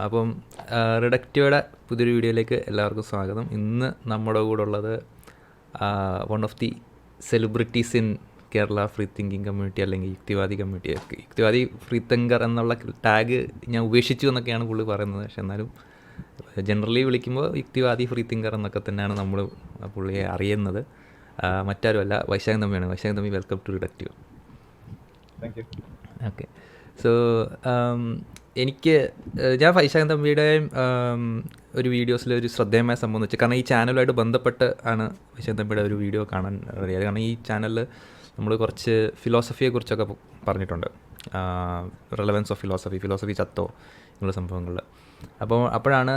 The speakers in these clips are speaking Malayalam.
അപ്പം റിഡക്റ്റീവയുടെ പുതിയൊരു വീഡിയോയിലേക്ക് എല്ലാവർക്കും സ്വാഗതം. ഇന്ന് നമ്മുടെ കൂടെ ഉള്ളത് one of the celebrities in Kerala free thinking community, അല്ലെങ്കിൽ യുക്തിവാദി കമ്മ്യൂണിറ്റി. യുക്തിവാദി ഫ്രീ തിങ്കർ എന്നുള്ള ടാഗ് ഞാൻ ഉപേക്ഷിച്ചു എന്നൊക്കെയാണ് പുള്ളി പറയുന്നത്. പക്ഷെ എന്നാലും ജനറലി വിളിക്കുമ്പോൾ യുക്തിവാദി ഫ്രീ തിങ്കർ എന്നൊക്കെ തന്നെയാണ് നമ്മൾ പുള്ളിയെ അറിയുന്നത്. മറ്റാരുമല്ല, വൈശാഖൻ തമ്മിയാണ്. Vaisakhan Thampi, welcome to reductive. Okay. So ഞാൻ വൈശാഖൻ തമ്പിയുടെയും ഒരു വീഡിയോസിൽ ഒരു ശ്രദ്ധേയമായ സംഭവം എന്ന് വെച്ചാൽ, കാരണം ഈ ചാനലുമായിട്ട് ബന്ധപ്പെട്ട് ആണ് വൈശാഖൻ തമ്പിയുടെ ഒരു വീഡിയോ കാണാൻ അറിയാതെ. കാരണം ഈ ചാനലിൽ നമ്മൾ കുറച്ച് ഫിലോസഫിയെക്കുറിച്ചൊക്കെ പറഞ്ഞിട്ടുണ്ട്. റെലവൻസ് ഓഫ് ഫിലോസഫി ചത്തോ എന്നുള്ള സംഭവങ്ങളിൽ. അപ്പോഴാണ്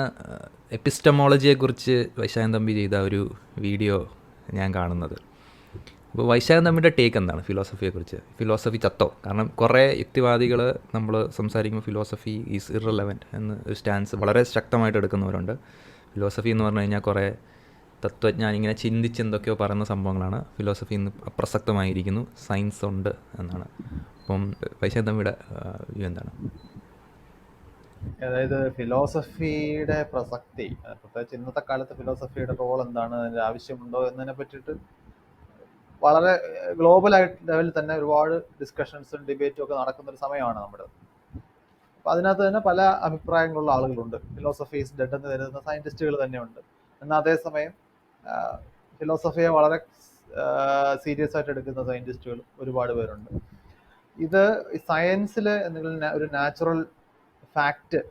എപ്പിസ്റ്റമോളജിയെക്കുറിച്ച് വൈശാഖൻ തമ്പി ചെയ്ത ഒരു വീഡിയോ ഞാൻ കാണുന്നത്. അപ്പോൾ വൈശാഖൻ തമ്മിയുടെ ടേക്ക് എന്താണ് ഫിലോസഫിയെക്കുറിച്ച്? ഫിലോസഫി ചത്തോ? കാരണം കുറേ യുക്തിവാദികൾ നമ്മൾ സംസാരിക്കുമ്പോൾ ഫിലോസഫി ഈസ് ഇറലവൻറ്റ് എന്ന് ഒരു സ്റ്റാൻസ് വളരെ ശക്തമായിട്ട് എടുക്കുന്നവരുണ്ട്. ഫിലോസഫി എന്ന് പറഞ്ഞു കഴിഞ്ഞാൽ കുറേ തത്വജ്ഞാനം ഇങ്ങനെ ചിന്തിച്ച് എന്തൊക്കെയോ പറയുന്ന സംഭവങ്ങളാണ്. ഫിലോസഫി ഇന്ന് അപ്രസക്തമായിരിക്കുന്നു, സയൻസ് ഉണ്ട് എന്നാണ്. അപ്പം വൈശാഖൻ തമ്മിയുടെ വ്യൂ എന്താണ്? അതായത് ഫിലോസഫിയുടെ പ്രസക്തി, പ്രത്യേകിച്ച് ഇന്നത്തെ കാലത്ത് ഫിലോസഫിയുടെ റോൾ എന്താണ്, അതിൻ്റെ ആവശ്യമുണ്ടോ എന്നതിനെ പറ്റിയിട്ട് വളരെ ഗ്ലോബലായിട്ട് ലെവലിൽ തന്നെ ഒരുപാട് ഡിസ്കഷൻസും ഡിബേറ്റും ഒക്കെ നടക്കുന്ന ഒരു സമയമാണ് നമ്മുടെ. അപ്പം അതിനകത്ത് തന്നെ പല അഭിപ്രായങ്ങളുള്ള ആളുകളുണ്ട്. ഫിലോസഫി ഈസ് ഡെഡ് എന്ന് കരുതുന്ന സയൻറ്റിസ്റ്റുകൾ തന്നെയുണ്ട്. എന്നാൽ അതേസമയം ഫിലോസഫിയെ വളരെ സീരിയസ് ആയിട്ട് എടുക്കുന്ന സയൻറ്റിസ്റ്റുകൾ ഒരുപാട് പേരുണ്ട്. ഇത് സയൻസിൽ എന്തെങ്കിലും ഒരു നാച്ചുറൽ ഫാക്റ്റ്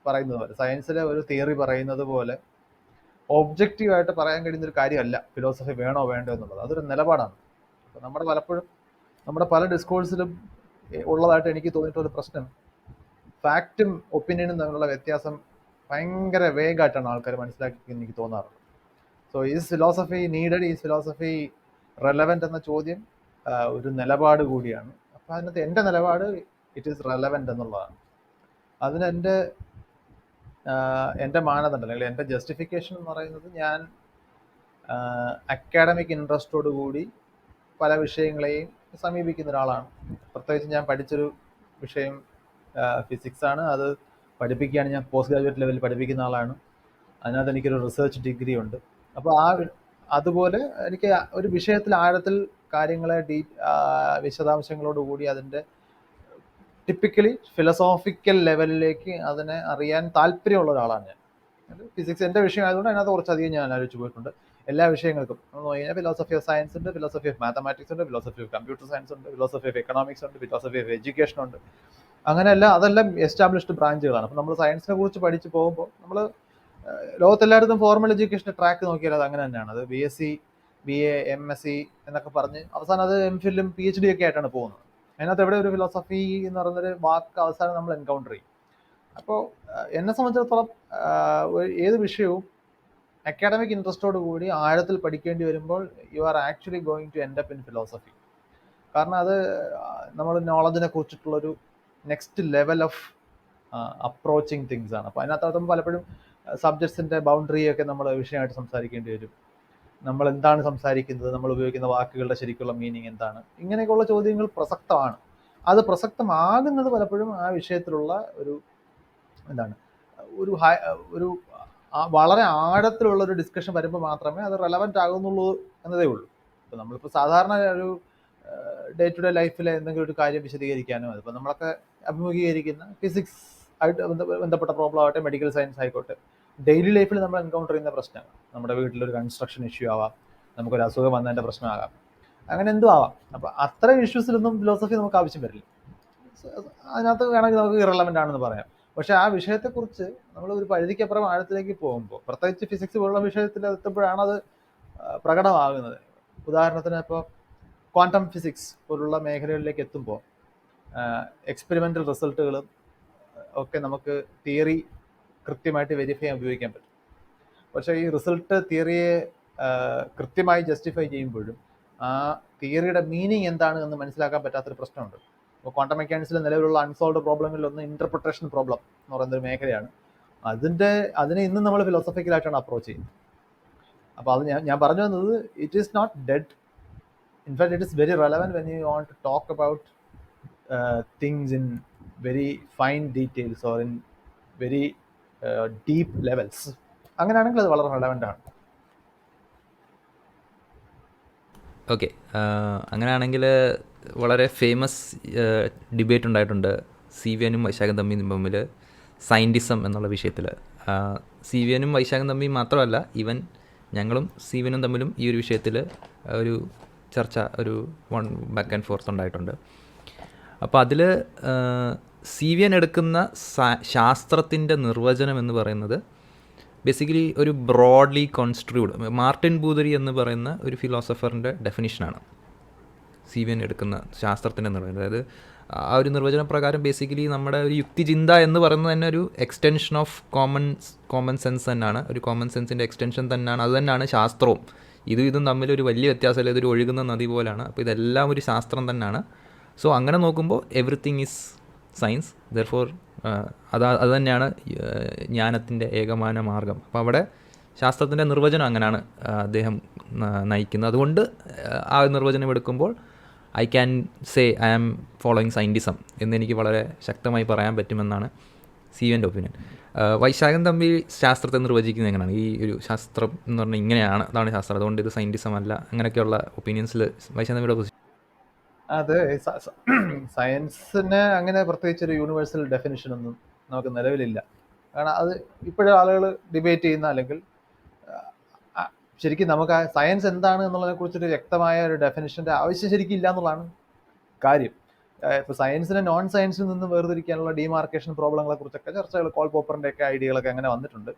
പറയുന്നത് പോലെ, സയൻസിലെ ഒരു തിയറി പറയുന്നത് പോലെ ഒബ്ജക്റ്റീവായിട്ട് പറയാൻ കഴിയുന്ന ഒരു കാര്യമല്ല ഫിലോസഫി വേണോ വേണ്ടോ എന്നുള്ളത്. അതൊരു നിലപാടാണ്. അപ്പോൾ നമ്മുടെ പല ഡിസ്കോഴ്സിലും ഉള്ളതായിട്ട് എനിക്ക് തോന്നിയിട്ടുള്ള പ്രശ്നം, ഫാക്റ്റും ഒപ്പീനിയനും തമ്മിലുള്ള വ്യത്യാസം ഭയങ്കര വേഗമായിട്ടാണ് ആൾക്കാർ മനസ്സിലാക്കി എനിക്ക് തോന്നാറുള്ളത്. So is philosophy needed, is philosophy relevant എന്ന ചോദ്യം ഒരു നിലപാട് കൂടിയാണ്. അപ്പം അതിനകത്ത് എൻ്റെ നിലപാട് ഇറ്റ് ഈസ് റെലവൻറ്റ് എന്നുള്ളതാണ്. അതിന് എൻ്റെ മാനദണ്ഡം അല്ലെങ്കിൽ എൻ്റെ ജസ്റ്റിഫിക്കേഷൻ എന്ന് പറയുന്നത്, ഞാൻ അക്കാഡമിക് ഇൻട്രസ്റ്റോട് കൂടി പല വിഷയങ്ങളെയും സമീപിക്കുന്ന ഒരാളാണ്. പ്രത്യേകിച്ച് ഞാൻ പഠിച്ചൊരു വിഷയം ഫിസിക്സ് ആണ്. അത് പഠിപ്പിക്കുകയാണ്. ഞാൻ പോസ്റ്റ് ഗ്രാജുവേറ്റ് ലെവലിൽ പഠിപ്പിക്കുന്ന ആളാണ്. അതിനകത്ത് എനിക്കൊരു റിസർച്ച് ഡിഗ്രി ഉണ്ട്. അപ്പോൾ അതുപോലെ എനിക്ക് ഒരു വിഷയത്തിൽ ആഴത്തിൽ കാര്യങ്ങളെ വിശദാംശങ്ങളോടുകൂടി അതിൻ്റെ ടിപ്പിക്കലി ഫിലോസോഫിക്കൽ ലെവലിലേക്ക് അതിനെ അറിയാൻ താല്പര്യമുള്ള ഒരാളാണ് ഞാൻ. ഫിസിക്സ് എൻ്റെ വിഷയം ആയതുകൊണ്ട് അതിനകത്ത് കുറച്ചധികം ഞാൻ ആലോചിച്ച് പോയിട്ടുണ്ട്. എല്ലാ വിഷയങ്ങൾക്കും നമ്മൾ കഴിഞ്ഞാൽ ഫിലോസഫി ഓഫ് സയൻസ് ഉണ്ട്, ഫിലോസഫി ഓഫ് മാത്തമാറ്റിക്സ് ഉണ്ട്, ഫിലോസഫി ഓഫ് കമ്പ്യൂട്ടർ സയൻസ് ഉണ്ട്, ഫിലോസഫി ഓഫ് എക്കണോമിക്സ് ഉണ്ട്, ഫിലോസഫി ഓഫ് എഡ്യൂക്കേഷൻ ഉണ്ട്. അങ്ങനെയല്ല, അതെല്ലാം എസ്റ്റാബ്ലിഷ്ഡ് ബ്രാഞ്ചുകളാണ്. അപ്പം നമ്മൾ സയൻസിനെ കുറിച്ച് പഠിച്ച് പോകുമ്പോൾ നമ്മൾ ലോകത്തെല്ലായിടത്തും ഫോർമൽ എഡ്യൂക്കേഷൻ്റെ ട്രാക്ക് നോക്കിയാൽ അത് അങ്ങനെ തന്നെയാണ്. അത് BSc, BA, MSc എന്നൊക്കെ പറഞ്ഞ് അവസാനം അത് MPhil, PhD ഒക്കെ ആയിട്ടാണ് പോകുന്നത്. അതിനകത്ത് എവിടെ ഒരു ഫിലോസഫി എന്ന് പറയുന്നൊരു വാക്ക് അവസാനം നമ്മൾ എൻകൗണ്ടർ ചെയ്യും. അപ്പോൾ എന്നെ സംബന്ധിച്ചിടത്തോളം ഏത് വിഷയവും അക്കാഡമിക് ഇൻട്രസ്റ്റോട് കൂടി ആഴത്തിൽ പഠിക്കേണ്ടി വരുമ്പോൾ you are actually going to end up in philosophy. കാരണം അത് നമ്മൾ നോളജിനെ കുറിച്ചിട്ടുള്ളൊരു next level of approaching things ആണ്. അപ്പോൾ അതിനകത്ത് പലപ്പോഴും സബ്ജക്ട്സിൻ്റെ ബൗണ്ടറിയൊക്കെ നമ്മൾ വിഷയമായിട്ട് സംസാരിക്കേണ്ടി വരും. നമ്മൾ എന്താണ് സംസാരിക്കുന്നത്, നമ്മൾ ഉപയോഗിക്കുന്ന വാക്കുകളുടെ ശരിക്കുള്ള മീനിങ് എന്താണ്, ഇങ്ങനെയൊക്കെയുള്ള ചോദ്യങ്ങൾ പ്രസക്തമാണ്. അത് പ്രസക്തമാകുന്നത് പലപ്പോഴും ആ വിഷയത്തിലുള്ള ഒരു ഒരു വളരെ ആഴത്തിലുള്ള ഒരു ഡിസ്കഷൻ വരുമ്പോൾ മാത്രമേ അത് റെലവൻറ്റ് ആകുന്നുള്ളൂ എന്നതേ ഉള്ളൂ. ഇപ്പോൾ നമ്മളിപ്പോൾ സാധാരണ ഒരു ഡേ ടു ഡേ ലൈഫിലെ എന്തെങ്കിലും ഒരു കാര്യം വിശദീകരിക്കാനോ, അതിപ്പോൾ നമ്മളൊക്കെ അഭിമുഖീകരിക്കുന്ന ഫിസിക്സ് ആയിട്ട് ബന്ധപ്പെട്ട പ്രോബ്ലം ആവട്ടെ, മെഡിക്കൽ സയൻസ് ആയിക്കോട്ടെ, ഡെയിലി ലൈഫിൽ നമ്മൾ എൻകൗണ്ടർ ചെയ്യുന്ന പ്രശ്നങ്ങൾ, നമ്മുടെ വീട്ടിലൊരു കൺസ്ട്രക്ഷൻ ഇഷ്യൂ ആവാം, നമുക്കൊരു അസുഖം വന്നതിൻ്റെ പ്രശ്നമാകാം, അങ്ങനെ എന്തും ആവാം. അപ്പോൾ അത്തരം ഇഷ്യൂസിലൊന്നും ഫിലോസഫി നമുക്ക് ആവശ്യം വരില്ല. അതിനകത്ത് വേണമെങ്കിൽ നമുക്ക് ഇറലവൻ്റ് ആണെന്ന് പറയാം. പക്ഷെ ആ വിഷയത്തെക്കുറിച്ച് നമ്മൾ ഒരു പരിധിക്കപ്പുറം ആഴത്തിലേക്ക് പോകുമ്പോൾ, പ്രത്യേകിച്ച് ഫിസിക്സ് പോലുള്ള വിഷയത്തിൽ എത്തുമ്പോഴാണ് അത് പ്രകടമാകുന്നത്. ഉദാഹരണത്തിന് ഇപ്പോൾ ക്വാണ്ടം ഫിസിക്സ് പോലുള്ള മേഖലകളിലേക്ക് എത്തുമ്പോൾ എക്സ്പെരിമെൻ്റൽ റിസൾട്ടുകളും ഒക്കെ നമുക്ക് തിയറി കൃത്യമായിട്ട് വെരിഫൈ ചെയ്യാൻ ഉപയോഗിക്കാൻ പറ്റും. പക്ഷേ ഈ റിസൾട്ട് തിയറിയെ കൃത്യമായി ജസ്റ്റിഫൈ ചെയ്യുമ്പോഴും ആ തിയറിയുടെ മീനിങ് എന്താണ് എന്ന് മനസ്സിലാക്കാൻ പറ്റാത്തൊരു പ്രശ്നമുണ്ട്. ഇപ്പോൾ ക്വാണ്ടം മെക്കാനിക്സിൽ നിലവിലുള്ള അൺസോൾവ്ഡ് പ്രോബ്ലങ്ങളിലൊന്ന് ഇൻ്റർപ്രിട്ടേഷൻ പ്രോബ്ലം എന്ന് പറയുന്നൊരു മേഖലയാണ്. അതിനെ ഇന്നും നമ്മൾ ഫിലോസഫിക്കലായിട്ടാണ് അപ്രോച്ച് ചെയ്യുന്നത്. അപ്പോൾ അത് ഞാൻ പറഞ്ഞു വന്നത്, it is not dead. In fact it is very relevant when you want to talk about things in very fine details or in very deep levels. അങ്ങനെയാണെങ്കിൽ അത് വളരെ റെലവൻ്റ് ആണ്. ഓക്കെ, അങ്ങനെയാണെങ്കിൽ വളരെ ഫേമസ് ഡിബേറ്റ് ഉണ്ടായിട്ടുണ്ട് CVNും വൈശാഖൻ തമ്മിൽ സയൻറ്റിസം എന്നുള്ള വിഷയത്തിൽ. CVNും വൈശാഖൻ തമ്മിൽ മാത്രമല്ല, ഈവൻ ഞങ്ങളും CVNും തമ്മിലും ഈ ഒരു വിഷയത്തിൽ ഒരു ചർച്ച, ഒരു ബാക്ക് ആൻഡ് ഫോർത്ത് ഉണ്ടായിട്ടുണ്ട്. അപ്പോൾ അതിൽ CVN എടുക്കുന്ന ശാസ്ത്രത്തിൻ്റെ നിർവചനം എന്ന് പറയുന്നത് ബേസിക്കലി ഒരു ബ്രോഡ്ലി കോൺസ്ട്രൂഡ്, മാർട്ടിൻ ബൂദരി എന്ന് പറയുന്ന ഒരു ഫിലോസഫറിൻ്റെ ഡെഫിനിഷനാണ് CVN എടുക്കുന്ന ശാസ്ത്രത്തിൻ്റെ നിർവചനം. അതായത് ആ ഒരു നിർവചന പ്രകാരം ബേസിക്കലി നമ്മുടെ ഒരു യുക്തിചിന്ത എന്ന് പറയുന്നത് തന്നെ ഒരു എക്സ്റ്റൻഷൻ ഓഫ് കോമൺ സെൻസ് തന്നെയാണ്, ഒരു കോമൺ സെൻസിൻ്റെ എക്സ്റ്റൻഷൻ തന്നെയാണ്. അത് തന്നെയാണ് ശാസ്ത്രവും. ഇതും തമ്മിലൊരു വലിയ വ്യത്യാസമില്ല, ഇതൊരു ഒഴുകുന്ന നദി പോലെയാണ്. അപ്പോൾ ഇതെല്ലാം ഒരു ശാസ്ത്രം തന്നെയാണ്. സോ അങ്ങനെ നോക്കുമ്പോൾ എവറിത്തിങ് ഈസ് സയൻസ്, ദെർഫോർ അത് തന്നെയാണ് ജ്ഞാനത്തിൻ്റെ ഏകമാന മാർഗം. അപ്പോൾ അവിടെ ശാസ്ത്രത്തിൻ്റെ നിർവചനം അങ്ങനെയാണ് അദ്ദേഹം നയിക്കുന്നത്. അതുകൊണ്ട് ആ നിർവചനം എടുക്കുമ്പോൾ I can say I am following scientism എന്നെനിക്ക് വളരെ ശക്തമായി പറയാൻ പറ്റുമെന്നാണ് CVNൻ്റെ ഒപ്പീനിയൻ. വൈശാഖൻ തമ്പി ശാസ്ത്രത്തെ നിർവചിക്കുന്നത് എങ്ങനെയാണ്? ഈ ഒരു ശാസ്ത്രം എന്ന് പറഞ്ഞാൽ ഇങ്ങനെയാണ്, അതാണ് ശാസ്ത്രം, അതുകൊണ്ട് ഇത് സയൻറ്റിസം അല്ല, അങ്ങനെയൊക്കെയുള്ള ഒപ്പീനിയൻസിൽ വൈശാഖൻ തമ്പിയുടെ പൊസിഷൻ. അത് സയൻസിന് അങ്ങനെ പ്രത്യേകിച്ച് ഒരു യൂണിവേഴ്സൽ ഡെഫിനിഷൻ ഒന്നും നമുക്ക് നിലവിലില്ല. കാരണം അത് ഇപ്പോഴും ആളുകൾ ഡിബേറ്റ് ചെയ്യുന്ന, അല്ലെങ്കിൽ ശരിക്കും നമുക്ക് ആ സയൻസ് എന്താണ് എന്നുള്ളതിനെ കുറിച്ചൊരു വ്യക്തമായ ഒരു ഡെഫിനിഷൻ്റെ ആവശ്യം ശരിക്കും ഇല്ല എന്നുള്ളതാണ് കാര്യം. ഇപ്പോൾ സയൻസിനെ നോൺ സയൻസിൽ നിന്ന് വേർതിരിക്കാനുള്ള ഡിമാർക്കേഷൻ പ്രോബ്ലങ്ങളെ കുറിച്ചൊക്കെ ചർച്ചകൾ, കോൾ പോപ്പറിൻ്റെ ഒക്കെ ഐഡിയകളൊക്കെ അങ്ങനെ വന്നിട്ടുണ്ട്.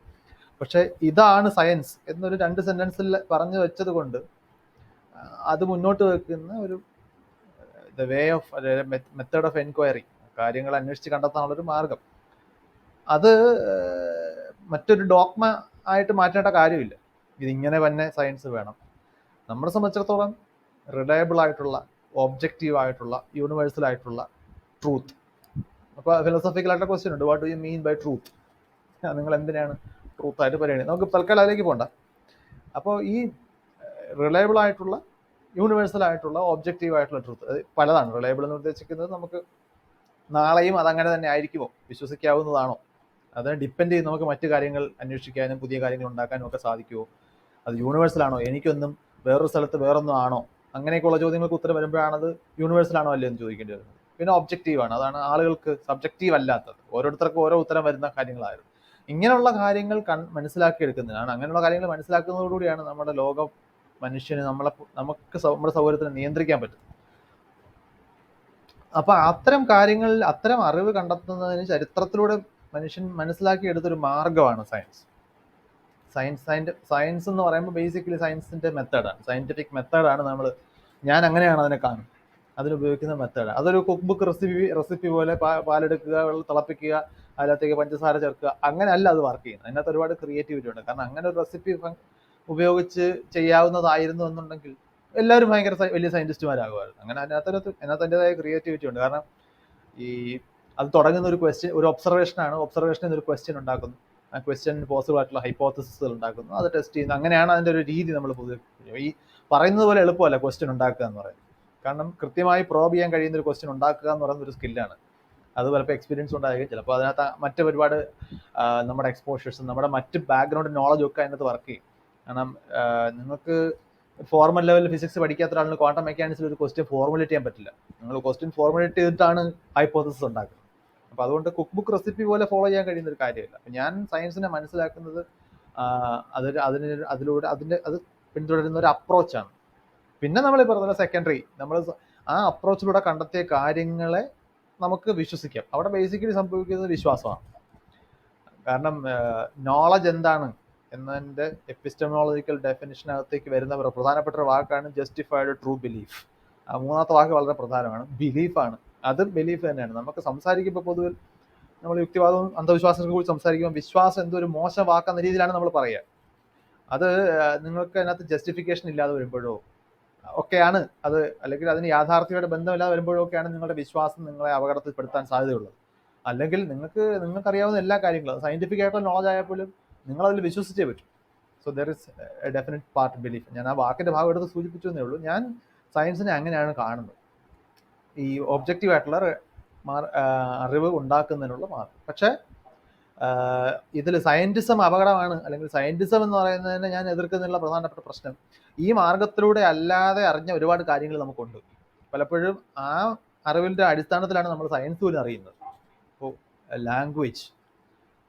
പക്ഷേ ഇതാണ് സയൻസ് എന്നൊരു 2 സെന്റൻസിൽ പറഞ്ഞു വെച്ചത് കൊണ്ട് അത് മുന്നോട്ട് വെക്കുന്ന ഒരു the way of method of enquiry, കാര്യങ്ങൾ അന്വേഷിച്ച് കണ്ടെത്താനുള്ളൊരു മാർഗം, അത് മറ്റൊരു ഡോക്മ ആയിട്ട് മാറ്റേണ്ട കാര്യമില്ല. ഇതിങ്ങനെ തന്നെ സയൻസ് വേണം. നമ്മളെ സംബന്ധിച്ചിടത്തോളം റിലയബിൾ ആയിട്ടുള്ള, ഒബ്ജക്റ്റീവ് ആയിട്ടുള്ള, യൂണിവേഴ്സൽ ആയിട്ടുള്ള ട്രൂത്ത്. അപ്പോൾ ഫിലോസഫിക്കൽ ആയിട്ടുള്ള ക്വസ്റ്റ്യൻ ഉണ്ട്, what do you mean by truth? നിങ്ങൾ എന്തിനാണ് ട്രൂത്ത് ആയിട്ട് പറയുന്നത്? നമുക്ക് തൽക്കാലം അതിലേക്ക് പോകണ്ട. അപ്പോൾ ഈ റിലയബിൾ ആയിട്ടുള്ള, യൂണിവേഴ്സൽ ആയിട്ടുള്ള, ഒബ്ജക്റ്റീവ് ആയിട്ടുള്ള ട്രൂത്ത്, അത് പലതാണ്. റിലയബിൾ എന്ന് ഉദ്ദേശിക്കുന്നത് നമുക്ക് നാളെയും അതങ്ങനെ തന്നെ ആയിരിക്കുമോ, വിശ്വസിക്കാവുന്നതാണോ, അതിനെ ഡിപ്പെൻഡ് ചെയ്ത് നമുക്ക് മറ്റു കാര്യങ്ങൾ അന്വേഷിക്കാനും പുതിയ കാര്യങ്ങൾ ഉണ്ടാക്കാനും ഒക്കെ സാധിക്കുമോ? അത് യൂണിവേഴ്സൽ ആണോ, എനിക്കൊന്നും വേറൊരു സ്ഥലത്ത് വേറൊന്നും ആണോ? അങ്ങനെയൊക്കെയുള്ള ചോദ്യങ്ങൾക്ക് ഉത്തരം വരുമ്പോഴാണത് യൂണിവേഴ്സൽ ആണോ അല്ലേ എന്ന് ചോദിക്കേണ്ടി വരുന്നത്. പിന്നെ ഒബ്ജക്റ്റീവ് ആണ്, അതാണ് ആളുകൾക്ക് സബ്ജക്റ്റീവ് അല്ലാത്തത്. ഓരോരുത്തർക്കും ഓരോ ഉത്തരം വരുന്ന കാര്യങ്ങളായിരുന്നു. ഇങ്ങനെയുള്ള കാര്യങ്ങൾ മനസ്സിലാക്കിയെടുക്കുന്നതിനാണ്, അങ്ങനെയുള്ള കാര്യങ്ങൾ മനസ്സിലാക്കുന്നതോടുകൂടിയാണ് നമ്മുടെ ലോകം, മനുഷ്യന് നമുക്ക് നമ്മുടെ സൗകര്യത്തിന് നിയന്ത്രിക്കാൻ പറ്റും. അപ്പൊ അത്തരം കാര്യങ്ങളിൽ അത്തരം അറിവ് കണ്ടെത്തുന്നതിന് ചരിത്രത്തിലൂടെ മനുഷ്യൻ മനസ്സിലാക്കിയെടുത്തൊരു മാർഗമാണ് സയൻസ്. സയൻസ് എന്ന് പറയുമ്പോൾ ബേസിക്കലി സയൻസിന്റെ മെത്തേഡാണ്, സയന്റിഫിക് മെത്തേഡാണ്. ഞാൻ അങ്ങനെയാണ് അതിനെ കാണുന്നത്, അതിനുപയോഗിക്കുന്ന മെത്തേഡ്. അതൊരു കുക്ക് ബുക്ക് റെസിപ്പി പോലെ പാലെടുക്കുക, വെള്ളം തിളപ്പിക്കുക, അതിനകത്തേക്ക് പഞ്ചസാര ചേർക്കുക, അങ്ങനെയല്ല അത് വർക്ക് ചെയ്യുന്നത്. അതിനകത്ത് ഒരുപാട് ക്രിയേറ്റിവിറ്റി ഉണ്ട്. കാരണം അങ്ങനെ ഒരു റെസിപ്പി ഉപയോഗിച്ച് ചെയ്യാവുന്നതായിരുന്നു എന്നുണ്ടെങ്കിൽ എല്ലാവരും ഭയങ്കര വലിയ സയന്റിസ്റ്റുമാരാകുമായിരുന്നു. അങ്ങനെ അതിനകത്ത് അതിൻ്റെതായ ക്രിയേറ്റിവിറ്റി ഉണ്ട്. കാരണം അത് തുടങ്ങുന്ന ഒരു ക്വസ്റ്റ്യൻ, ഒരു ഒബ്സർവേഷനാണ്. ഒബ്സർവേഷനിൽ നിന്ന് ഒരു ക്വസ്റ്റ്യൻ ഉണ്ടാക്കുന്നു, ആ ക്വസ്റ്റ്യൻ പോസിബിൾ ആയിട്ടുള്ള ഹൈപ്പോത്തസിസുകൾ ഉണ്ടാക്കുന്നു, അത് ടെസ്റ്റ് ചെയ്യുന്നു. അങ്ങനെയാണ് അതിൻ്റെ ഒരു രീതി. നമ്മൾ പൊതുവെ ഈ പറയുന്നത് പോലെ എളുപ്പമല്ല ക്വസ്റ്റ്യൻ ഉണ്ടാക്കുക എന്ന് പറയുന്നത്. കാരണം കൃത്യമായി പ്രോബ് ചെയ്യാൻ കഴിയുന്ന ഒരു ക്വസ്റ്റ്യൻ ഉണ്ടാക്കുക എന്ന് പറയുന്ന ഒരു സ്കില്ലാണ്. അത് പലപ്പോൾ എക്സ്പീരിയൻസ് ഉണ്ടായിരിക്കും, ചിലപ്പോൾ അതിനകത്ത് മറ്റ് ഒരുപാട് നമ്മുടെ എക്സ്പോഷേഴ്സും നമ്മുടെ മറ്റ് ബാക്ക്ഗ്രൗണ്ട് നോളജും ഒക്കെ അതിനകത്ത് വർക്ക് ചെയ്യും. കാരണം നിങ്ങൾക്ക് ഫോർമൽ ലെവലിൽ ഫിസിക്സ് പഠിക്കാത്ത ഒരാളിന് ക്വാണ്ടം മെക്കാനിക്സിൽ ഒരു ക്വസ്റ്റ്യൻ ഫോർമുലേറ്റ് ചെയ്യാൻ പറ്റില്ല. നിങ്ങൾ ക്വസ്റ്റ്യൻ ഫോർമുലേറ്റ് ചെയ്തിട്ടാണ് ഹൈപ്പോത്തസിസ് ഉണ്ടാക്കുന്നത്. അപ്പോൾ അതുകൊണ്ട് കുക്ക് ബുക്ക് റെസിപ്പി പോലെ ഫോളോ ചെയ്യാൻ കഴിയുന്ന ഒരു കാര്യമില്ല. അപ്പം ഞാൻ സയൻസിനെ മനസ്സിലാക്കുന്നത് അതിലൂടെ അത് പിന്തുടരുന്ന ഒരു അപ്രോച്ചാണ്. പിന്നെ നമ്മൾ പറഞ്ഞ സെക്കൻഡറി, നമ്മൾ ആ അപ്രോച്ചിലൂടെ കണ്ടെത്തിയ കാര്യങ്ങളെ നമുക്ക് വിശ്വസിക്കാം. അവിടെ ബേസിക്കലി സംഭവിക്കുന്നത് വിശ്വാസമാണ്. കാരണം നോളജ് എന്താണ് എന്നതിൻ്റെ എപ്പിസ്റ്റമോളജിക്കൽ ഡെഫിനിഷനകത്തേക്ക് വരുന്ന പ്രധാനപ്പെട്ട ഒരു വാക്കാണ് ജസ്റ്റിഫൈഡ് ട്രൂ ബിലീഫ്. ആ മൂന്നാമത്തെ വാക്ക് വളരെ പ്രധാനമാണ്, ബിലീഫാണ്. അത് ബിലീഫ് തന്നെയാണ്. നമുക്ക് സംസാരിക്കുമ്പോൾ പൊതുവിൽ നമ്മൾ യുക്തിവാദവും അന്ധവിശ്വാസത്തെ കുറിച്ച് സംസാരിക്കുമ്പോൾ വിശ്വാസം എന്തോ ഒരു മോശം വാക്കെന്ന രീതിയിലാണ് നമ്മൾ പറയുക. അത് നിങ്ങൾക്ക് അതിനകത്ത് ജസ്റ്റിഫിക്കേഷൻ ഇല്ലാതെ വരുമ്പോഴോ ഒക്കെയാണ് അത്, അല്ലെങ്കിൽ അതിന് യാഥാർത്ഥ്യമായിട്ട് ബന്ധമില്ലാതെ വരുമ്പോഴോ ഒക്കെയാണ് നിങ്ങളുടെ വിശ്വാസം നിങ്ങളെ അപകടത്തിൽപ്പെടുത്താൻ സാധ്യതയുള്ളത്. അല്ലെങ്കിൽ നിങ്ങൾക്കറിയാവുന്ന എല്ലാ കാര്യങ്ങളും സയന്റിഫിക് ആയിട്ടുള്ള നോളജ് ആയപ്പോലും നിങ്ങളതിൽ വിശ്വസിച്ചേ പറ്റും. So there is a definite part belief. ഞാൻ ആ വാക്കിന്റെ ഭാഗം എടുത്ത് സൂചിപ്പിച്ചു എന്നേ ഉള്ളൂ. ഞാൻ സയൻസിനെ അങ്ങനെയാണ് കാണുന്നത്, ഈ ഒബ്ജക്റ്റീവ് ആയിട്ടുള്ള അറിവ് ഉണ്ടാക്കുന്നതിനുള്ള മാർഗം. പക്ഷേ ഇതിൽ സയൻറ്റിസം അപകടമാണ്, അല്ലെങ്കിൽ സയൻറ്റിസം എന്ന് പറയുന്നതിനെ ഞാൻ എതിർക്കുന്നതിനുള്ള പ്രധാനപ്പെട്ട പ്രശ്നം, ഈ മാർഗത്തിലൂടെ അല്ലാതെ അറിഞ്ഞ ഒരുപാട് കാര്യങ്ങൾ നമുക്കുണ്ട്. പലപ്പോഴും ആ അറിവിൻ്റെ അടിസ്ഥാനത്തിലാണ് നമ്മൾ സയൻസ് പോലും അറിയുന്നത്. ഇപ്പോൾ ലാംഗ്വേജ്,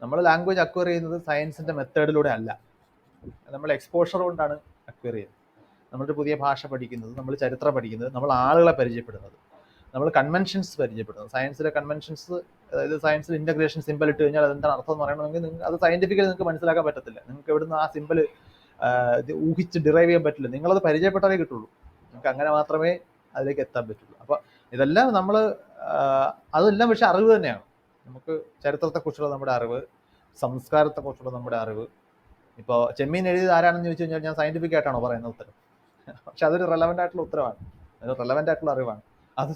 നമ്മൾ ലാംഗ്വേജ് അക്വയർ ചെയ്യുന്നത് സയൻസിൻ്റെ മെത്തേഡിലൂടെ അല്ല, നമ്മൾ എക്സ്പോഷർ കൊണ്ടാണ് അക്വയർ ചെയ്യുന്നത്. നമ്മളൊരു പുതിയ ഭാഷ പഠിക്കുന്നത്, നമ്മൾ ചരിത്രം പഠിക്കുന്നത്, നമ്മൾ ആളുകളെ പരിചയപ്പെടുന്നത്, നമ്മൾ കൺവെൻഷൻസ് പരിചയപ്പെടുന്നത്. സയൻസിലെ കൺവെൻഷൻസ്, അതായത് സയൻസിൽ ഇൻ്റഗ്രേഷൻ സിമ്പിൾ ഇട്ട് കഴിഞ്ഞാൽ അതെന്താണ് അർത്ഥം എന്ന് പറയണമെങ്കിൽ നിങ്ങൾക്ക് അത് സയൻറ്റിഫിക്കലി നിങ്ങൾക്ക് മനസ്സിലാക്കാൻ പറ്റത്തില്ല. നിങ്ങൾക്ക് എവിടുന്ന് ആ സിമ്പിൾ ഊഹിച്ച് ഡിറൈവ് ചെയ്യാൻ പറ്റില്ല. നിങ്ങളത് പരിചയപ്പെട്ടാലേ കിട്ടുള്ളൂ. നിങ്ങൾക്ക് അങ്ങനെ മാത്രമേ അതിലേക്ക് എത്താൻ പറ്റുള്ളൂ. അപ്പോൾ ഇതെല്ലാം നമ്മൾ അതെല്ലാം പക്ഷേ അറിവ് തന്നെയാണ്. നമുക്ക് ചരിത്രത്തെക്കുറിച്ചുള്ള നമ്മുടെ അറിവ്, സംസ്കാരത്തെക്കുറിച്ചുള്ള നമ്മുടെ അറിവ്. ഇപ്പോൾ ചെമ്മീൻ എഴുതിയത് ആരാണെന്ന് ചോദിച്ചു കഴിഞ്ഞാൽ ഞാൻ സയൻറ്റിഫിക് ആയിട്ടാണോ പറയുന്ന ഉത്തരം? പക്ഷെ അതൊരു റെലവൻ്റ് ആയിട്ടുള്ള ഉത്തരവാണ്, അത് റെലവൻ്റ് ആയിട്ടുള്ള അറിവാണ്. അത്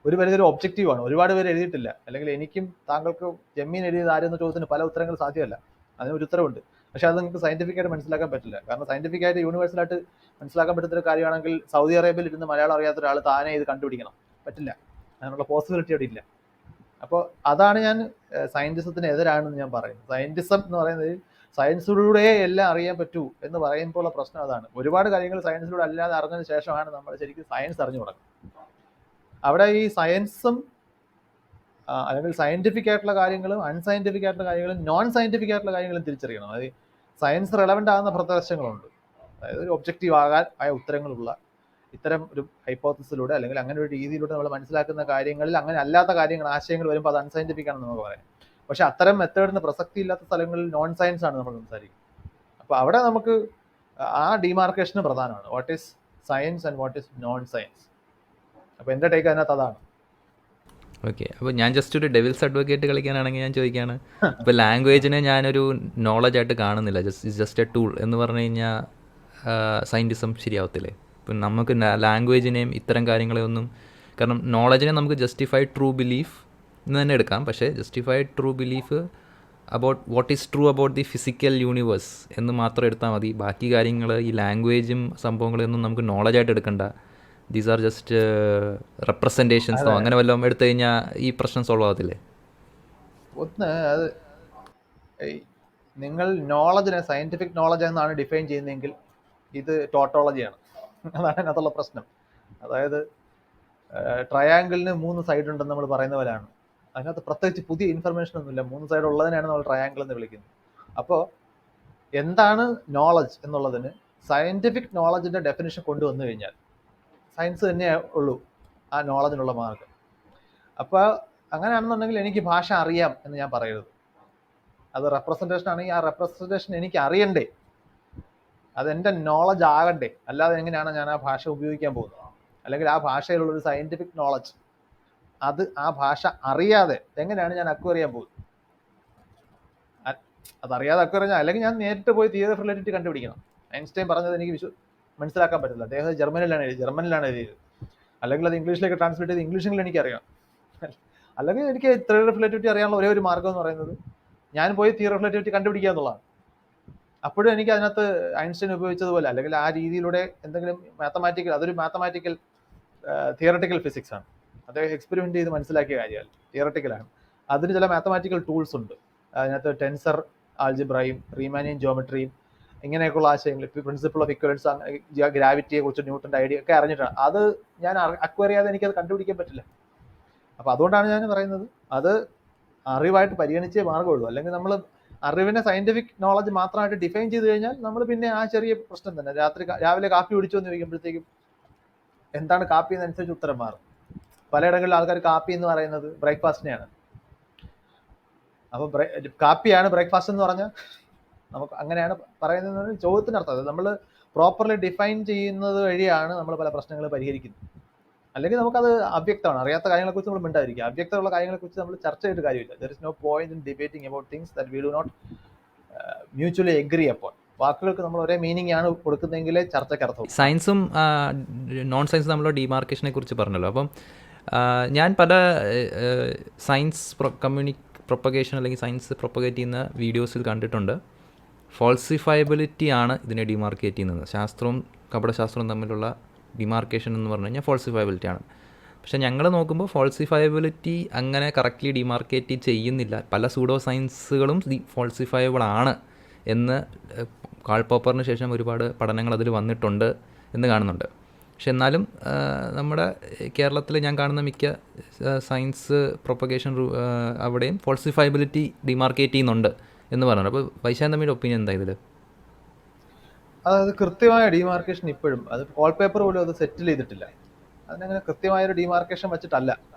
ഒരു പരിധി ഒബ്ജക്റ്റീവാണ്. ഒരുപാട് പേര് എഴുതിയിട്ടില്ല, അല്ലെങ്കിൽ എനിക്കും താങ്കൾക്കും ചെമ്മീൻ എഴുതിയത് ആരെന്ന ചോദ്യത്തിന് പല ഉത്തരങ്ങൾ സാധ്യമല്ല, അതിനൊരു ഉത്തരവുണ്ട്. പക്ഷെ അത് നിങ്ങൾക്ക് സയൻറ്റിഫിക് ആയിട്ട് മനസ്സിലാക്കാൻ പറ്റില്ല. കാരണം സയൻറ്റിഫിക് ആയിട്ട് യൂണിവേഴ്സലായിട്ട് മനസ്സിലാക്കാൻ പറ്റുന്ന കാര്യമാണെങ്കിൽ സൗദി അറേബ്യയിൽ ഇരുന്ന് മലയാളം അറിയാത്ത ഒരാൾ താനേ ഇത് കണ്ടുപിടിക്കണം, പറ്റില്ല. അതിനുള്ള പോസിബിലിറ്റി അവിടെ ഇല്ല. അപ്പോൾ അതാണ് ഞാൻ സയൻറ്റിസത്തിന് എതിരാണെന്ന് ഞാൻ പറയുന്നത്. സയൻറ്റിസം എന്ന് പറയുന്നത് സയൻസിലൂടെ എല്ലാം അറിയാൻ പറ്റൂ എന്ന് പറയുമ്പോൾ ഉള്ള പ്രശ്നം അതാണ്. ഒരുപാട് കാര്യങ്ങൾ സയൻസിലൂടെ അല്ലാതെ അറിഞ്ഞതിന് ശേഷമാണ് നമ്മൾ ശരിക്കും സയൻസ് അറിഞ്ഞു തുടങ്ങുന്നത്. അവിടെ ഈ സയൻസും അല്ലെങ്കിൽ സയൻറ്റിഫിക് ആയിട്ടുള്ള കാര്യങ്ങളും അൺസയൻറ്റിഫിക് ആയിട്ടുള്ള കാര്യങ്ങളും നോൺ സയൻറ്റിഫിക് ആയിട്ടുള്ള കാര്യങ്ങളും തിരിച്ചറിയണം. അതായത് സയൻസ് റെലവൻ്റ് ആകുന്ന പ്രദേശങ്ങളുണ്ട്, അതായത് ഒരു ഒബ്ജക്റ്റീവ് ആയ ഉത്തരങ്ങളുള്ള ഇത്തരം ഒരു ഹൈപ്പോത്തസിലൂടെ അല്ലെങ്കിൽ അങ്ങനെ ഒരു രീതിയിലൂടെ നമ്മൾ മനസ്സിലാക്കുന്ന കാര്യങ്ങളിൽ അങ്ങനെ അല്ലാത്ത കാര്യങ്ങൾ, ആശയങ്ങൾ വരുമ്പോൾ അത് അൺസയൻറ്റിഫിക് ആണെന്ന് നമുക്ക് പറയാം. പക്ഷെ അത്തരം മെത്തേഡിന് പ്രസക്തി ഇല്ലാത്ത സ്ഥലങ്ങളിൽ നോൺ സയൻസ് ആണ് നമ്മൾ സംസാരിക്കുന്നത്. അപ്പോൾ അവിടെ നമുക്ക് ആ ഡിമാർക്കേഷന് പ്രധാനമാണ്, what is science and what is known science. അപ്പോൾ എൻ്റെ ടേക്ക് അതിനകത്ത് അതാണ്. ഓക്കെ, അപ്പോൾ ഞാൻ ജസ്റ്റ് ഒരു ഡെവിൽസ് അഡ്വക്കേറ്റ് കളിക്കാനാണെങ്കിൽ ഞാൻ ചോദിക്കുകയാണ്, ഇപ്പോൾ ലാംഗ്വേജിനെ ഞാനൊരു നോളജായിട്ട് കാണുന്നില്ല, ജസ്റ്റ് എ ടൂൾ എന്ന് പറഞ്ഞു കഴിഞ്ഞാൽ സയൻറ്റിസം ശരിയാവത്തില്ലേ? ഇപ്പം നമുക്ക് ലാംഗ്വേജിനെയും ഇത്തരം കാര്യങ്ങളെയൊന്നും, കാരണം നോളജിനെ നമുക്ക് ജസ്റ്റിഫൈഡ് ട്രൂ ബിലീഫ് എന്ന് തന്നെ എടുക്കാം, പക്ഷേ justified true belief about what is true about the physical universe എന്ന് മാത്രം എടുത്താൽ മതി. ബാക്കി കാര്യങ്ങൾ, ഈ ലാംഗ്വേജും സംഭവങ്ങളൊന്നും നമുക്ക് നോളജായിട്ട് എടുക്കണ്ട. ദീസ് ആർ ജസ്റ്റ് റെപ്രസെൻറ്റേഷൻസോ അങ്ങനെ വല്ലതും എടുത്തു കഴിഞ്ഞാൽ ഈ പ്രശ്നം സോൾവ് ആവത്തില്ലേ? ഒന്ന്, അത് നിങ്ങൾ നോളജിനെ സയൻറ്റിഫിക് നോളജ് എന്നാണ് ഡിഫൈൻ ചെയ്യുന്നതെങ്കിൽ ഇത് ടോട്ടോളജിയാണ്. അതാണ് അതിനകത്തുള്ള പ്രശ്നം. അതായത് ട്രയാങ്കിളിന് 3 സൈഡ് ഉണ്ടെന്ന് നമ്മൾ പറയുന്ന പോലെയാണ്. അതിനകത്ത് പ്രത്യേകിച്ച് പുതിയ ഇൻഫർമേഷൻ ഒന്നുമില്ല, 3 സൈഡ് ഉള്ളതിനാണ് നമ്മൾ ട്രയാങ്കിൾ എന്ന് വിളിക്കുന്നത്. അപ്പോൾ എന്താണ് നോളജ് എന്നുള്ളതിന് സയൻറ്റിഫിക് നോളജിൻ്റെ ഡെഫിനിഷൻ കൊണ്ടുവന്നു കഴിഞ്ഞാൽ സയൻസ് തന്നെ ഉള്ളൂ ആ നോളജിനുള്ള മാർഗം. അപ്പോൾ അങ്ങനെയാണെന്നുണ്ടെങ്കിൽ എനിക്ക് ഭാഷ അറിയാം എന്ന് ഞാൻ പറയരുത്. അത് റെപ്രസെൻറ്റേഷൻ ആണെങ്കിൽ ആ റെപ്രസെൻറ്റേഷൻ എനിക്ക് അറിയണ്ടേ, അതെൻ്റെ നോളജ് ആകണ്ടേ. അല്ലാതെ എങ്ങനെയാണ് ഞാൻ ആ ഭാഷ ഉപയോഗിക്കാൻ പോകുന്നത്? അല്ലെങ്കിൽ ആ ഭാഷയിലുള്ളൊരു സയൻറ്റിഫിക് നോളജ് അത് ആ ഭാഷ അറിയാതെ എങ്ങനെയാണ് ഞാൻ അക്വയർ ചെയ്യാൻ പോകുന്നത്? അതറിയാതെ അക്വയർ ചെയ്യാൻ, അല്ലെങ്കിൽ ഞാൻ നേരിട്ട് പോയി തിയറി ഓഫ് റിലേറ്റിവിറ്റി കണ്ടുപിടിക്കണം. ഐൻസ്റ്റൈൻ പറഞ്ഞത് എനിക്ക് മനസ്സിലാക്കാൻ പറ്റില്ല, അദ്ദേഹം ജർമ്മനിലാണ് എഴുതിയത്. അല്ലെങ്കിൽ അത് ഇംഗ്ലീഷിലേക്ക് ട്രാൻസ്ലേറ്റ് ചെയ്ത് ഇംഗ്ലീഷിൽ എനിക്കറിയാം. അല്ലെങ്കിൽ എനിക്ക് തിയറി ഓഫ് റിലേറ്റിവിറ്റി അറിയാനുള്ള ഒരേ ഒരു മാർഗ്ഗം എന്ന് പറയുന്നത് ഞാൻ പോയി തിയറി ഓഫ് റിലേറ്റിവിറ്റി കണ്ടുപിടിക്കുക എന്നുള്ളതാണ്. അപ്പോഴും എനിക്ക് അതിനകത്ത് ഐൻസ്റ്റൈൻ ഉപയോഗിച്ചതുപോലെ അല്ലെങ്കിൽ ആ രീതിയിലൂടെ എന്തെങ്കിലും മാത്തമാറ്റിക്കൽ, അതൊരു മാത്തമാറ്റിക്കൽ തിയറട്ടിക്കൽ ഫിസിക്സ് ആണ്. അദ്ദേഹം എക്സ്പെരിമെന്റ് ചെയ്ത് മനസ്സിലാക്കിയ കാര്യമല്ല, തിയറട്ടിക്കലാണ്. അതിന് ചില മാത്തമാറ്റിക്കൽ ടൂൾസ് ഉണ്ട്. അതിനകത്ത് ടെൻസർ ആൾജിബ്രയും റീമാനിയൻ ജോമെട്രിയും ഇങ്ങനെയൊക്കെയുള്ള ആശയങ്ങൾ, പ്രിൻസിപ്പിൾ ഓഫ് ഇക്വലൻസ്, ഗ്രാവിറ്റിയെ കുറിച്ച് ന്യൂട്ടൻ്റെ ഐഡിയ ഒക്കെ അറിഞ്ഞിട്ടാണ്. അത് ഞാൻ അക്വയർ ചെയ്യാതെ എനിക്കത് കണ്ടുപിടിക്കാൻ പറ്റില്ല. അപ്പോൾ അതുകൊണ്ടാണ് ഞാൻ പറയുന്നത് അത് അറിവായിട്ട് പരിഗണിച്ചേ മാർഗമുള്ളൂ. അല്ലെങ്കിൽ നമ്മൾ അറിവിനെ സയൻറ്റിഫിക് നോളജ് മാത്രമായിട്ട് ഡിഫൈൻ ചെയ്ത് കഴിഞ്ഞാൽ നമ്മൾ പിന്നെ ആ ചെറിയ പ്രശ്നം തന്നെ, രാവിലെ കാപ്പി കുടിച്ചോ എന്ന് ചോദിക്കുമ്പോഴത്തേക്കും എന്താണ് കാപ്പി എന്നനുസരിച്ച് ഉത്തരം മാറും. പലയിടങ്ങളിൽ ആൾക്കാർ കാപ്പി എന്ന് പറയുന്നത് ബ്രേക്ക്ഫാസ്റ്റിനെയാണ്. അപ്പോൾ കാപ്പിയാണ് ബ്രേക്ക്ഫാസ്റ്റ് എന്ന് പറഞ്ഞാൽ നമുക്ക് അങ്ങനെയാണ് പറയുന്നത് ചോദ്യത്തിനർത്ഥം. അത് നമ്മൾ പ്രോപ്പർലി ഡിഫൈൻ ചെയ്യുന്നത് വഴിയാണ് നമ്മൾ പല പ്രശ്നങ്ങൾ പരിഹരിക്കുന്നത്. അല്ലെങ്കിൽ നമുക്കത് അവ്യക്തമാണ്, അറിയാത്ത കാര്യങ്ങളെക്കുറിച്ച് നമ്മൾ മിണ്ടാതിരിക്കുക. അവ്യക്തമുള്ള കാര്യങ്ങളെക്കുറിച്ച് നമ്മൾ ചർച്ച ചെയ്തിട്ട് കാര്യമില്ല. There is no point in debating about things that we do not mutually agree upon. വാക്കുകൾക്ക് നമ്മൾ ഒരേ മീനിങ് ആണ് കൊടുക്കുന്നതെങ്കിലേ ചർച്ചയ്ക്ക് അർത്ഥം. സയൻസും നോൺ സയൻസും തമ്മിലുള്ള ഡിമാർക്കേഷനെ കുറിച്ച് പറഞ്ഞല്ലോ. അപ്പം ഞാൻ പല സയൻസ് പ്രൊപ്പഗേഷൻ അല്ലെങ്കിൽ സയൻസ് പ്രൊപ്പഗേറ്റ് ചെയ്യുന്ന വീഡിയോസിൽ കണ്ടിട്ടുണ്ട്, ഫോൾസിഫയബിലിറ്റി ആണ് ഇതിനെ ഡിമാർക്കേറ്റ് ചെയ്യുന്നത്. ശാസ്ത്രവും കപടശാസ്ത്രവും തമ്മിലുള്ള ഡിമാർക്കേഷൻ എന്ന് പറഞ്ഞു കഴിഞ്ഞാൽ ഫോൾസിഫയബിലിറ്റി ആണ്. പക്ഷെ ഞങ്ങൾ നോക്കുമ്പോൾ ഫോൾസിഫയബിലിറ്റി അങ്ങനെ കറക്റ്റ്ലി ഡിമാർക്കേറ്റ് ചെയ്യുന്നില്ല. പല സൂഡോ സയൻസുകളും ഫോൾസിഫയബിൾ ആണ് എന്ന് കാൾ പോപ്പറിന് ശേഷം ഒരുപാട് പഠനങ്ങൾ അതിൽ വന്നിട്ടുണ്ട് എന്ന് കാണുന്നുണ്ട്. പക്ഷെ എന്നാലും നമ്മുടെ കേരളത്തിൽ ഞാൻ കാണുന്ന മിക്ക സയൻസ് പ്രൊപ്പഗേഷൻ അവിടെയും ഫോൾസിഫയബിലിറ്റി ഡിമാർക്കേറ്റ് ചെയ്യുന്നുണ്ട് എന്ന് പറയുന്നത്. അപ്പോൾ വൈശാഖ് തമ്മിയുടെ ഒപ്പീനിയൻ എന്താ ഇതിൽ? അതായത് കൃത്യമായ ഡിമാർക്കേഷൻ ഇപ്പോഴും അത് കോൾ പേപ്പർ പോലും അത് സെറ്റിൽ ചെയ്തിട്ടില്ല. അതിനങ്ങനെ കൃത്യമായൊരു ഡിമാർക്കേഷൻ വെച്ചിട്ടല്ല,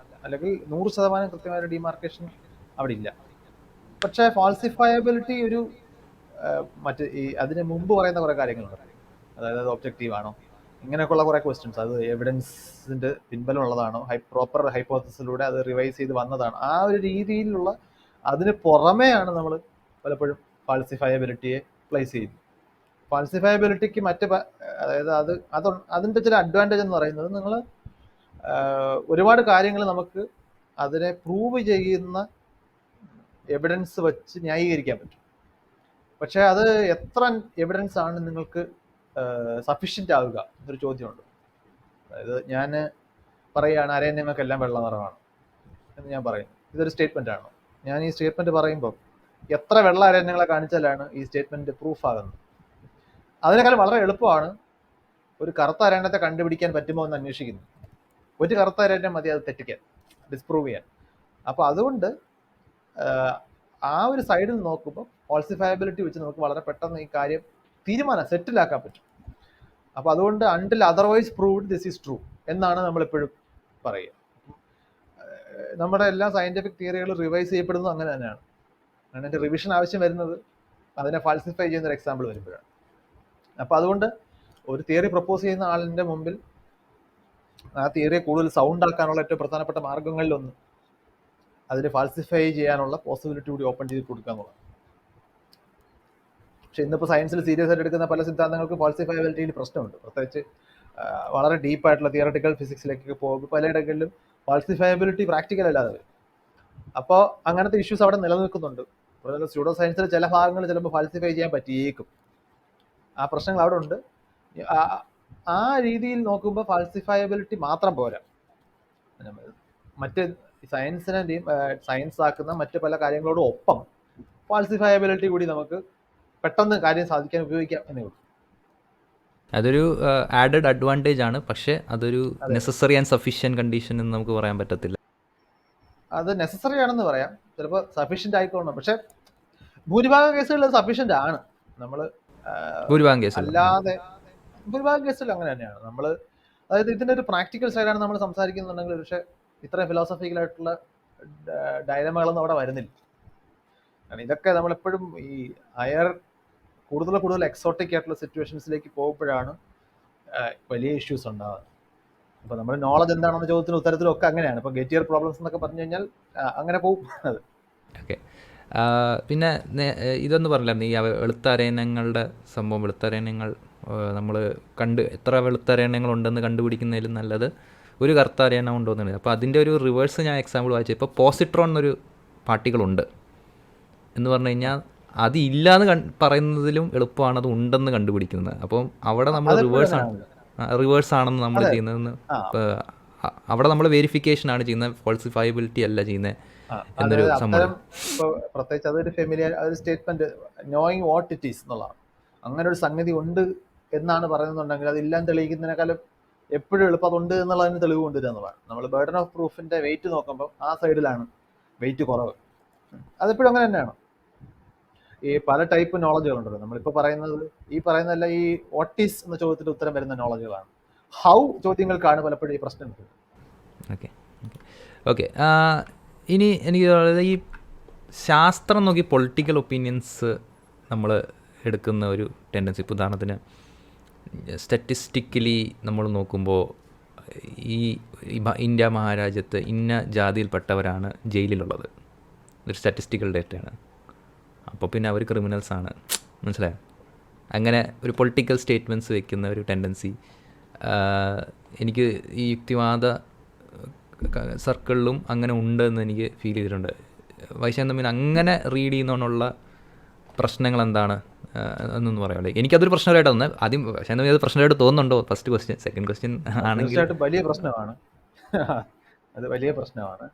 അല്ലെങ്കിൽ 100% കൃത്യമായൊരു ഡിമാർക്കേഷൻ അവിടെ ഇല്ല. പക്ഷേ ഫാൾസിഫയബിലിറ്റി ഒരു മറ്റ് ഈ അതിന് മുമ്പ് പറയുന്ന കുറേ കാര്യങ്ങളുണ്ട്. അതായത് അത് ഒബ്ജക്റ്റീവ് ആണോ, ഇങ്ങനെയൊക്കെയുള്ള കുറേ ക്വസ്റ്റ്യൻസ്, അത് എവിഡൻസിന്റെ പിൻബലമുള്ളതാണോ, പ്രോപ്പർ ഹൈപ്പോത്തസിലൂടെ അത് റിവൈസ് ചെയ്ത് വന്നതാണ്, ആ ഒരു രീതിയിലുള്ള അതിന് പുറമെയാണ് നമ്മൾ പലപ്പോഴും ഫാൾസിഫയബിലിറ്റിയെ പ്ലേസ് ചെയ്യുന്നത്. ഫാൾസിഫയബിലിറ്റിക്ക് അതായത് അതിൻ്റെ ചില അഡ്വാൻറ്റേജ് എന്ന് പറയുന്നത്, നിങ്ങൾ ഒരുപാട് കാര്യങ്ങൾ നമുക്ക് അതിനെ പ്രൂവ് ചെയ്യുന്ന എവിഡൻസ് വെച്ച് ന്യായീകരിക്കാൻ പറ്റും. പക്ഷെ അത് എത്ര എവിഡൻസ് ആണ് നിങ്ങൾക്ക് സഫീഷ്യൻ്റ് ആവുക എന്നൊരു ചോദ്യമുണ്ട്. അതായത് ഞാൻ പറയുകയാണ് അരയന്യങ്ങൾക്കെല്ലാം വെള്ള നിറമാണ് എന്ന് ഞാൻ പറയുന്നു, ഇതൊരു സ്റ്റേറ്റ്മെൻ്റ് ആണ്. ഞാൻ ഈ സ്റ്റേറ്റ്മെൻറ്റ് പറയുമ്പോൾ എത്ര വെള്ള അരയന്യങ്ങളെ കാണിച്ചാലാണ് ഈ സ്റ്റേറ്റ്മെൻറ്റ് പ്രൂഫ് ആകുന്നത്? അതിനേക്കാൾ വളരെ എളുപ്പമാണ് ഒരു കറുത്ത അരയന്നത്തെ കണ്ടുപിടിക്കാൻ പറ്റുമോ എന്ന് അന്വേഷിക്കുന്നു. ഒരു കറുത്ത അരയന്നം മതി അത് തെറ്റിക്കാൻ, ഡിസ്പ്രൂവ് ചെയ്യാൻ. അപ്പോൾ അതുകൊണ്ട് ആ ഒരു സൈഡിൽ നോക്കുമ്പോൾ ഫാൾസിഫയബിലിറ്റി വെച്ച് നമുക്ക് വളരെ പെട്ടെന്ന് ഈ കാര്യം സെറ്റിലാക്കാൻ പറ്റും. അപ്പോൾ അതുകൊണ്ട് until otherwise proved this is true എന്നാണ് നമ്മളെപ്പോഴും പറയുക. നമ്മുടെ എല്ലാ സയന്റിഫിക് തിയറികളും റിവൈസ് ചെയ്യപ്പെടുന്നത് അങ്ങനെ തന്നെയാണ്. അതിൻ്റെ റിവിഷൻ ആവശ്യം വരുന്നത് അതിനെ ഫാൾസിഫൈ ചെയ്യുന്ന ഒരു എക്സാമ്പിൾ വരുമ്പോഴാണ്. അപ്പോൾ അതുകൊണ്ട് ഒരു തിയറി പ്രപ്പോസ് ചെയ്യുന്ന ആളിൻ്റെ മുമ്പിൽ ആ തിയറിയെ കൂടുതൽ സൗണ്ട് ആക്കാനുള്ള ഏറ്റവും പ്രധാനപ്പെട്ട മാർഗങ്ങളിലൊന്ന് അതിനെ ഫാൾസിഫൈ ചെയ്യാനുള്ള പോസിബിലിറ്റി കൂടി ഓപ്പൺ ചെയ്ത് കൊടുക്കുക എന്നുള്ളത്. പക്ഷെ ഇന്നിപ്പോൾ സയൻസിൽ സീരിയസ് ആയിട്ട് എടുക്കുന്ന പല സിദ്ധാന്തങ്ങൾക്ക് ഫാൾസിഫയബിലിറ്റിയിൽ പ്രശ്നമുണ്ട്. പ്രത്യേകിച്ച് വളരെ ഡീപ്പായിട്ടുള്ള തിയറട്ടിക്കൽ ഫിസിക്സിലേക്ക് പോകുമ്പോൾ പലയിടങ്ങളിലും ഫാൾസിഫയബിലിറ്റി പ്രാക്ടിക്കൽ അല്ലാതെ വരും. അപ്പോൾ അങ്ങനത്തെ ഇഷ്യൂസ് അവിടെ നിലനിൽക്കുന്നുണ്ട്. സ്യൂഡോ സയൻസിൽ ചില ഭാഗങ്ങൾ ചിലപ്പോൾ ഫാൾസിഫൈ ചെയ്യാൻ പറ്റിയേക്കും. ആ പ്രശ്നങ്ങൾ അവിടെ ഉണ്ട്. ആ രീതിയിൽ നോക്കുമ്പോൾ ഫാൾസിഫയബിലിറ്റി മാത്രം പോരാ, മറ്റ് സയൻസ് ആക്കുന്ന മറ്റ് പല കാര്യങ്ങളോടും ഒപ്പം ഫാൾസിഫയബിലിറ്റി കൂടി നമുക്ക് പെട്ടെന്ന് കാര്യം സാധിക്കാൻ ഉപയോഗിക്കാം എന്നേ ഉള്ളൂ. അതൊരു ആഡഡ് അഡ്വാൻറ്റേജ് ആണ്. പക്ഷേ അതൊരു നെസസറി ആൻഡ് സഫീഷ്യൻറ്റ് കണ്ടീഷൻ എന്ന് നമുക്ക് പറയാൻ പറ്റത്തില്ല. അത് നെസസറി ആണെന്ന് പറയാം, ചിലപ്പോൾ സഫീഷ്യൻ്റ് ആയിക്കോണം. പക്ഷെ ഭൂരിഭാഗം കേസുകളിൽ സഫീഷ്യൻ്റ് ആണ്. നമ്മൾ ഭൂരിഭാഗം കേസ് അല്ലാതെ ഭൂരിഭാഗം കേസിൽ അങ്ങനെ തന്നെയാണ്. നമ്മൾ അതായത് ഇതിൻ്റെ ഒരു പ്രാക്ടിക്കൽ സൈഡാണ് നമ്മൾ സംസാരിക്കുന്നുണ്ടെങ്കിൽ പക്ഷേ ഇത്രയും ഫിലോസഫിക്കലായിട്ടുള്ള ഡയലമകളൊന്നും അവിടെ വരുന്നില്ല. കാരണം ഇതൊക്കെ നമ്മളെപ്പോഴും ഈ കൂടുതൽ എക്സോട്ടിക് ആയിട്ടുള്ള സിറ്റുവേഷൻസിലേക്ക് പോകുമ്പോഴാണ് വലിയ ഇഷ്യൂസ് ഉണ്ടാകുന്നത്. അപ്പോൾ നമ്മുടെ നോളജ് എന്താണെന്ന ചോദ്യത്തിന് ഉത്തരത്തിലൊക്കെ അങ്ങനെയാണ്. ഇപ്പോൾ ഗെറ്റിയർ പ്രോബ്ലംസ് എന്നൊക്കെ പറഞ്ഞു കഴിഞ്ഞാൽ അങ്ങനെ പോകും അത്. ഓക്കെ. പിന്നെ ഇതൊന്ന് പറഞ്ഞില്ലായിരുന്നു ഈ വെളുത്തരയണങ്ങളുടെ സംഭവം. വെളുത്തരയണങ്ങൾ നമ്മൾ എത്ര വെളുത്തരയണങ്ങളുണ്ടെന്ന് കണ്ടുപിടിക്കുന്നതിലും നല്ലത് ഒരു കറുത്ത അരയണം ഉണ്ടോയെന്നാണ്. അപ്പോൾ അതിൻ്റെ ഒരു റിവേഴ്സ് ഞാൻ എക്സാമ്പിൾ വായിച്ചത്. ഇപ്പോൾ പോസിട്രോൺ എന്നൊരു പാർട്ടികളുണ്ട് എന്ന് പറഞ്ഞു കഴിഞ്ഞാൽ അത് ഇല്ലയെന്ന് പറയുന്നതിലും എളുപ്പമാണ് അത് ഉണ്ടെന്ന് കണ്ടുപിടിക്കുന്നത്. അപ്പം അവിടെ നമ്മൾ റിവേഴ്സ് ആണെന്ന് നമ്മൾ ചെയ്യുന്നതെന്ന് അവിടെ നമ്മൾ വെരിഫിക്കേഷനാണ് ചെയ്യുന്നത്, ഫോൾസിഫയബിലിറ്റി അല്ല ചെയ്യുന്നത് എന്നൊരു സംഭവം. പ്രത്യേകിച്ച് അതൊരു ഫെമിലിയർ ഒരു statement, knowing what it is എന്നുള്ളതാണ്. അങ്ങനെ ഒരു സംഗതി ഉണ്ട് എന്നാണ് പറയുന്നുണ്ടെങ്കിൽ അത് ഇല്ലാന്ന് തെളിയിക്കുന്നതിനേക്കാളും എപ്പോഴും എളുപ്പം അതുണ്ട് എന്നുള്ളതിന് തെളിവ് കൊണ്ടുവരിക എന്നുള്ളതാണ്. നമ്മൾ ബർഡൻ ഓഫ് പ്രൂഫിന്റെ വെയിറ്റ് നോക്കുമ്പോൾ ആ സൈഡിലാണ് വെയിറ്റ് കുറവ്. അതെപ്പോഴും അങ്ങനെ തന്നെയാണ്. ഈ പല ടൈപ്പ് നോളജുകളുണ്ടല്ലോ. നമ്മളിപ്പോൾ പറയുന്നത് ഈ പറയുന്നതല്ല, ഈ വാട്ട് ഈസ് എന്ന ചോദ്യത്തിന് ഉത്തരം വരുന്ന നോളജുകളാണ്. ഹൗ ചോദ്യങ്ങൾക്കാണ് പലപ്പോഴും ഈ പ്രശ്നം വരുന്നത്. ഓക്കെ ഓക്കെ ഇനി എനിക്ക് ഈ ശാസ്ത്രം നോക്കി പൊളിറ്റിക്കൽ ഒപ്പീനിയൻസ് നമ്മൾ എടുക്കുന്ന ഒരു ടെൻഡൻസി. ഇപ്പോൾ ഉദാഹരണത്തിന് സ്റ്റാറ്റിസ്റ്റിക്കലി നമ്മൾ നോക്കുമ്പോൾ ഈ ഇന്ത്യ മഹാരാജ്യത്ത് ഇന്ന ജാതിയിൽപ്പെട്ടവരാണ് ജയിലിലുള്ളത്, ഒരു സ്റ്റാറ്റിസ്റ്റിക്കൽ ഡേറ്റയാണ്. അപ്പോൾ പിന്നെ അവർ ക്രിമിനൽസാണ്, മനസ്സിലായോ? അങ്ങനെ ഒരു പൊളിറ്റിക്കൽ സ്റ്റേറ്റ്മെൻറ്റ്സ് വെക്കുന്ന ഒരു ടെൻഡൻസി എനിക്ക് ഈ യുക്തിവാദ സർക്കിളിലും അങ്ങനെ ഉണ്ടെന്ന് എനിക്ക് ഫീൽ ചെയ്തിട്ടുണ്ട്. വൈശാഖ് തമ്മിൽ അങ്ങനെ റീഡ് ചെയ്യുന്നതിനുള്ള പ്രശ്നങ്ങൾ എന്താണ് എന്നൊന്ന് പറയാമല്ലേ? എനിക്കതൊരു പ്രശ്നമായിട്ട് തോന്നുന്നത്. ആദ്യം വൈശാഖ് തമ്മിൽ അത് പ്രശ്നമായിട്ട് തോന്നുന്നുണ്ടോ? First question. സെക്കൻഡ് ക്വസ്റ്റ്യൻ ആണെങ്കിൽ വലിയ പ്രശ്നമാണ്. അത് വലിയ പ്രശ്നമാണ്.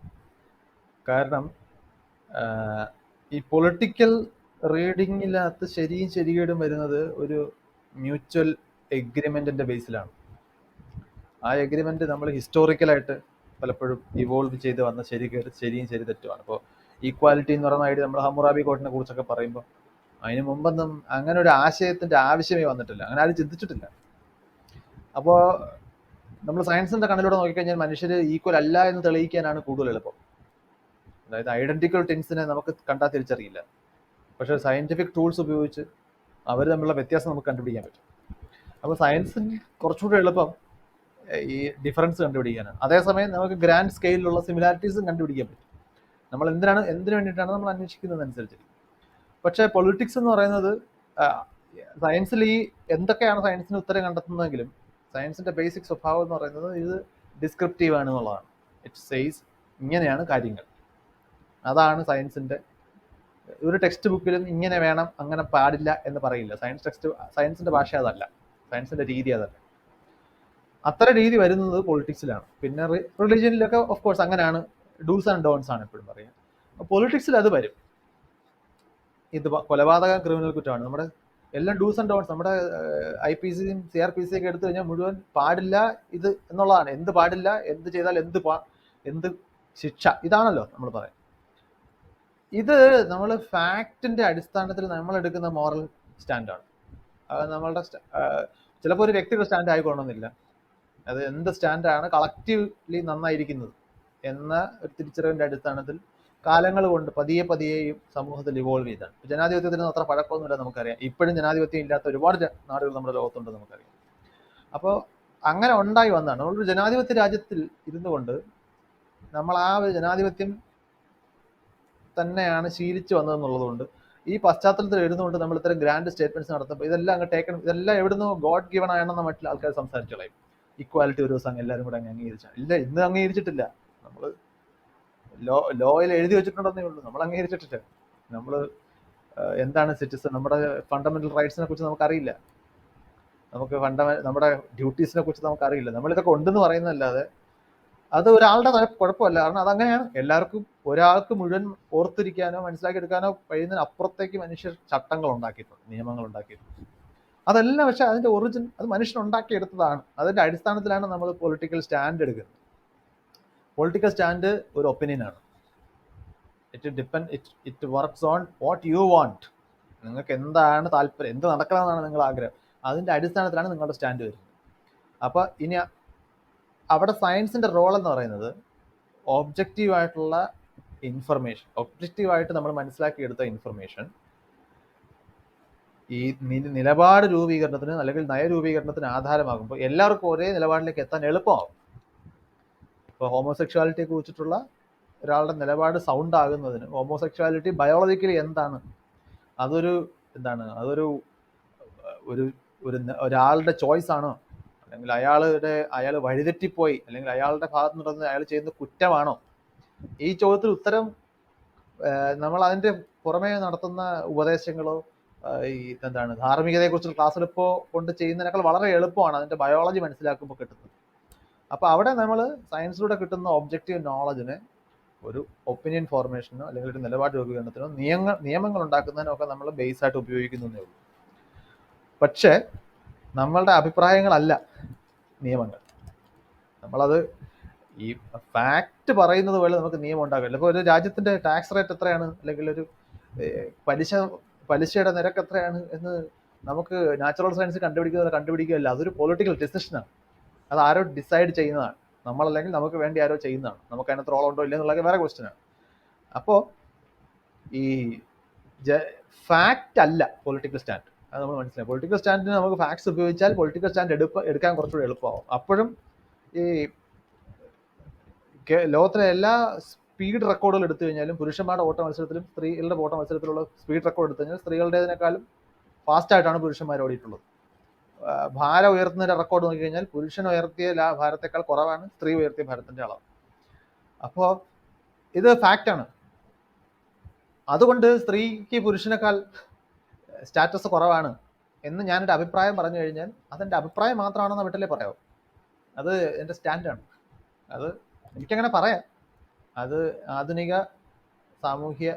കാരണം ആഹ്, ഈ പൊളിറ്റിക്കൽ റീഡിങ്ങിനകത്ത് ശരിയും ശരികേടും വരുന്നത് ഒരു മ്യൂച്വൽ എഗ്രിമെന്റിന്റെ ബേസിലാണ്. ആ എഗ്രിമെന്റ് നമ്മൾ ഹിസ്റ്റോറിക്കലായിട്ട് പലപ്പോഴും ഇവോൾവ് ചെയ്ത് വന്ന ശരിയും ശരി തെറ്റുമാണ്. ഇപ്പോൾ ഈക്വാലിറ്റി എന്ന് പറയുന്ന ഐഡിയ നമ്മൾ ഹമ്മുറാബി കോട്ടിനെ കുറിച്ചൊക്കെ പറയുമ്പോൾ അതിന് മുമ്പൊന്നും അങ്ങനെ ഒരു ആശയത്തിന്റെ ആവശ്യമേ വന്നിട്ടില്ല, അങ്ങനെ ആരും ചിന്തിച്ചിട്ടില്ല. അപ്പോൾ നമ്മൾ സയൻസിന്റെ കണ്ണിലൂടെ നോക്കിക്കഴിഞ്ഞാൽ മനുഷ്യർ ഈക്വൽ അല്ല എന്ന് തെളിയിക്കാനാണ് കൂടുതൽ എളുപ്പം. അതായത് ഐഡന്റിക്കൽ ടിൻസിനെ നമുക്ക് കണ്ടാൽ തിരിച്ചറിയില്ല, പക്ഷേ സയന്റിഫിക് ടൂൾസ് ഉപയോഗിച്ച് അവർ തമ്മിലുള്ള വ്യത്യാസം നമുക്ക് കണ്ടുപിടിക്കാൻ പറ്റും. അപ്പോൾ സയൻസിന് കുറച്ചുകൂടി എളുപ്പം ഈ ഡിഫറൻസ് കണ്ടുപിടിക്കാനാണ്. അതേസമയം നമുക്ക് ഗ്രാൻഡ് സ്കെയിലുള്ള സിമിലാരിറ്റീസും കണ്ടുപിടിക്കാൻ പറ്റും. നമ്മൾ എന്തിനു വേണ്ടിയിട്ടാണ് നമ്മൾ അന്വേഷിക്കുന്നതനുസരിച്ച്. പക്ഷേ പൊളിറ്റിക്സ് എന്ന് പറയുന്നത് സയൻസിൽ ഈ എന്തൊക്കെയാണ് സയൻസിന് ഉത്തരം കണ്ടെത്തുന്നതെങ്കിലും സയൻസിന്റെ ബേസിക് സ്വഭാവം എന്ന് പറയുന്നത് ഇത് ഡിസ്ക്രിപ്റ്റീവ് ആണ് എന്നുള്ളതാണ്. ഇറ്റ് സെയ്സ് ഇങ്ങനെയാണ് കാര്യങ്ങൾ. അതാണ് സയൻസിന്റെ. ഒരു ടെക്സ്റ്റ് ബുക്കിലും ഇങ്ങനെ വേണം അങ്ങനെ പാടില്ല എന്ന് പറയില്ല. സയൻസിന്റെ ഭാഷ അതല്ല, സയൻസിന്റെ രീതി അതല്ല. അത്തരം രീതി വരുന്നത് പൊളിറ്റിക്സിലാണ്. പിന്നെ റിലിജനിലൊക്കെ ഓഫ് കോഴ്സ് അങ്ങനെയാണ്, ഡൂസ് ആൻഡ് ഡോൺസ് ആണ് എപ്പോഴും പറയുക. പൊളിറ്റിക്സിൽ അത് വരും. ഇത് കൊലപാതകം ക്രിമിനൽ കുറ്റമാണ്. നമ്മുടെ എല്ലാം ഡൂസ് ആൻഡ് ഡോൺസ്. നമ്മുടെ IPC-യും CRPC ഒക്കെ എടുത്തു കഴിഞ്ഞാൽ മുഴുവൻ പാടില്ല ഇത് എന്നുള്ളതാണ്. എന്ത് പാടില്ല, എന്ത് ചെയ്താൽ എന്ത് ശിക്ഷ, ഇതാണല്ലോ നമ്മൾ പറയാം. ഇത് നമ്മൾ ഫാക്റ്റിന്റെ അടിസ്ഥാനത്തിൽ നമ്മൾ എടുക്കുന്ന മോറൽ സ്റ്റാൻഡാണ്. അത് നമ്മളുടെ ചിലപ്പോൾ ഒരു വ്യക്തിയുടെ സ്റ്റാൻഡ് ആയിക്കൊള്ളണമെന്നില്ല. അത് എന്ത് സ്റ്റാൻഡാണ് കളക്റ്റീവ്ലി നന്നായിരിക്കുന്നത് എന്ന ഒരു തിരിച്ചറിവിന്റെ അടിസ്ഥാനത്തിൽ കാലങ്ങൾ കൊണ്ട് പതിയെയും സമൂഹത്തിൽ ഇവോൾവ് ചെയ്താണ്. ജനാധിപത്യത്തിന് അത്ര പഴക്കമൊന്നുമില്ല, നമുക്കറിയാം. ഇപ്പോഴും ജനാധിപത്യം ഇല്ലാത്ത ഒരുപാട് നാടുകൾ നമ്മുടെ ലോകത്തുണ്ട്, നമുക്കറിയാം. അപ്പോൾ അങ്ങനെ ഉണ്ടായി വന്നതാണ്. നമ്മളൊരു ജനാധിപത്യ രാജ്യത്തിൽ ഇരുന്നു കൊണ്ട് നമ്മൾ ആ ഒരു ജനാധിപത്യം തന്നെയാണ് ശീലിച്ചു വന്നതെന്നുള്ളതുകൊണ്ട് ഈ പശ്ചാത്തലത്തിൽ എഴുതുകൊണ്ട് നമ്മൾ ഇത്തരം ഗ്രാൻഡ് സ്റ്റേറ്റ്മെന്റ്സ് നടത്തുമ്പോൾ ഇതെല്ലാം അങ്ങ് ഇതെല്ലാം എവിടുന്നോ ഗോഡ് ഗിവൺ ആണെന്ന് മറ്റുള്ള ആൾക്കാർ സംസാരിച്ചു കളയും. ഇക്വാലിറ്റി ഒരു ദിവസം എല്ലാവരും കൂടെ അങ്ങ് അംഗീകരിച്ചാൽ ഇല്ല, ഇന്ന് അംഗീകരിച്ചിട്ടില്ല. നമ്മൾ ലോയിൽ എഴുതി വെച്ചിട്ടുണ്ടെന്നേ ഉള്ളൂ, നമ്മൾ അംഗീകരിച്ചിട്ടില്ല. നമ്മൾ എന്താണ് സിറ്റിസൺ, നമ്മുടെ ഫണ്ടമെന്റൽ റൈറ്റ്സിനെ കുറിച്ച് നമുക്കറിയില്ല, നമുക്ക് നമ്മുടെ ഡ്യൂട്ടീസിനെ കുറിച്ച് നമുക്കറിയില്ല. നമ്മളിതൊക്കെ ഉണ്ടെന്ന് പറയുന്നതല്ലാതെ അത് ഒരാളുടെ കുഴപ്പമല്ല. കാരണം അതങ്ങനെയാണ്. എല്ലാവർക്കും ഒരാൾക്ക് മുഴുവൻ ഓർത്തിരിക്കാനോ മനസ്സിലാക്കിയെടുക്കാനോ കഴിയുന്നതിന് അപ്പുറത്തേക്ക് മനുഷ്യർ ചട്ടങ്ങൾ ഉണ്ടാക്കിയിട്ടുണ്ട്, നിയമങ്ങൾ ഉണ്ടാക്കിയിട്ടുണ്ട്. അതെല്ലാം പക്ഷെ അതിന്റെ ഒറിജിൻ അത് മനുഷ്യൻ ഉണ്ടാക്കിയെടുത്തതാണ്. അതിന്റെ അടിസ്ഥാനത്തിലാണ് നമ്മൾ പൊളിറ്റിക്കൽ സ്റ്റാൻഡ് എടുക്കുന്നത്. പൊളിറ്റിക്കൽ സ്റ്റാൻഡ് ഒരു ഒപ്പീനിയനാണ്. It works on what you want. നിങ്ങൾക്ക് എന്താണ് താല്പര്യം, എന്ത് നടക്കണമെന്നാണ് നിങ്ങൾ ആഗ്രഹം, അതിന്റെ അടിസ്ഥാനത്തിലാണ് നിങ്ങളുടെ സ്റ്റാൻഡ് വരുന്നത്. അപ്പൊ ഇനി അവിടെ സയൻസിന്റെ റോൾ എന്ന് പറയുന്നത് ഒബ്ജക്റ്റീവായിട്ടുള്ള ഇൻഫർമേഷൻ, ഒബ്ജക്റ്റീവായിട്ട് നമ്മൾ മനസ്സിലാക്കിയെടുത്ത ഇൻഫർമേഷൻ ഈ നിലപാട് രൂപീകരണത്തിന് അല്ലെങ്കിൽ നയരൂപീകരണത്തിന് ആധാരമാകുമ്പോൾ എല്ലാവർക്കും ഒരേ നിലപാടിലേക്ക് എത്താൻ എളുപ്പമാകും. ഇപ്പോൾ ഹോമോസെക്ഷുവാലിറ്റിയെ കുറിച്ചിട്ടുള്ള ഒരാളുടെ നിലപാട് സൗണ്ട് ആകുന്നതിന് ഹോമോസെക്ഷുവാലിറ്റി ബയോളജിക്കലി എന്താണ്, അതൊരു അതൊരു ഒരാളുടെ ചോയ്സ് ആണോ, അല്ലെങ്കിൽ അയാൾ വഴിതെറ്റിപ്പോയി, അല്ലെങ്കിൽ അയാളുടെ ഭാഗത്ത് നിന്ന് അയാൾ ചെയ്യുന്ന കുറ്റമാണോ, ഈ ചോദ്യത്തിന് ഉത്തരം നമ്മൾ അതിന്റെ പുറമേ നടത്തുന്ന ഉപദേശങ്ങളോ ഈ ധാർമ്മികതയെക്കുറിച്ചുള്ള ക്ലാസ് എടുപ്പോ കൊണ്ട് ചെയ്യുന്നതിനേക്കാൾ വളരെ എളുപ്പമാണ് അതിന്റെ ബയോളജി മനസ്സിലാക്കുമ്പോൾ കിട്ടുന്നത്. അപ്പൊ അവിടെ നമ്മൾ സയൻസിലൂടെ കിട്ടുന്ന ഒബ്ജക്റ്റീവ് നോളജിനെ ഒരു ഒപ്പീനിയൻ ഫോർമേഷനോ അല്ലെങ്കിൽ ഒരു നിലപാട് രൂപീകരണത്തിനോ നിയമങ്ങൾ ഉണ്ടാക്കുന്നതിനോ ഒക്കെ നമ്മൾ ബേസ് ആയിട്ട് ഉപയോഗിക്കുന്നതേ ഉള്ളൂ. പക്ഷേ നമ്മളുടെ അഭിപ്രായങ്ങളല്ല നിയമങ്ങൾ. നമ്മളത് ഈ ഫാക്ട് പറയുന്നത് പോലെ നമുക്ക് നിയമം ഉണ്ടാക്കില്ല. ഇപ്പോൾ ഒരു രാജ്യത്തിന്റെ ടാക്സ് റേറ്റ് എത്രയാണ്, അല്ലെങ്കിൽ ഒരു പലിശയുടെ നിരക്ക് എത്രയാണ് എന്ന് നമുക്ക് നാച്ചുറൽ സയൻസ് കണ്ടുപിടിക്കുകയല്ല, അതൊരു പൊളിറ്റിക്കൽ ഡിസിഷനാണ്. അത് ആരോ ഡിസൈഡ് ചെയ്യുന്നതാണ്, നമ്മളല്ലെങ്കിൽ നമുക്ക് വേണ്ടി ആരോ ചെയ്യുന്നതാണ്. നമുക്ക് അതിനകത്ത് റോൾ ഉണ്ടോ ഇല്ലെന്നുള്ളത് വേറെ ക്വസ്റ്റ്യനാണ്. അപ്പോൾ ഈ ഫാക്റ്റ് അല്ല പൊളിറ്റിക്കൽ സ്റ്റാൻഡ്, അത് നമ്മൾ മനസ്സിലായി. പൊളിറ്റിക്കൽ സ്റ്റാൻഡിന് നമുക്ക് ഫാക്ട്സ് ഉപയോഗിച്ചാൽ പൊളിറ്റിക്കൽ സ്റ്റാൻഡ് എടുക്കാൻ കുറച്ചുകൂടി എളുപ്പമാവും. അപ്പോഴും ഈ ലോകത്തിലെ എല്ലാ സ്പീഡ് റെക്കോർഡുകൾ എടുത്തു കഴിഞ്ഞാലും പുരുഷന്മാരുടെ ഓട്ട മത്സരത്തിലും സ്ത്രീകളുടെ ഓട്ട മത്സരത്തിലുള്ള സ്പീഡ് റെക്കോർഡ് എടുത്തു കഴിഞ്ഞാൽ സ്ത്രീകളുടേതിനേക്കാളും ഫാസ്റ്റായിട്ടാണ് പുരുഷന്മാർ ഓടിയിട്ടുള്ളത്. ഭാരം ഉയർത്തുന്നതിന്റെ റെക്കോർഡ് നോക്കിക്കഴിഞ്ഞാൽ പുരുഷൻ ഉയർത്തിയ ഭാരത്തേക്കാൾ കുറവാണ് സ്ത്രീ ഉയർത്തിയ ഭാരത്തിന്റെ അളവ്. അപ്പോൾ ഇത് ഫാക്റ്റാണ്. അതുകൊണ്ട് സ്ത്രീക്ക് പുരുഷനേക്കാൾ സ്റ്റാറ്റസ് കുറവാണ് എന്ന് ഞാനൊരു അഭിപ്രായം പറഞ്ഞു കഴിഞ്ഞാൽ അതെന്റെ അഭിപ്രായം മാത്രമാണെന്ന് വീട്ടിലേ പറയാവൂ. അത് എൻ്റെ സ്റ്റാൻഡാണ്. അത് എനിക്കങ്ങനെ പറയാം. അത് ആധുനിക സാമൂഹ്യ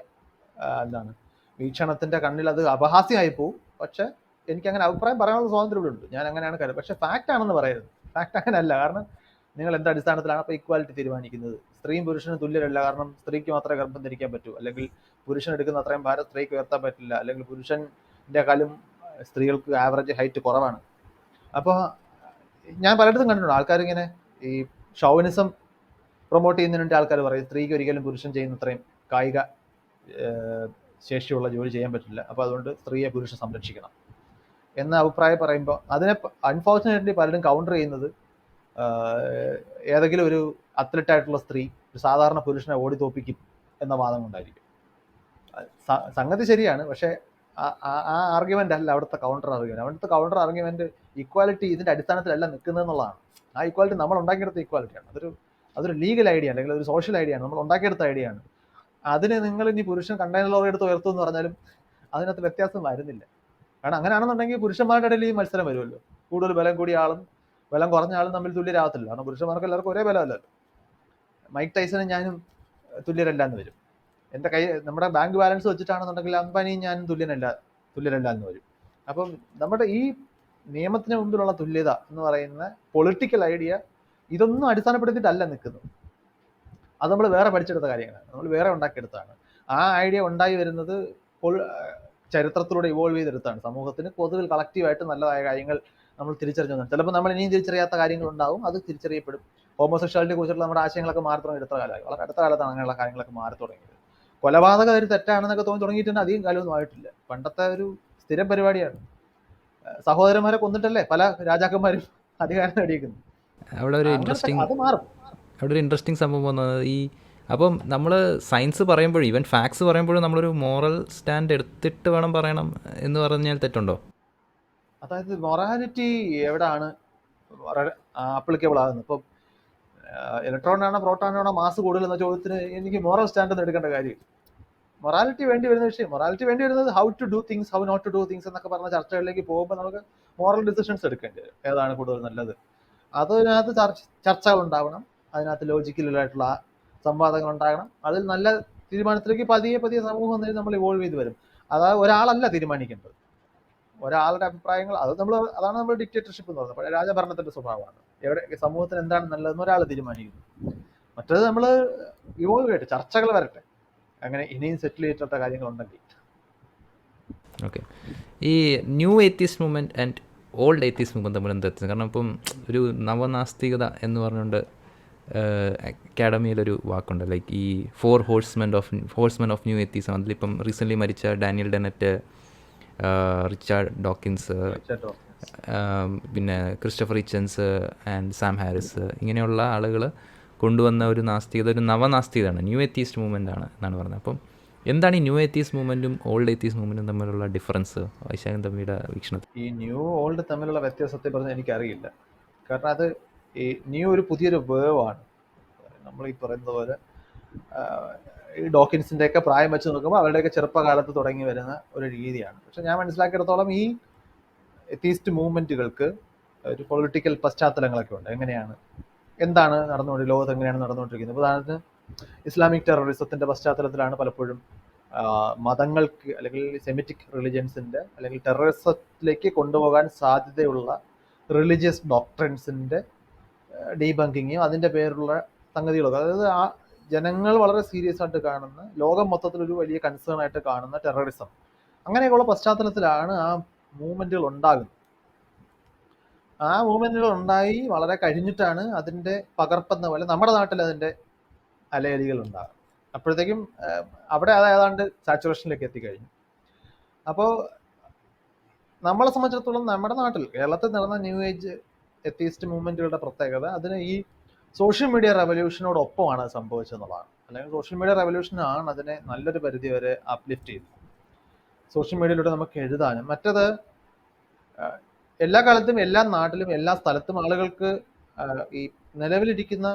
എന്താണ് വീക്ഷണത്തിന്റെ കണ്ണിൽ അത് അപഹാസ്യമായി പോവും. പക്ഷെ എനിക്കങ്ങനെ അഭിപ്രായം പറയാനുള്ള സ്വാതന്ത്ര്യം ഇവിടെ ഉണ്ട്. ഞാൻ അങ്ങനെയാണ് കരുതുന്നത്. പക്ഷെ ഫാക്റ്റ് ആണെന്ന് പറയരുത്. ഫാക്റ്റ് അങ്ങനെയല്ല. കാരണം നിങ്ങൾ എന്ത് അടിസ്ഥാനത്തിലാണ് അപ്പോൾ ഇക്വാലിറ്റി തീരുമാനിക്കുന്നത്? സ്ത്രീയും പുരുഷനും തുല്യരല്ല. കാരണം സ്ത്രീക്ക് മാത്രമേ ഗർഭം ധരിക്കാൻ പറ്റൂ, അല്ലെങ്കിൽ പുരുഷൻ എടുക്കുന്ന അത്രയും ഭാരം സ്ത്രീക്ക് ഉയർത്താൻ പറ്റില്ല, അല്ലെങ്കിൽ പുരുഷന്റെ കാലും സ്ത്രീകൾക്ക് ആവറേജ് ഹൈറ്റ് കുറവാണ്. അപ്പോൾ ഞാൻ പലയിടത്തും കണ്ടിട്ടുണ്ട് ആൾക്കാരിങ്ങനെ ഈ ഷോവനിസം പ്രൊമോട്ട് ചെയ്യുന്നതിന് വേണ്ടി ആൾക്കാർ പറയും സ്ത്രീക്ക് ഒരിക്കലും പുരുഷൻ ചെയ്യുന്ന അത്രയും കായിക ശേഷിയുള്ള ജോലി ചെയ്യാൻ പറ്റില്ല, അപ്പോൾ അതുകൊണ്ട് സ്ത്രീയെ പുരുഷൻ സംരക്ഷിക്കണം എന്ന അഭിപ്രായം പറയുമ്പോൾ അതിനെ അൺഫോർച്ചുനേറ്റ്ലി പലരും കൗണ്ടർ ചെയ്യുന്നത് ഏതെങ്കിലും ഒരു അത്ലറ്റ് ആയിട്ടുള്ള സ്ത്രീ ഒരു സാധാരണ പുരുഷനെ ഓടി തോപ്പിക്കും എന്ന വാദം കൊണ്ടായിരിക്കും. സംഗതി ശരിയാണ്, പക്ഷേ ആ ആർഗ്യുമെന്റ് അല്ല അവിടുത്തെ കൗണ്ടർ ആർഗ്യുമെന്റ്. അവിടുത്തെ കൗണ്ടർ ആർഗ്യുമെന്റ് ഇക്വാലിറ്റി ഇതിന്റെ അടിസ്ഥാനത്തിലല്ല നിൽക്കുന്നതെന്നുള്ളതാണ്. ആ ഇക്വാലിറ്റി നമ്മൾ ഉണ്ടാക്കിയെടുത്ത ഇക്വാലിറ്റിയാണ്. അതൊരു ലീഗൽ ഐഡിയ ആണ്, അല്ലെങ്കിൽ ഒരു സോഷ്യൽ ഐഡിയ ആണ്, നമ്മൾ ഉണ്ടാക്കിയെടുത്ത ഐഡിയ ആണ്. അതിന് നിങ്ങൾ ഇനി പുരുഷൻ കണ്ടെയ്നർ ലോറി എടുത്ത് ഉയർത്തും എന്ന് പറഞ്ഞാലും അതിനകത്ത് വ്യത്യാസം വരുന്നില്ല. കാരണം അങ്ങനെയാണെന്നുണ്ടെങ്കിൽ പുരുഷന്മാരുടെ ഇടയിൽ ഈ മത്സരം വരുമല്ലോ. കൂടുതൽ ബലം കൂടിയ ആളും ബലം കുറഞ്ഞ ആളും തമ്മിൽ തുല്യരാകത്തില്ല. കാരണം പുരുഷന്മാർക്ക് എല്ലാവർക്കും ഒരേ ബലമല്ലല്ലോ. മൈക്ക് ടൈസനും ഞാനും തുല്യരല്ല എന്ന് വരും. എൻ്റെ നമ്മുടെ ബാങ്ക് ബാലൻസ് വെച്ചിട്ടാണെന്നുണ്ടെങ്കിൽ അംബാനിയും ഞാനും തുല്യരല്ല എന്ന് വരും. അപ്പം നമ്മുടെ ഈ നിയമത്തിന് മുമ്പിലുള്ള തുല്യത എന്ന് പറയുന്ന പൊളിറ്റിക്കൽ ഐഡിയ ഇതൊന്നും അടിസ്ഥാനപ്പെടുത്തിയിട്ടല്ല നിൽക്കുന്നത്. അത് നമ്മൾ വേറെ പഠിച്ചെടുത്ത കാര്യങ്ങളാണ്, നമ്മൾ വേറെ ഉണ്ടാക്കിയെടുത്താണ്. ആ ഐഡിയ ഉണ്ടായി വരുന്നത് ചരിത്രത്തിലൂടെ ഇവോൾവ് ചെയ്തെടുത്താണ്. സമൂഹത്തിന് പൊതുവിൽ കളക്റ്റീവായിട്ട് നല്ലതായ കാര്യങ്ങൾ നമ്മൾ തിരിച്ചറിഞ്ഞു. ചിലപ്പോൾ നമ്മൾ ഇനിയും തിരിച്ചറിയാത്ത കാര്യങ്ങളുണ്ടാവും, അത് തിരിച്ചറിയപ്പെടും. ഹോമോസെക്ഷാലിറ്റിയെ കുറിച്ചുള്ള നമ്മുടെ ആശയങ്ങളൊക്കെ മാറി തുടങ്ങി എടുത്ത കാലമായി. വളരെ അടുത്ത കാലത്താണ് അങ്ങനെയുള്ള കാര്യങ്ങളൊക്കെ മാറി തുടങ്ങിയത്. കൊലപാതകം ഒരു തെറ്റാണെന്നൊക്കെ തോന്നി തുടങ്ങിയിട്ടുണ്ട്, അധികം കാലമൊന്നും ആയിട്ടില്ല. പണ്ടത്തെ ഒരു സ്ഥിരം പരിപാടിയാണ്. സഹോദരന്മാരെ കൊന്നിട്ടല്ലേ പല രാജാക്കന്മാരും അധികാരം നേടിയിരിക്കുന്നു. അവിടെ ഒരു ഇൻട്രസ്റ്റിംഗ് സംഭവം വന്നത് അപ്പം നമ്മൾ സയൻസ് പറയുമ്പോഴും ഈവൻ ഫാക്ട്സ് പറയുമ്പോഴും നമ്മളൊരു മോറൽ സ്റ്റാൻഡ് എടുത്തിട്ട് പറയണം എന്ന് പറഞ്ഞാൽ തെറ്റുണ്ടോ? അതായത് മൊറാലിറ്റി എവിടെയാണ് ആപ്ലിക്കബിൾ ആകുന്നത്? ഇപ്പം ഇലക്ട്രോണാണോ പ്രോട്ടോണാണോ മാസ് കൂടുതൽ എന്ന ചോദ്യത്തിന് എനിക്ക് മോറൽ സ്റ്റാൻഡ് ഒന്നും എടുക്കേണ്ട കാര്യം. മൊറാലിറ്റി വേണ്ടി വരുന്ന വിഷയം, മൊറാലിറ്റി വേണ്ടി വരുന്നത് how to do things, how not to do things എന്നൊക്കെ പറഞ്ഞ ചർച്ചകളിലേക്ക് പോകുമ്പോൾ നമുക്ക് മോറൽ ഡിസിഷൻസ് എടുക്കേണ്ടി വരും. ഏതാണ് കൂടുതൽ നല്ലത്? അതിനകത്ത് ചർച്ചകൾ ഉണ്ടാവണം, അതിനകത്ത് ലോജിക്കലായിട്ടുള്ള സംവാദങ്ങൾ ഉണ്ടാകണം. അതിൽ നല്ല തീരുമാനത്തിലേക്ക് പതിയെ സമൂഹം എന്നതിൽ നമ്മൾ ഇവോൾവ് ചെയ്ത് വരും. അതായത് ഒരാളല്ല തീരുമാനിക്കേണ്ടത്, ഒരാളുടെ അഭിപ്രായങ്ങൾ. അതാണ് നമ്മൾ ഡിക്റ്റേറ്റർഷിപ്പ് എന്ന് പറയുന്നത്. പഴയ രാജഭരണത്തിന്റെ സ്വഭാവമാണ്. എവിടെ സമൂഹത്തിന് എന്താണ് നല്ലതെന്ന് ഒരാൾ തീരുമാനിക്കുന്നു. മറ്റേത് നമ്മൾ ഇവോൾവ് ചെയ്യട്ടെ, ചർച്ചകൾ വരട്ടെ, അങ്ങനെ ഇനിയും സെറ്റിൽ ചെയ്തിട്ടുള്ള കാര്യങ്ങളുണ്ടെങ്കിൽ. ഓക്കെ, ഈ new atheist movement and old atheist movement തമ്മിൽ എന്താ? കാരണം ഇപ്പം ഒരു നവനാസ്തികത എന്ന് പറഞ്ഞുകൊണ്ട് അക്കാഡമിയിലൊരു വാക്കുണ്ട്, ലൈക്ക് ഈ 4 ഹോഴ്സ്മെൻ ഓഫ് ന്യൂ എത്തിസം. അതിലിപ്പം റീസെൻ്റ്ലി മരിച്ച ഡാനിയൽ ഡെനറ്റ്, റിച്ചാർഡ് ഡോക്കിൻസ്, പിന്നെ Christopher Hitchens and Sam Harris, ഇങ്ങനെയുള്ള ആളുകൾ കൊണ്ടുവന്ന ഒരു നാസ്തികത, ഒരു നവനാസ്തികതയാണ്, ന്യൂ എത്തിസ്റ്റ് മൂവ്മെൻ്റ് ആണ് എന്നാണ് പറഞ്ഞത്. അപ്പം എന്താണ് ഈ ന്യൂ എത്തിസ്റ്റ് മൂവ്മെൻറ്റും ഓൾഡ് എത്തിസ്റ്റ് മൂവ്മെൻറ്റും തമ്മിലുള്ള ഡിഫറൻസ് വൈശാഖൻ തമ്മിയുടെ വീക്ഷണത്തിൽ? ഈ ന്യൂ ഓൾഡ് തമ്മിലുള്ള വ്യത്യാസത്തെ പറഞ്ഞാൽ എനിക്കറിയില്ല. കാരണം അത് ഈ ന്യൂ ഒരു പുതിയൊരു വേവാണ്. നമ്മൾ ഈ പറയുന്നത് പോലെ ഈ ഡോക്കിൻസിൻ്റെ ഒക്കെ പ്രായം വെച്ച് നോക്കുമ്പോൾ അവരുടെയൊക്കെ ചെറുപ്പകാലത്ത് തുടങ്ങി വരുന്ന ഒരു രീതിയാണ്. പക്ഷെ ഞാൻ മനസ്സിലാക്കിയിടത്തോളം ഈ എത്തീസ്റ്റ് മൂവ്മെൻറ്റുകൾക്ക് ഒരു പൊളിറ്റിക്കൽ പശ്ചാത്തലങ്ങളൊക്കെ ഉണ്ട്. എന്താണ് ലോകത്ത് എങ്ങനെയാണ് നടന്നുകൊണ്ടിരിക്കുന്നത്? ഉദാഹരണത്തിന് ഇസ്ലാമിക് ടെററിസത്തിന്റെ പശ്ചാത്തലത്തിലാണ് പലപ്പോഴും മതങ്ങൾക്ക് അല്ലെങ്കിൽ സെമിറ്റിക് റിലിജൻസിന്റെ അല്ലെങ്കിൽ ടെററിസത്തിലേക്ക് കൊണ്ടുപോകാൻ സാധ്യതയുള്ള റിലീജിയസ് ഡോക്ട്രിൻസിന്റെ ഡീബങ്കിങ്ങും അതിന്റെ പേരിലുള്ള സംഗതികളൊക്കെ. അതായത് ആ ജനങ്ങൾ വളരെ സീരിയസ് ആയിട്ട് കാണുന്ന, ലോകം മൊത്തത്തിലൊരു വലിയ കൺസേൺ ആയിട്ട് കാണുന്ന ടെററിസം, അങ്ങനെയൊക്കെയുള്ള പശ്ചാത്തലത്തിലാണ് ആ മൂവ്മെന്റുകൾ ഉണ്ടാകുന്നത്. ആ മൂവ്മെന്റുകൾ ഉണ്ടായി വളരെ കഴിഞ്ഞിട്ടാണ് അതിന്റെ പകർപ്പെന്ന പോലെ നമ്മുടെ നാട്ടിൽ അതിന്റെ അലയലികൾ ഉണ്ടാകും. അപ്പോഴത്തേക്കും അവിടെ അത് ഏതാണ്ട് സാച്ചുറേഷനിലേക്ക് എത്തിക്കഴിഞ്ഞു. അപ്പോൾ നമ്മളെ സംബന്ധിച്ചിടത്തോളം നമ്മുടെ നാട്ടിൽ കേരളത്തിൽ നടന്ന ന്യൂ ഏജ് എത്തീസ്റ്റ് മൂവ്മെന്റുകളുടെ പ്രത്യേകത അതിന് ഈ സോഷ്യൽ മീഡിയ റെവല്യൂഷനോടൊപ്പമാണ് സംഭവിച്ചെന്നുള്ളതാണ്. അല്ലെങ്കിൽ സോഷ്യൽ മീഡിയ റെവല്യൂഷനാണ് അതിനെ നല്ലൊരു പരിധി വരെ അപ്ലിഫ്റ്റ് ചെയ്തത്. സോഷ്യൽ മീഡിയയിലൂടെ നമുക്ക് എഴുതാനും മറ്റത് എല്ലാ കാലത്തും എല്ലാ നാട്ടിലും എല്ലാ സ്ഥലത്തും ആളുകൾക്ക് ഈ നിലവിലിരിക്കുന്ന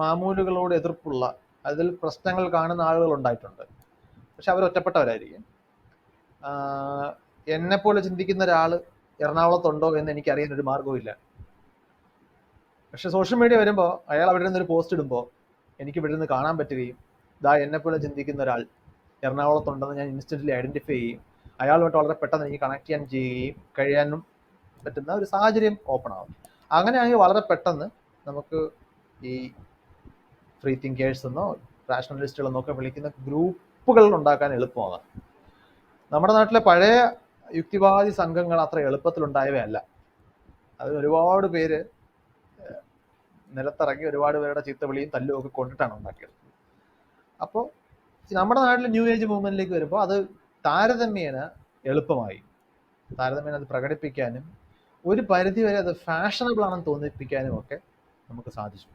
മാമൂലുകളോട് എതിർപ്പുള്ള, അതിൽ പ്രശ്നങ്ങൾ കാണുന്ന ആളുകൾ ഉണ്ടായിട്ടുണ്ട്. പക്ഷെ അവർ ഒറ്റപ്പെട്ടവരായിരിക്കും. എന്നെപ്പോലെ ചിന്തിക്കുന്ന ഒരാൾ എറണാകുളത്തുണ്ടോ എന്ന് എനിക്കറിയാൻ ഒരു മാർഗവും ഇല്ല. പക്ഷെ സോഷ്യൽ മീഡിയ വരുമ്പോൾ അയാൾ അവിടെ നിന്നൊരു പോസ്റ്റ് ഇടുമ്പോൾ എനിക്ക് ഇവിടെ നിന്ന് കാണാൻ പറ്റുകയും എന്നെപ്പോലെ ചിന്തിക്കുന്ന ഒരാൾ എറണാകുളത്തുണ്ടെന്ന് ഞാൻ ഇൻസ്റ്റന്റ്ലി ഐഡന്റിഫൈ ചെയ്യും, അയാളുമായിട്ട് വളരെ പെട്ടെന്ന് എനിക്ക് കണക്ട് കഴിയാനും പറ്റുന്ന ഒരു സാഹചര്യം ഓപ്പൺ ആവും. അങ്ങനെയാണെങ്കിൽ വളരെ പെട്ടെന്ന് നമുക്ക് ഈ ഫ്രീ തിങ്കേഴ്സ് എന്നോ റാഷണലിസ്റ്റുകളെന്നോ ഒക്കെ വിളിക്കുന്ന ഗ്രൂപ്പുകൾ ഉണ്ടാക്കാൻ എളുപ്പമാകാം. നമ്മുടെ നാട്ടിലെ പഴയ യുക്തിവാദി സംഘങ്ങൾ അത്ര എളുപ്പത്തിലുണ്ടായവയല്ല. അത് ഒരുപാട് പേര് നിലത്തിറങ്ങി ഒരുപാട് പേരുടെ ചീത്തവിളിയും തല്ലും ഒക്കെ കൊണ്ടിട്ടാണ് ഉണ്ടാക്കിയത്. അപ്പോൾ നമ്മുടെ നാട്ടിൽ ന്യൂ ഏജ് മൂവ്മെന്റിലേക്ക് വരുമ്പോൾ അത് താരതമ്യേന എളുപ്പമായി, താരതമ്യേന അത് പ്രകടിപ്പിക്കാനും ഒരു പരിധിവരെ അത് ഫാഷനബിൾ ആണെന്ന് തോന്നിപ്പിക്കാനും ഒക്കെ നമുക്ക് സാധിച്ചു.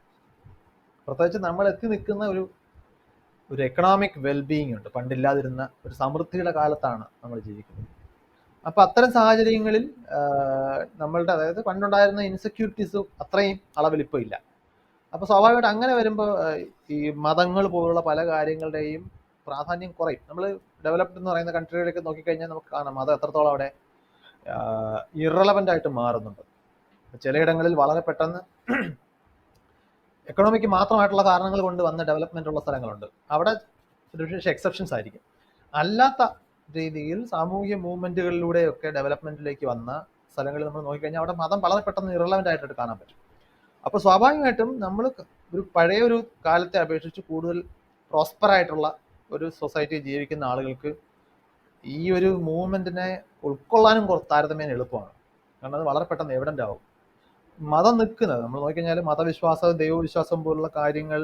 പ്രത്യേകിച്ച് നമ്മൾ എത്തി നിൽക്കുന്ന ഒരു എക്കണോമിക് വെൽബീയിങ് ഉണ്ട്. പണ്ടില്ലാതിരുന്ന ഒരു സമൃദ്ധിയുടെ കാലത്താണ് നമ്മൾ ജീവിക്കുന്നത്. അപ്പൊ അത്തരം സാഹചര്യങ്ങളിൽ നമ്മളുടെ, അതായത് പണ്ടുണ്ടായിരുന്ന ഇൻസെക്യൂരിറ്റീസും അത്രയും അളവിൽ ഇപ്പോൾ ഇല്ല. അപ്പൊ സ്വാഭാവികമായിട്ട് അങ്ങനെ വരുമ്പോൾ ഈ മതങ്ങൾ പോലുള്ള പല കാര്യങ്ങളുടെയും പ്രാധാന്യം കുറയും. നമ്മൾ ഡെവലപ്ഡ് എന്ന് പറയുന്ന കൺട്രികളിലേക്ക് നോക്കിക്കഴിഞ്ഞാൽ നമുക്ക് കാണാം മതം എത്രത്തോളം അവിടെ ഇറലവൻ്റ് ആയിട്ട് മാറുന്നുണ്ട്. ചിലയിടങ്ങളിൽ വളരെ പെട്ടെന്ന് എക്കണോമിക്ക് മാത്രമായിട്ടുള്ള കാരണങ്ങൾ കൊണ്ട് വന്ന ഡെവലപ്മെന്റ് ഉള്ള സ്ഥലങ്ങളുണ്ട്. അവിടെ എക്സെപ്ഷൻസ് ആയിരിക്കും. അല്ലാത്ത രീതിയിൽ സാമൂഹിക മൂവ്മെന്റുകളിലൂടെയൊക്കെ ഡെവലപ്മെന്റിലേക്ക് വന്ന സ്ഥലങ്ങളിൽ നമ്മൾ നോക്കിക്കഴിഞ്ഞാൽ അവിടെ മതം വളരെ പെട്ടെന്ന് ഇറലവൻ്റ് ആയിട്ട് കാണാൻ പറ്റും. അപ്പൊ സ്വാഭാവികമായിട്ടും നമ്മൾ ഒരു പഴയ ഒരു കാലത്തെ അപേക്ഷിച്ച് കൂടുതൽ പ്രോസ്പർ ആയിട്ടുള്ള ഒരു സൊസൈറ്റി ജീവിക്കുന്ന ആളുകൾക്ക് ഈ ഒരു മൂവ്മെന്റിനെ ഉൾക്കൊള്ളാനും താരതമ്യേന എളുപ്പമാണ്. കാരണം അത് വളരെ പെട്ടെന്ന് എവിഡന്റ് ആവും. മതം നിൽക്കുന്നത് നമ്മൾ നോക്കിക്കഴിഞ്ഞാൽ മതവിശ്വാസം, ദൈവവിശ്വാസം പോലുള്ള കാര്യങ്ങൾ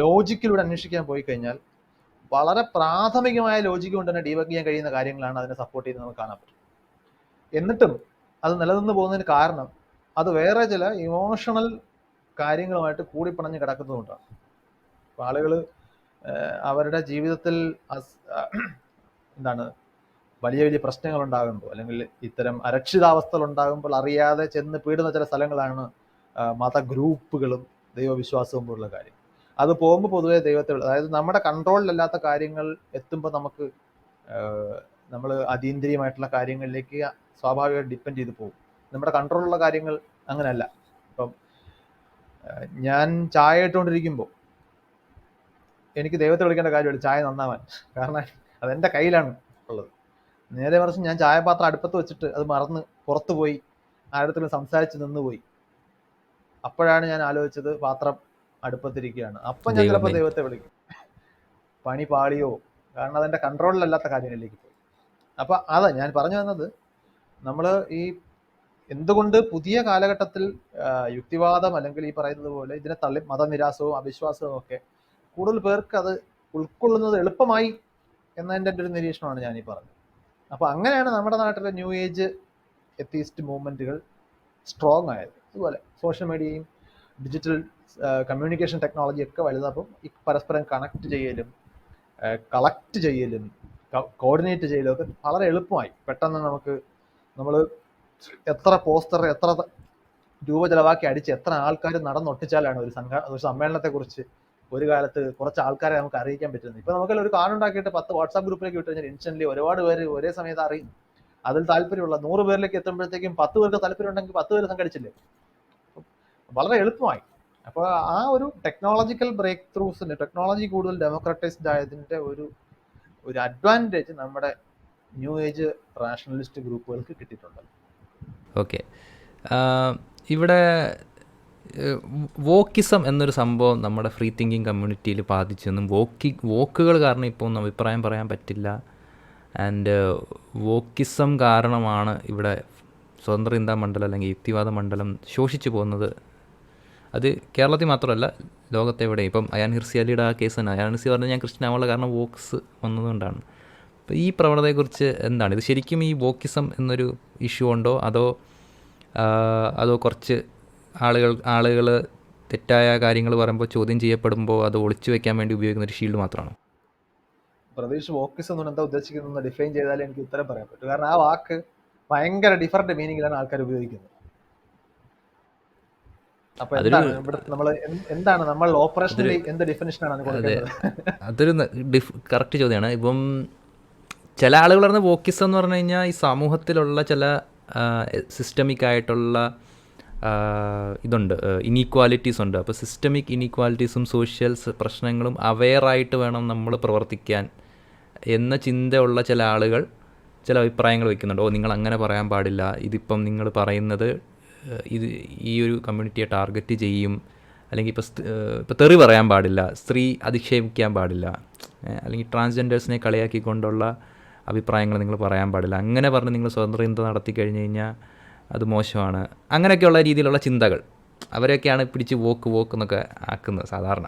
ലോജിക്കിലൂടെ അന്വേഷിക്കാൻ പോയി കഴിഞ്ഞാൽ വളരെ പ്രാഥമികമായ ലോജിക്ക് കൊണ്ട് തന്നെ ഡീബഗ് ചെയ്യാൻ കഴിയുന്ന കാര്യങ്ങളാണ് അതിനെ സപ്പോർട്ട് ചെയ്യുന്നത് നമുക്ക് കാണാൻ പറ്റും. എന്നിട്ടും അത് നിലനിന്ന് പോകുന്നതിന് കാരണം അത് വേറെ ചില ഇമോഷണൽ കാര്യങ്ങളുമായിട്ട് കൂടിപ്പിണഞ്ഞ് കിടക്കുന്നതുകൊണ്ടാണ്. അപ്പോൾ ആളുകൾ അവരുടെ ജീവിതത്തിൽ വലിയ വലിയ പ്രശ്നങ്ങൾ ഉണ്ടാകുമ്പോൾ അല്ലെങ്കിൽ ഇത്തരം അരക്ഷിതാവസ്ഥകൾ ഉണ്ടാകുമ്പോൾ അറിയാതെ ചെന്ന് പീടുന്ന ചില സ്ഥലങ്ങളാണ് മത ഗ്രൂപ്പുകളും ദൈവവിശ്വാസവും പോലുള്ള കാര്യം. അത് പോകുമ്പോൾ പൊതുവെ ദൈവത്തെ, അതായത് നമ്മുടെ കൺട്രോളിലല്ലാത്ത കാര്യങ്ങൾ എത്തുമ്പോൾ നമ്മൾ അതീന്ദ്രിയമായിട്ടുള്ള കാര്യങ്ങളിലേക്ക് സ്വാഭാവികമായിട്ട് ഡിപ്പെൻഡ് ചെയ്ത് പോകും. നമ്മുടെ കൺട്രോളുള്ള കാര്യങ്ങൾ അങ്ങനെയല്ല. ഇപ്പം ഞാൻ ചായ ഇട്ടുകൊണ്ടിരിക്കുമ്പോൾ എനിക്ക് ദൈവത്തെ വിളിക്കേണ്ട കാര്യമില്ല ചായ നന്നാവാൻ, കാരണം അതെൻ്റെ കയ്യിലാണ് ഉള്ളത്. നേരെ മറിച്ച് ഞാൻ ചായപാത്രം അടുപ്പത്ത് വെച്ചിട്ട് അത് മറന്ന് പുറത്തു പോയി ആരുടെ സംസാരിച്ച് നിന്നുപോയി, അപ്പോഴാണ് ഞാൻ ആലോചിച്ചത് പാത്രം അടുപ്പത്തിരിക്കുകയാണ്. അപ്പം ഞാൻ ചിലപ്പോൾ ദൈവത്തെ വിളിക്കും, പണി പാളിയോ, കാരണം അതെൻ്റെ കൺട്രോളിലല്ലാത്ത കാര്യങ്ങളിലേക്ക് പോയി. അപ്പൊ അതാ ഞാൻ പറഞ്ഞു വന്നത്, നമ്മൾ ഈ എന്തുകൊണ്ട് പുതിയ കാലഘട്ടത്തിൽ യുക്തിവാദം അല്ലെങ്കിൽ ഈ പറയുന്നത് പോലെ ഇതിനെ തള്ളി മതനിരാസവും അവിശ്വാസവും ഒക്കെ കൂടുതൽ പേർക്ക് അത് ഉൾക്കൊള്ളുന്നത് എളുപ്പമായി എന്നതിൻ്റെ ഒരു നിരീക്ഷണമാണ് ഞാൻ ഈ പറഞ്ഞത്. അപ്പൊ അങ്ങനെയാണ് നമ്മുടെ നാട്ടിലെ ന്യൂ ഏജ് എത്തീസ്റ്റ് മൂവ്മെന്റുകൾ സ്ട്രോങ് ആയത്. അതുപോലെ സോഷ്യൽ മീഡിയയും ഡിജിറ്റൽ കമ്മ്യൂണിക്കേഷൻ ടെക്നോളജി ഒക്കെ വലുതപ്പം ഈ പരസ്പരം കണക്ട് ചെയ്യലും കളക്ട് ചെയ്യലും കോർഡിനേറ്റ് ചെയ്യലും ഒക്കെ വളരെ എളുപ്പമായി. പെട്ടെന്ന് നമ്മൾ എത്ര പോസ്റ്റർ എത്ര രൂപ ചെലവാക്കി അടിച്ച് എത്ര ആൾക്കാർ നടന്നൊട്ടിച്ചാലാണ് ഒരു സമ്മേളനത്തെക്കുറിച്ച് ഒരു കാലത്ത് കുറച്ച് ആൾക്കാരെ നമുക്ക് അറിയിക്കാൻ പറ്റുന്നത്. ഇപ്പൊ നമുക്ക് ഒരു കാർഡ് ഉണ്ടാക്കിയിട്ട് 10 വാട്സാപ്പ് ഗ്രൂപ്പിലേക്ക് വിട്ട് കഴിഞ്ഞാൽ ഇൻസ്റ്റന്റ്ലി ഒരുപാട് പേര് ഒരേ സമയത്ത് അറിയും. അതിൽ താല്പര്യമുള്ള 100 പേരിലേക്ക് എത്തുമ്പോഴത്തേക്കും 10 പേർക്ക് താല്പര്യം ഉണ്ടെങ്കിൽ 10 പേര് സംഘടിച്ചില്ലേ, വളരെ എളുപ്പമായി. അപ്പോൾ ആ ഒരു ടെക്നോളജിക്കൽ ബ്രേക്ക് ത്രൂസിന്, ടെക്നോളജി കൂടുതൽ ഡെമോക്രറ്റൈസ്ഡ് ആയതിന്റെ ഒരു അഡ്വാൻറ്റേജ് നമ്മുടെ ന്യൂ ഏജ് റാഷണലിസ്റ്റ് ഗ്രൂപ്പുകൾക്ക് കിട്ടിയിട്ടുണ്ട്. ഓക്കെ, ഇവിടെ വോക്കിസം എന്നൊരു സംഭവം നമ്മുടെ ഫ്രീ തിങ്കിങ് കമ്മ്യൂണിറ്റിയിൽ ബാധിച്ചെന്നും വോക്കുകൾ കാരണം ഇപ്പോൾ ഒന്നും അഭിപ്രായം പറയാൻ പറ്റില്ല, ആൻഡ് വോക്കിസം കാരണമാണ് ഇവിടെ സ്വതന്ത്ര ചിന്താ മണ്ഡലം അല്ലെങ്കിൽ യുക്തിവാദ മണ്ഡലം ശോഷിച്ചു പോകുന്നത്. അത് കേരളത്തിൽ മാത്രമല്ല, ലോകത്തെവിടെ. ഇപ്പം അയാൻ ഹിർസി അലിയുടെ ആ കേസ് തന്നെ, അയാൻ ഹിർസി പറഞ്ഞാൽ ഞാൻ ക്രിസ്ത്യനാവുള്ള കാരണം വോക്സ് വന്നതുകൊണ്ടാണ്. അപ്പോൾ ഈ പ്രവണതയെക്കുറിച്ച് എന്താണ്, ഇത് ശരിക്കും ഈ വോക്കിസം എന്നൊരു ഇഷ്യൂ ഉണ്ടോ, അതോ കുറച്ച് ആളുകൾ തെറ്റായ കാര്യങ്ങൾ പറയുമ്പോൾ ചോദ്യം ചെയ്യപ്പെടുമ്പോൾ അത് ഒളിച്ചു വെക്കാൻ വേണ്ടി ഉപയോഗിക്കുന്ന ഒരു ഷീൽഡ് മാത്രമാണോ? പ്രതീക്ഷ വോക്കിസം എന്ന് എന്താ ഉദ്ദേശിക്കുന്നത് ഡിഫൈൻ ചെയ്താലേ എനിക്ക് ഉത്തരം പറയാൻ പറ്റും. കാരണം ആ വാക്ക് ഭയങ്കര ഡിഫറെന്റ് മീനിങ്ങിലാണ് ആൾക്കാർ ഉപയോഗിക്കുന്നത്. അപ്പൊ എന്താണ് നമ്മൾ ഓപ്പറേഷണലി എന്ത് ഡിഫിനിഷനാണ് കൊടുക്കുന്നത്? അതൊരു കറക്റ്റ് ചോദ്യമാണ്. ഇപ്പം ചില ആളുകൾ പറഞ്ഞ വോക്കിസം എന്ന് പറഞ്ഞു കഴിഞ്ഞാൽ ഈ സമൂഹത്തിലുള്ള ചില സിസ്റ്റമിക് ആയിട്ടുള്ള ഇതുണ്ട്, ഇനീക്വാലിറ്റീസ് ഉണ്ട്. അപ്പോൾ സിസ്റ്റമിക് ഇനീക്വാലിറ്റീസും സോഷ്യൽ പ്രശ്നങ്ങളും അവെയറായിട്ട് വേണം നമ്മൾ പ്രവർത്തിക്കാൻ എന്ന ചിന്തയുള്ള ചില ആളുകൾ ചില അഭിപ്രായങ്ങൾ വയ്ക്കുന്നുണ്ട്. നിങ്ങൾ അങ്ങനെ പറയാൻ പാടില്ല, ഇതിപ്പം നിങ്ങൾ പറയുന്നത് ഇത് ഈ ഒരു കമ്മ്യൂണിറ്റിയെ ടാർഗറ്റ് ചെയ്യും, അല്ലെങ്കിൽ ഇപ്പോൾ തെറി പറയാൻ പാടില്ല, സ്ത്രീ അധിക്ഷേപിക്കാൻ പാടില്ല, അല്ലെങ്കിൽ ട്രാൻസ്ജെൻഡേഴ്സിനെ കളിയാക്കിക്കൊണ്ടുള്ള അഭിപ്രായങ്ങൾ നിങ്ങൾ പറയാൻ പാടില്ല, അങ്ങനെ പറഞ്ഞ് നിങ്ങൾ സ്വതന്ത്ര ചിന്ത നടത്തി കഴിഞ്ഞ് കഴിഞ്ഞാൽ അത് മോശമാണ്. അങ്ങനെയൊക്കെയുള്ള രീതിയിലുള്ള ചിന്തകൾ അവരെയൊക്കെയാണ് പിടിച്ച് വോക്ക് എന്നൊക്കെ ആക്കുന്നത് സാധാരണ.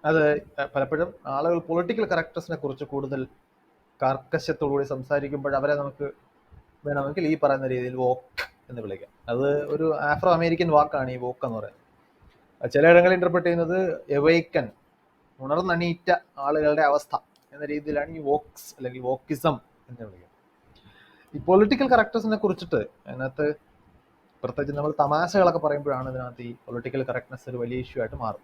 അത് പലപ്പോഴും ആളുകൾ പൊളിറ്റിക്കൽ കറക്റ്റ്നെസ്സിനെ കുറിച്ച് കൂടുതൽ കർക്കശത്തോടുകൂടി സംസാരിക്കുമ്പോൾ അവരെ നമുക്ക് വേണമെങ്കിൽ ഈ പറയുന്ന രീതിയിൽ വോക്ക് എന്ന് വിളിക്കാം. അത് ഒരു ആഫ്രോ അമേരിക്കൻ വാക്കാണ് ഈ വോക്ക് എന്ന് പറയുന്നത്. ചിലയിടങ്ങളിൽ ഇന്റർപ്രറ്റ് ചെയ്യുന്നത് എവൈക്കൻ, ഉണർന്നണീറ്റ ആളുകളുടെ അവസ്ഥ എന്ന രീതിയിലാണ് ഈ വോക്സ് അല്ലെങ്കിൽ വോക്കിസം എന്ന് വിളിക്കുന്നത്. ഈ പൊളിറ്റിക്കൽ കറക്റ്റ്നെസ്സിനെ കുറിച്ചിട്ട് അതിനകത്ത് പ്രത്യേകിച്ച് നമ്മൾ തമാശകളൊക്കെ പറയുമ്പോഴാണ് ഇതിനകത്ത് ഈ പൊളിറ്റിക്കൽ കറക്റ്റ്നെസ് ഒരു വലിയ ഇഷ്യൂ ആയിട്ട് മാറും.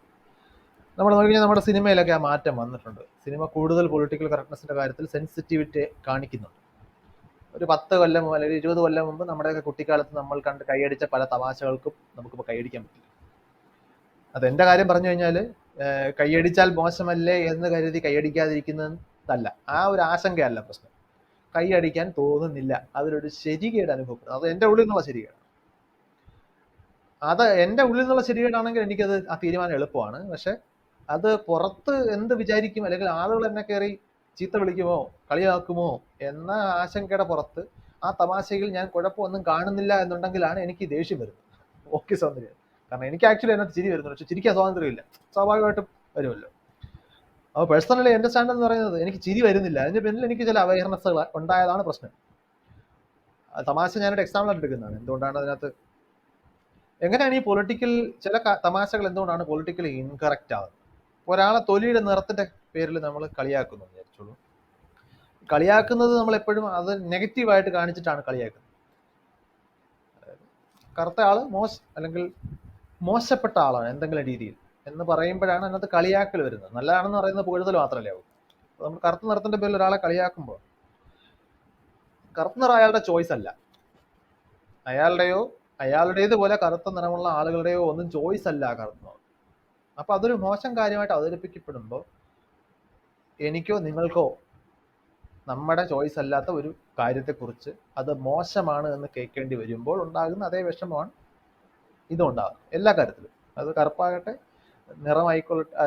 നമ്മൾ നോക്കിയാൽ നമ്മുടെ സിനിമയിലൊക്കെ ആ മാറ്റം വന്നിട്ടുണ്ട്. സിനിമ കൂടുതൽ പൊളിറ്റിക്കൽ കറക്റ്റ്നെസ്സിന്റെ കാര്യത്തിൽ സെൻസിറ്റിവിറ്റി കാണിക്കുന്നുണ്ട്. ഒരു 10 കൊല്ലം അല്ലെങ്കിൽ 20 കൊല്ലം മുമ്പ് നമ്മുടെയൊക്കെ കുട്ടിക്കാലത്ത് നമ്മൾ കണ്ട് കൈയടിച്ച പല തമാശകൾക്കും നമുക്കിപ്പോൾ കൈയടിക്കാൻ പറ്റില്ല. അതെന്റെ കാര്യം പറഞ്ഞു കഴിഞ്ഞാൽ കൈയടിച്ചാൽ മോശമല്ലേ എന്ന് കരുതി കൈയടിക്കാതിരിക്കുന്നതല്ല, ആ ഒരു ആശങ്കയല്ല പ്രശ്നം. കൈയടിക്കാൻ തോന്നുന്നില്ല, അതിലൊരു ശരികേട് അനുഭവപ്പെടും. അത് എൻ്റെ ഉള്ളിൽ നിന്നുള്ള ശരികേടാണ്. അത് എൻ്റെ ഉള്ളിൽ നിന്നുള്ള ശരികേടാണെങ്കിൽ എനിക്കത് ആ തീരുമാനം എളുപ്പമാണ്. പക്ഷെ അത് പുറത്ത് എന്ത് വിചാരിക്കും, അല്ലെങ്കിൽ ആളുകൾ എന്നെ കയറി ചീത്ത വിളിക്കുമോ കളിയാക്കുമോ എന്ന ആശങ്കയുടെ പുറത്ത് ആ തമാശയിൽ ഞാൻ കുഴപ്പമൊന്നും കാണുന്നില്ല എന്നുണ്ടെങ്കിലാണ് എനിക്ക് ദേഷ്യം വരുന്നത്. ഓക്കെ സൗന്ദര്യം, കാരണം എനിക്ക് ആക്ച്വലി അതിനകത്ത് ചിരി വരുന്നു, പക്ഷെ ചിരിക്കാൻ സ്വാതന്ത്ര്യമില്ല, സ്വാഭാവികമായിട്ടും വരുമല്ലോ. അപ്പോൾ പേഴ്സണലി എൻ്റെ സ്റ്റാൻഡ് എന്ന് പറയുന്നത് എനിക്ക് ചിരി വരുന്നില്ല, അതിന്റെ പിന്നിൽ എനിക്ക് ചില അവയർനെസ്സുകൾ ഉണ്ടായതാണ് പ്രശ്നം. തമാശ ഞാനൊരു എക്സാമ്പിൾ ആയിട്ട് എടുക്കുന്നതാണ്. എന്തുകൊണ്ടാണ് അതിനകത്ത് എങ്ങനെയാണ് ഈ പൊളിറ്റിക്കൽ ചില തമാശകൾ എന്തുകൊണ്ടാണ് പൊളിറ്റിക്കലി ഇൻകറക്റ്റ് ആവുന്നത്? ഒരാളെ തൊലിയുടെ നിറത്തിന്റെ പേരിൽ നമ്മൾ കളിയാക്കുന്നു വിചാരിച്ചോളൂ. കളിയാക്കുന്നത് നമ്മൾ എപ്പോഴും അത് നെഗറ്റീവായിട്ട് കാണിച്ചിട്ടാണ് കളിയാക്കുന്നത്. കറുത്ത ആള് അല്ലെങ്കിൽ മോശപ്പെട്ട ആളാണ് എന്തെങ്കിലും രീതിയിൽ എന്ന് പറയുമ്പോഴാണ് അതിനകത്ത് കളിയാക്കൽ വരുന്നത്. നല്ലതാണെന്ന് പറയുന്നത് പുകഴ്ത്തൽ മാത്രമല്ലേ ആവും. നമ്മൾ കറുത്ത നിറത്തിന്റെ പേരിൽ ഒരാളെ കളിയാക്കുമ്പോൾ കറുത്ത നിറം അയാളുടെ ചോയ്സ് അല്ല, അയാളുടേതുപോലെ കറുത്ത നിറമുള്ള ആളുകളുടെയോ ഒന്നും ചോയ്സ് അല്ല കറുത്ത നിറം. അപ്പൊ അതൊരു മോശം കാര്യമായിട്ട് അവതരിപ്പിക്കപ്പെടുമ്പോൾ എനിക്കോ നിങ്ങൾക്കോ നമ്മുടെ ചോയ്സ് അല്ലാത്ത ഒരു കാര്യത്തെക്കുറിച്ച് അത് മോശമാണ് എന്ന് കേൾക്കേണ്ടി വരുമ്പോൾ ഉണ്ടാകുന്ന അതേ വിഷമമാണ് ഇതും ഉണ്ടാകുന്നത് എല്ലാ കാര്യത്തിലും. അത് കറുപ്പാകട്ടെ, നിറമായിക്കൊള്ളട്ടെ,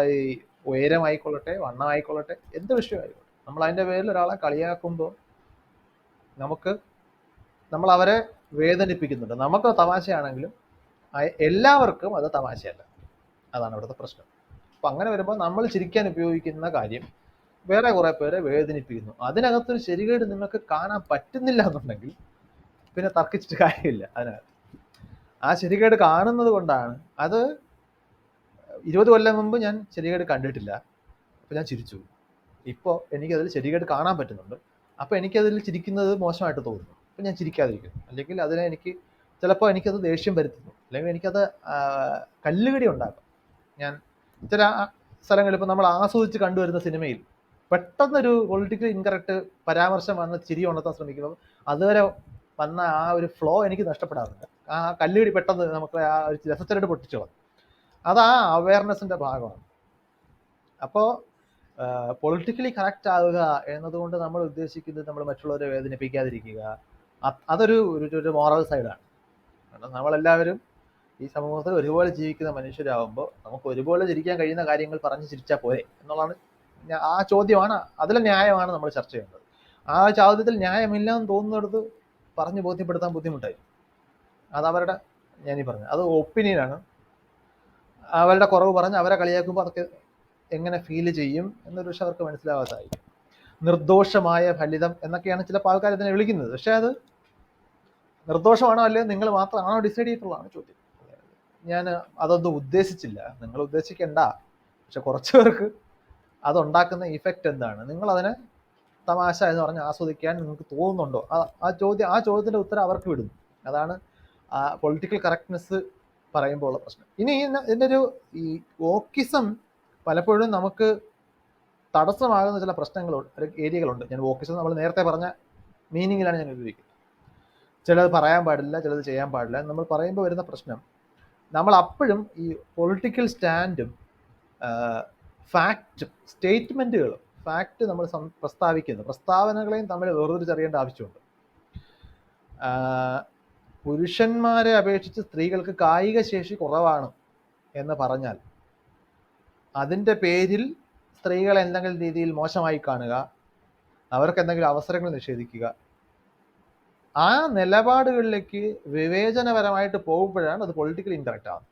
ഉയരമായിക്കൊള്ളട്ടെ, വണ്ണമായിക്കൊള്ളട്ടെ, എന്ത് വിഷയമായിക്കോട്ടെ, നമ്മൾ അതിന്റെ പേരിൽ ഒരാളെ കളിയാക്കുമ്പോൾ നമ്മൾ അവരെ വേദനിപ്പിക്കുന്നുണ്ട്. നമുക്ക് തമാശയാണെങ്കിലും എല്ലാവർക്കും അത് തമാശയല്ല, അതാണ് ഇവിടുത്തെ പ്രശ്നം. അപ്പൊ അങ്ങനെ വരുമ്പോൾ നമ്മൾ ചിരിക്കാൻ ഉപയോഗിക്കുന്ന കാര്യം വേറെ കുറെ പേരെ വേദനിപ്പിക്കുന്നു. അതിനകത്തൊരു ശരികേട് നിങ്ങൾക്ക് കാണാൻ പറ്റുന്നില്ല എന്നുണ്ടെങ്കിൽ പിന്നെ തർക്കിച്ചിട്ട് കാര്യമില്ല. അതിനകത്ത് ആ ശരികേട് കാണുന്നത് കൊണ്ടാണ്. അത് 20 കൊല്ലം മുമ്പ് ഞാൻ ശരികേട് കണ്ടിട്ടില്ല, അപ്പൊ ഞാൻ ചിരിച്ചു. ഇപ്പോൾ എനിക്കതിൽ ശരികേട് കാണാൻ പറ്റുന്നുണ്ട്, അപ്പൊ എനിക്കതിൽ ചിരിക്കുന്നത് മോശമായിട്ട് തോന്നുന്നു, അപ്പൊ ഞാൻ ചിരിക്കാതിരിക്കുന്നു. അല്ലെങ്കിൽ അതിനെ ചിലപ്പോൾ എനിക്കത് ദേഷ്യം വരുത്തുന്നു, അല്ലെങ്കിൽ എനിക്കത് കല്ലുകടി ഉണ്ടാക്കും. ഞാൻ ചില സ്ഥലങ്ങളിൽ ഇപ്പം നമ്മൾ ആസ്വദിച്ച് കണ്ടുവരുന്ന സിനിമയിൽ പെട്ടെന്നൊരു പൊളിറ്റിക്കൽ ഇൻകറക്റ്റ് പരാമർശം വന്ന് ചിരി ഉണർത്താൻ ശ്രമിക്കുമ്പോൾ അതുവരെ വന്ന ആ ഒരു ഫ്ലോ എനിക്ക് നഷ്ടപ്പെടാറുണ്ട്. ആ കല്ലുകടി പെട്ടെന്ന് നമുക്ക് ആ ഒരു രസച്ചരട് പൊട്ടിച്ചു കളഞ്ഞു. അത് ആ അവയർനെസ്സിന്റെ ഭാഗമാണ്. അപ്പോൾ പൊളിറ്റിക്കലി കറക്റ്റ് ആവുക എന്നതുകൊണ്ട് നമ്മൾ ഉദ്ദേശിക്കുന്നത് നമ്മൾ മറ്റുള്ളവരെ വേദനിപ്പിക്കാതിരിക്കുക, അതൊരു മോറൽ സൈഡാണ്. കാരണം നമ്മളെല്ലാവരും ഈ സമൂഹത്തിൽ ഒരുപോലെ ജീവിക്കുന്ന മനുഷ്യരാകുമ്പോൾ നമുക്ക് ഒരുപോലെ ചിരിക്കാൻ കഴിയുന്ന കാര്യങ്ങൾ പറഞ്ഞ് ചിരിച്ചാൽ പോരെ എന്നുള്ളതാണ് ആ ചോദ്യമാണ്. അതിലെ ന്യായമാണ് നമ്മൾ ചർച്ച ചെയ്യേണ്ടത്. ആ ചോദ്യത്തിൽ ന്യായമില്ല എന്ന് തോന്നുന്നിടത്ത് പറഞ്ഞ് ബോധ്യപ്പെടുത്താൻ ബുദ്ധിമുട്ടായി. അതവരുടെ, ഞാനീ പറഞ്ഞു, അത് ഒപ്പീനിയനാണ്. അവരുടെ കുറവ് പറഞ്ഞ് അവരെ കളിയാക്കുമ്പോൾ അതൊക്കെ എങ്ങനെ ഫീല് ചെയ്യും എന്നൊരു പക്ഷെ അവർക്ക് മനസ്സിലാവാത്തായിരിക്കും. നിർദോഷമായ ഫലിതം എന്നൊക്കെയാണ് ചില ആൾക്കാർ ഇതിനെ വിളിക്കുന്നത്. പക്ഷെ അത് നിർദോഷമാണോ അല്ലേ നിങ്ങൾ മാത്രമാണോ ഡിസൈഡ് ചെയ്തിട്ടുള്ളതാണ് ചോദ്യം. ഞാൻ അതൊന്നും ഉദ്ദേശിച്ചില്ല, നിങ്ങൾ ഉദ്ദേശിക്കണ്ട, പക്ഷെ കുറച്ചു പേർക്ക് അതുണ്ടാക്കുന്ന ഇഫക്റ്റ് എന്താണ്, നിങ്ങൾ അതിനെ തമാശ എന്ന് പറഞ്ഞ് ആസ്വദിക്കാൻ നിങ്ങൾക്ക് തോന്നുന്നുണ്ടോ? ആ ചോദ്യത്തിന്റെ ഉത്തരം അവർക്ക് വിടുന്നു. അതാണ് പൊളിറ്റിക്കൽ കറക്റ്റ്നെസ് പറയുമ്പോൾ ഉള്ള പ്രശ്നം. ഇനി ഇതിൻ്റെ ഈ വോക്കിസം പലപ്പോഴും നമുക്ക് തടസ്സമാകുന്ന ചില പ്രശ്നങ്ങളുണ്ട്, ഏരിയകളുണ്ട്. ഞാൻ വോക്കിസം നമ്മൾ നേരത്തെ പറഞ്ഞ മീനിങ്ങിലാണ് ഞാൻ ഉപയോഗിക്കുന്നത്. ചിലത് പറയാൻ പാടില്ല, ചിലത് ചെയ്യാൻ പാടില്ല. നമ്മൾ പറയുമ്പോൾ വരുന്ന പ്രശ്നം, നമ്മൾ അപ്പോഴും ഈ പൊളിറ്റിക്കൽ സ്റ്റാൻഡും ഫാക്റ്റും സ്റ്റേറ്റ്മെൻറ്റുകളും, ഫാക്റ്റ് നമ്മൾ പ്രസ്താവിക്കുന്നു, പ്രസ്താവനകളെയും തമ്മിൽ വേർതിരിച്ചറിയേണ്ട ആവശ്യമുണ്ട്. പുരുഷന്മാരെ അപേക്ഷിച്ച് സ്ത്രീകൾക്ക് കായിക ശേഷി കുറവാണ് എന്ന് പറഞ്ഞാൽ അതിൻ്റെ പേരിൽ സ്ത്രീകളെ എന്തെങ്കിലും രീതിയിൽ മോശമായി കാണുക, അവർക്ക് എന്തെങ്കിലും അവസരങ്ങൾ നിഷേധിക്കുക, ആ നിലപാടുകളിലേക്ക് വിവേചനപരമായിട്ട് പോകുമ്പോഴാണ് അത് പൊളിറ്റിക്കലി ഇൻകറക്റ്റ് ആവുന്നത്.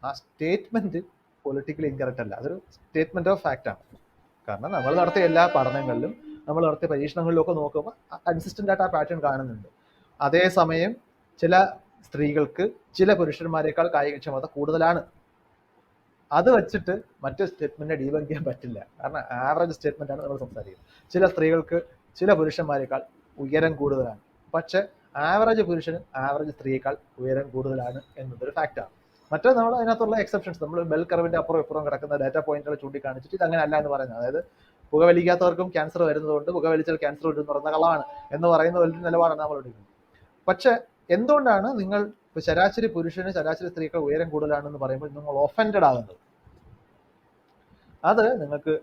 ആ സ്റ്റേറ്റ്മെന്റ് പൊളിറ്റിക്കലി ഇൻകറക്റ്റ് അല്ല, അതൊരു സ്റ്റേറ്റ്മെന്റ് ഓഫ് ഫാക്റ്റ് ആണ്. കാരണം നമ്മൾ നടത്തിയ എല്ലാ പഠനങ്ങളിലും, നമ്മൾ നടത്തിയ പരീക്ഷണങ്ങളിലും ഒക്കെ നോക്കുമ്പോൾ കൺസിസ്റ്റന്റ് ആയിട്ട് ആ പാറ്റേൺ കാണുന്നുണ്ട്. അതേസമയം ചില സ്ത്രീകൾക്ക് ചില പുരുഷന്മാരെക്കാൾ കായികക്ഷമത കൂടുതലാണ്. അത് വെച്ചിട്ട് മറ്റു സ്റ്റേറ്റ്മെന്റിനെ ഡീബങ്ക് ചെയ്യാൻ പറ്റില്ല. കാരണം ആവറേജ് സ്റ്റേറ്റ്മെന്റ് ആണ് നമ്മൾ സംസാരിക്കുന്നത്. ചില സ്ത്രീകൾക്ക് ചില പുരുഷന്മാരെക്കാൾ ഉയരം കൂടുതലാണ്, പക്ഷെ ആവറേജ് പുരുഷന് ആവറേജ് സ്ത്രീയേക്കാൾ ഉയരം കൂടുതലാണ് എന്നതൊരു ഫാക്റ്റാണ്. മറ്റേ നമ്മൾ അതിനകത്തുള്ള എക്സെപ്ഷൻസ്, നമ്മൾ ബെൽ കർവിന്റെ അപ്പുറം ഇപ്പുറം കിടക്കുന്ന ഡാറ്റാ പോയിന്റുകൾ ചൂണ്ടിക്കാണിച്ചിട്ട് ഇത് അങ്ങനെ അല്ല എന്ന് പറയുന്നത്. അതായത് പുകവലിക്കാത്തവർക്കും ക്യാൻസർ വരുന്നതുകൊണ്ട് പുകവലിച്ചാൽ ക്യാൻസർ വരും എന്ന് പറയുന്ന കളവാണ് എന്ന് പറയുന്ന ഒരു നിലപാടാണ് നമ്മൾ എടുക്കുന്നത്. പക്ഷെ എന്തുകൊണ്ടാണ് നിങ്ങൾ ശരാശരി പുരുഷന് ശരാശരി സ്ത്രീകൾ ഉയരം കൂടുതലാണെന്ന് പറയുമ്പോൾ നിങ്ങൾ ഒഫൻഡഡ് ആകുന്നത്? അത് നിങ്ങൾക്ക്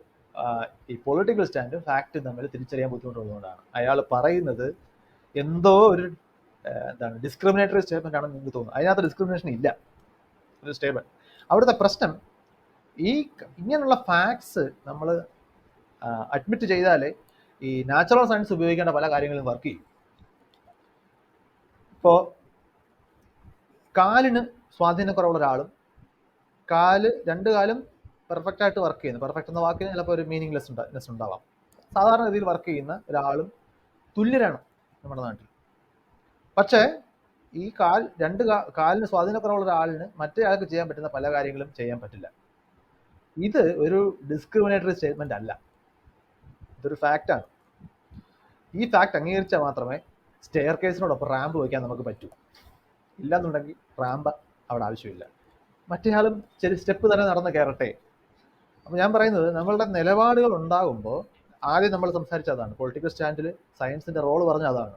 ഈ പൊളിറ്റിക്കൽ സ്റ്റാൻഡും ഫാക്റ്റും തമ്മിൽ തിരിച്ചറിയാൻ ബുദ്ധിമുട്ടുള്ളതുകൊണ്ടാണ്. അയാൾ പറയുന്നത് എന്തോ ഒരു എന്താണ് ഡിസ്ക്രിമിനേറ്ററി സ്റ്റേറ്റ്മെന്റ് ആണെന്ന് നിങ്ങൾക്ക് തോന്നുന്നു. അതിനകത്ത് ഡിസ്ക്രിമിനേഷൻ ഇല്ല, ഒരു സ്റ്റേറ്റ്മെന്റ്. അവിടുത്തെ പ്രശ്നം ഈ ഇങ്ങനെയുള്ള ഫാക്ട്സ് നമ്മൾ അഡ്മിറ്റ് ചെയ്താലേ ഈ നാച്ചുറൽ സയൻസ് ഉപയോഗിക്കേണ്ട പല കാര്യങ്ങളും വർക്ക് ചെയ്യും. ഇപ്പോൾ കാലിന് സ്വാധീനക്കുറവുള്ള ഒരാളും രണ്ട് കാലും പെർഫെക്റ്റ് ആയിട്ട് വർക്ക് ചെയ്യുന്നു, പെർഫെക്റ്റ് എന്ന വാക്കിന് ചിലപ്പോൾ ഒരു മീനിങ്ലെസ് ഉണ്ടാവാം, സാധാരണ രീതിയിൽ വർക്ക് ചെയ്യുന്ന ഒരാളും തുല്യരാണ് നമ്മുടെ നാട്ടിൽ. പക്ഷേ ഈ കാലിന് സ്വാധീനക്കുറവുള്ള ഒരാളിന് മറ്റേ ആൾക്ക് ചെയ്യാൻ പറ്റുന്ന പല കാര്യങ്ങളും ചെയ്യാൻ പറ്റില്ല. ഇത് ഒരു ഡിസ്ക്രിമിനേറ്ററി സ്റ്റേറ്റ്മെന്റ് അല്ല, ഇതൊരു ഫാക്റ്റാണ്. ഈ ഫാക്ട് അംഗീകരിച്ചാൽ മാത്രമേ സ്റ്റെയർ കേസിനോടൊപ്പം റാമ്പ് വയ്ക്കാൻ നമുക്ക് പറ്റൂ. ഇല്ലെന്നുണ്ടെങ്കിൽ റാമ്പ് അവിടെ ആവശ്യമില്ല, മറ്റേ ആളും ചെറിയ സ്റ്റെപ്പ് തന്നെ നടന്ന് കയറട്ടെ. അപ്പോൾ ഞാൻ പറയുന്നത്, നമ്മളുടെ നിലപാടുകൾ ഉണ്ടാകുമ്പോൾ ആദ്യം നമ്മൾ സംസാരിച്ചതാണ്, പൊളിറ്റിക്കൽ സ്റ്റാൻഡിൽ സയൻസിന്റെ റോള് പറഞ്ഞ അതാണ്.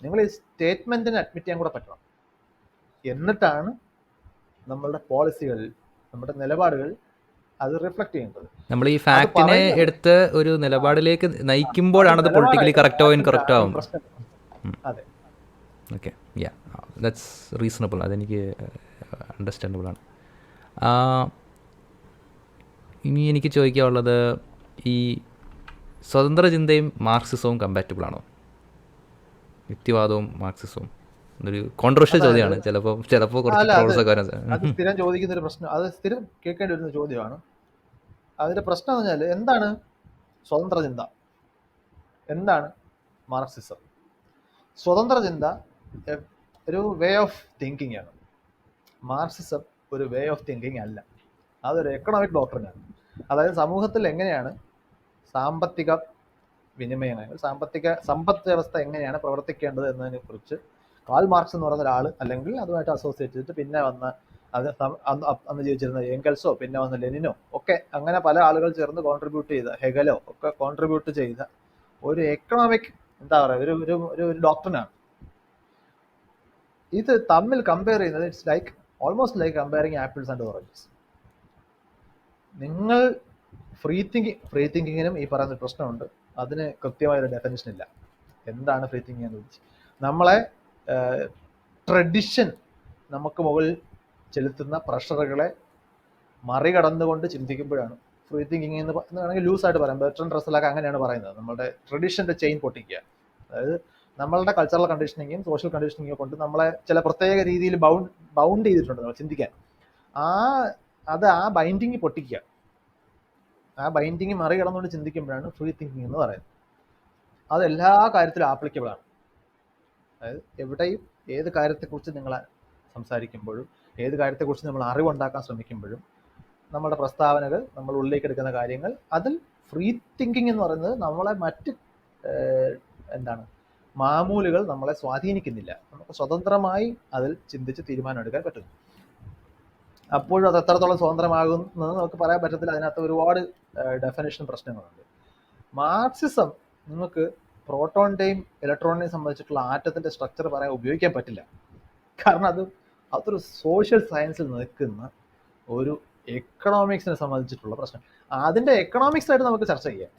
നിങ്ങൾ ഈ സ്റ്റേറ്റ്മെന്റിനെ അഡ്മിറ്റ് ചെയ്യാൻ കൂടെ പറ്റണം. എന്നിട്ടാണ് നമ്മളുടെ പോളിസികൾ, നമ്മുടെ നിലപാടുകൾ അത് റിഫ്ലക്ട് ചെയ്യേണ്ടത്. നമ്മൾ ഈ ഫാക്റ്റിനെ എടുത്ത് ഒരു നിലപാടിലേക്ക് നയിക്കുമ്പോഴാണ് അത് പൊളിറ്റിക്കലി കറക്റ്റോ ഇൻകറക്റ്റോ ആവുന്നത്. അതെ, ഓക്കെ, യാ, ദാറ്റ്സ് റീസണബിൾ, അതെനിക്ക് അണ്ടർസ്റ്റാൻഡബിൾ ആണ്. ഇനി എനിക്ക് ചോദിക്കാനുള്ളത്, ഈ സ്വതന്ത്ര ചിന്തയും മാർക്സിസവും കമ്പാറ്റബിൾ ആണോ? യുക്തിവാദവും മാർക്സിസവും ഒരു കോൺട്രവേഴ്ഷ്യൽ ചോദ്യമാണ്. ചിലപ്പോൾ കുറച്ച് ട്രോൾസ് ഒക്കെ അത് സ്ഥിരം ചോദിക്കുന്ന ഒരു പ്രശ്നം, അത് സ്ഥിരം കേൾക്കേണ്ടി വരുന്ന ചോദ്യമാണ്. അതിന്റെ പ്രശ്നം എന്ന് പറഞ്ഞാൽ, എന്താണ് സ്വതന്ത്ര ചിന്ത, എന്താണ് മാർക്സിസം? സ്വതന്ത്ര ചിന്ത ഒരു വേ ഓഫ് തിങ്കിങ് ആണ്, മാർക്സിസം ഒരു വേ ഓഫ് തിങ്കിങ് അല്ല, അതൊരു എക്കണോമിക് ഡോക്ട്രിനാണ്. അതായത് സമൂഹത്തിൽ എങ്ങനെയാണ് സാമ്പത്തിക വിനിമയങ്ങൾ, സമ്പദ് വ്യവസ്ഥ എങ്ങനെയാണ് പ്രവർത്തിക്കേണ്ടത് എന്നതിനെ കുറിച്ച് കാൾ മാർക്സ് എന്ന് പറയുന്ന ഒരാൾ, അല്ലെങ്കിൽ അതുമായിട്ട് അസോസിയേറ്റ് ചെയ്തിട്ട് പിന്നെ വന്ന അന്ന് ജീവിച്ചിരുന്ന എംഗൽസോ പിന്നെ വന്ന ലെനിനോ ഒക്കെ, അങ്ങനെ പല ആളുകൾ ചേർന്ന് കോൺട്രിബ്യൂട്ട് ചെയ്ത, ഹെഗലോ ഒക്കെ കോൺട്രിബ്യൂട്ട് ചെയ്ത ഒരു എക്കണോമിക് എന്താ പറയുക, ഒരു ഡോക്ട്രിനാണ്. ഇത് തമ്മിൽ കമ്പയർ ചെയ്യുന്നത് it's like almost like comparing apples and oranges. നിങ്ങൾ ഫ്രീ തിങ്കിങ്ങിനും ഈ പറയുന്ന പ്രശ്നമുണ്ട്, അതിന് കൃത്യമായൊരു ഡെഫിനിഷൻ ഇല്ല. എന്താണ് ഫ്രീ തിങ്കിങ് എന്ന് ചോദിച്ചാൽ, നമ്മളെ ട്രഡിഷൻ നമുക്ക് മുകളിൽ ചെലുത്തുന്ന പ്രഷറുകളെ മറികടന്നുകൊണ്ട് ചിന്തിക്കുമ്പോഴാണ് ഫ്രീ തിങ്കിങ് എന്ന് വേണമെങ്കിൽ ലൂസായിട്ട് പറയാം. ബെർട്രൻഡ് റസ്സലൊക്കെ അങ്ങനെയാണ് പറയുന്നത്, നമ്മുടെ ട്രഡിഷൻ്റെ ചെയിൻ പൊട്ടിക്കുക. അതായത് നമ്മളുടെ കൾച്ചറൽ കണ്ടീഷനിങ്ങും സോഷ്യൽ കണ്ടീഷനിങ്ങും കൊണ്ട് നമ്മളെ ചില പ്രത്യേക രീതിയിൽ ബൗണ്ട് ചെയ്തിട്ടുണ്ട് നമ്മൾ ചിന്തിക്കാൻ. ആ ബൈൻഡിങ് പൊട്ടിക്കുക, ആ ബൈൻഡിങ് മറികടന്നുകൊണ്ട് ചിന്തിക്കുമ്പോഴാണ് ഫ്രീ തിങ്കിങ് എന്ന് പറയുന്നത്. അത് എല്ലാ കാര്യത്തിലും ആപ്ലിക്കബിൾ ആണ്. അതായത് എവിടെയും ഏത് കാര്യത്തെക്കുറിച്ച് നിങ്ങൾ സംസാരിക്കുമ്പോഴും ഏത് കാര്യത്തെക്കുറിച്ച് നമ്മൾ അറിവുണ്ടാക്കാൻ ശ്രമിക്കുമ്പോഴും നമ്മുടെ പ്രസ്താവനകൾ, നമ്മൾ ഉള്ളിലേക്ക് എടുക്കുന്ന കാര്യങ്ങൾ, അതിൽ ഫ്രീ തിങ്കിങ് എന്ന് പറയുന്നത് നമ്മളെ മറ്റ് മാമൂലുകൾ നമ്മളെ സ്വാധീനിക്കുന്നില്ല. നമുക്ക് സ്വതന്ത്രമായി അതിൽ ചിന്തിച്ച് തീരുമാനം എടുക്കാൻ പറ്റുന്നു. അപ്പോഴും അത് എത്രത്തോളം സ്വതന്ത്രമാകുന്നത് നമുക്ക് പറയാൻ പറ്റത്തില്ല, അതിനകത്ത് ഒരുപാട് ഡെഫിനേഷൻ പ്രശ്നങ്ങളുണ്ട്. മാർക്സിസം നിങ്ങൾക്ക് പ്രോട്ടോണിന്റെയും ഇലക്ട്രോണിനെയും സംബന്ധിച്ചിട്ടുള്ള ആറ്റത്തിന്റെ സ്ട്രക്ചർ പറയാൻ ഉപയോഗിക്കാൻ പറ്റില്ല. കാരണം അതൊരു സോഷ്യൽ സയൻസിൽ നിൽക്കുന്ന ഒരു എക്കണോമിക്സിനെ സംബന്ധിച്ചിട്ടുള്ള പ്രശ്നം. അതിന്റെ എക്കണോമിക്സ് ആയിട്ട് നമുക്ക് ചർച്ച ചെയ്യാം.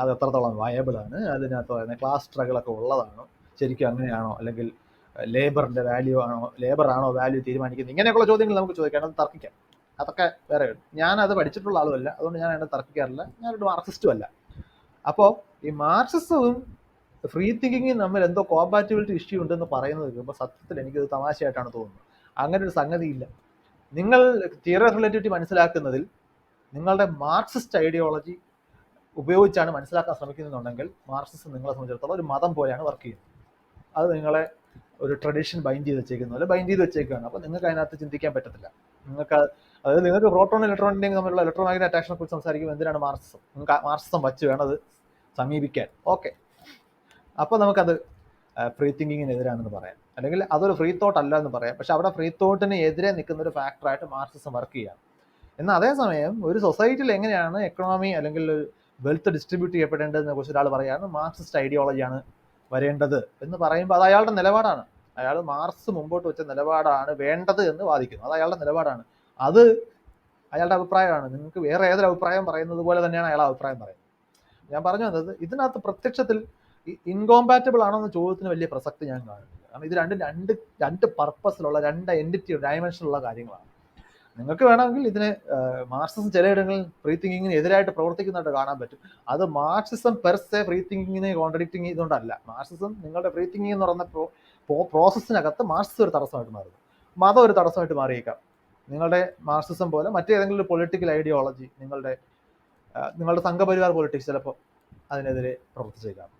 അത് എത്രത്തോളം വയബിൾ ആണ്, അതിനകത്ത് പറയുന്ന ക്ലാസ് സ്ട്രഗിളൊക്കെ ഉള്ളതാണോ, ശരിക്കും അങ്ങനെയാണോ, അല്ലെങ്കിൽ ലേബറിന്റെ വാല്യൂ ആണോ, ലേബർ ആണോ വാല്യൂ തീരുമാനിക്കുന്നത്, ഇങ്ങനെയൊക്കെയുള്ള ചോദ്യങ്ങൾ നമുക്ക് ചോദിക്കാം, അത് തർക്കിക്കാം. അതൊക്കെ വേറെ. ഞാനത് പഠിച്ചിട്ടുള്ള ആളുമല്ല, അതുകൊണ്ട് ഞാൻ അതിനെ തർക്കിക്കാറില്ല. ഞാനൊരു മാർക്സിസ്റ്റും അല്ല. അപ്പോൾ ഈ മാർക്സിസവും ഫ്രീ തിങ്കിങ്ങും തമ്മിൽ എന്തോ കോമ്പാറ്റിബിലിറ്റി ഇഷ്യൂ ഉണ്ടെന്ന് പറയുന്നത് കേൾക്കുമ്പോൾ സത്യത്തിൽ എനിക്കത് തമാശയായിട്ടാണ് തോന്നുന്നത്. അങ്ങനെ ഒരു സംഗതിയില്ല. നിങ്ങൾ തിയറി ഓഫ് റിലേറ്റിവിറ്റി മനസ്സിലാക്കുന്നതിൽ നിങ്ങളുടെ മാർക്സിസ്റ്റ് ഐഡിയോളജി ഉപയോഗിച്ചാണ് മനസ്സിലാക്കാൻ ശ്രമിക്കുന്നുണ്ടെങ്കിൽ മാർക്സിസം നിങ്ങളെ സംബന്ധിച്ചിടത്തോളം ഒരു മതം പോലെയാണ് വർക്ക് ചെയ്യുന്നത്. അത് നിങ്ങളെ ഒരു ട്രഡീഷൻ ബൈൻഡ് ചെയ്ത് വെച്ചേക്കുന്ന പോലെ ബൈൻഡ് ചെയ്ത് വെച്ചേക്കുകയാണ്. അപ്പോൾ നിങ്ങൾക്ക് അതിനകത്ത് ചിന്തിക്കാൻ പറ്റത്തില്ല. അതായത് നിങ്ങൾക്ക് പ്രോട്ടോൺ ഇലക്ട്രോണിന്റെയും തമ്മിലുള്ള ഇലക്ട്രോമാഗ്നറ്റിക് അട്രാക്ഷനെ കുറിച്ച് സംസാരിക്കുമ്പോൾ എന്തിനാണ് മാർക്സിസം? നിങ്ങൾക്ക് മാർക്സിസം വച്ച് വേണം അത് സമീപിക്കാൻ. ഓക്കെ, അപ്പോൾ നമുക്കത് ഫ്രീ തിങ്കിങ്ങിനെതിരാണെന്ന് പറയാം, അല്ലെങ്കിൽ അതൊരു ഫ്രീ തോട്ട് അല്ല എന്ന് പറയാം. പക്ഷെ അവിടെ ഫ്രീ തോട്ടിന് എതിരെ നിൽക്കുന്ന ഒരു ഫാക്ടറായിട്ട് മാർക്സിസം വർക്ക് ചെയ്യാം. എന്നാൽ അതേസമയം ഒരു സൊസൈറ്റിയിൽ എങ്ങനെയാണ് എക്കണോമി അല്ലെങ്കിൽ വെൽത്ത് ഡിസ്ട്രിബ്യൂട്ട് ചെയ്യപ്പെടേണ്ടതിനെ കുറിച്ച് ഒരാൾ പറയാണ് മാർക്സിസ്റ്റ് ഐഡിയോളജിയാണ് വരേണ്ടത് എന്ന് പറയുമ്പോൾ അത് അയാളുടെ നിലപാടാണ്. അയാൾ മാർക്സ് മുമ്പോട്ട് വെച്ച നിലപാടാണ് വേണ്ടത് എന്ന് വാദിക്കുന്നു. അത് അയാളുടെ നിലപാടാണ്, അത് അയാളുടെ അഭിപ്രായമാണ്. നിങ്ങൾക്ക് വേറെ ഏതൊരു അഭിപ്രായം പറയുന്നത് പോലെ തന്നെയാണ് അയാളുടെ അഭിപ്രായം പറയുന്നത്. ഞാൻ പറഞ്ഞു വന്നത്, ഇതിനകത്ത് പ്രത്യക്ഷത്തിൽ ഇൻകോമ്പാറ്റബിൾ ആണോ എന്ന ചോദ്യത്തിന് വലിയ പ്രസക്തി ഞാൻ കാണുന്നില്ല. കാരണം ഇത് രണ്ട് പർപ്പസിലുള്ള, രണ്ട് എൻറ്റിറ്റി ഡയമെൻഷനുള്ള കാര്യങ്ങളാണ്. നിങ്ങൾക്ക് വേണമെങ്കിൽ ഇതിനെ മാർക്സിസം ചിലയിടങ്ങളിൽ ഫ്രീ തിങ്കിങ്ങിന് എതിരായിട്ട് പ്രവർത്തിക്കുന്നതായിട്ട് കാണാൻ പറ്റും. അത് മാർക്സിസം പെർസെ ഫ്രീ തിങ്കിങ്ങിനെ കോൺട്രഡിക്റ്റിങ് ചെയ്തുകൊണ്ടല്ല. മാർക്സിസം നിങ്ങളുടെ ഫ്രീ തിങ്കിങ് എന്ന് പറയുന്ന പ്രോസസ്സിനകത്ത് മാർക്സിസം ഒരു തടസ്സമായിട്ട് മാറുന്നു, മതം ഒരു തടസ്സമായിട്ട് മാറിയേക്കാം. നിങ്ങളുടെ മാർക്സിസം പോലെ മറ്റേതെങ്കിലും ഒരു പൊളിറ്റിക്കൽ ഐഡിയോളജി, നിങ്ങളുടെ സംഘപരിവാർ പൊളിറ്റിക്സ് ചിലപ്പോൾ അതിനെതിരെ പ്രവർത്തിച്ചേക്കാം.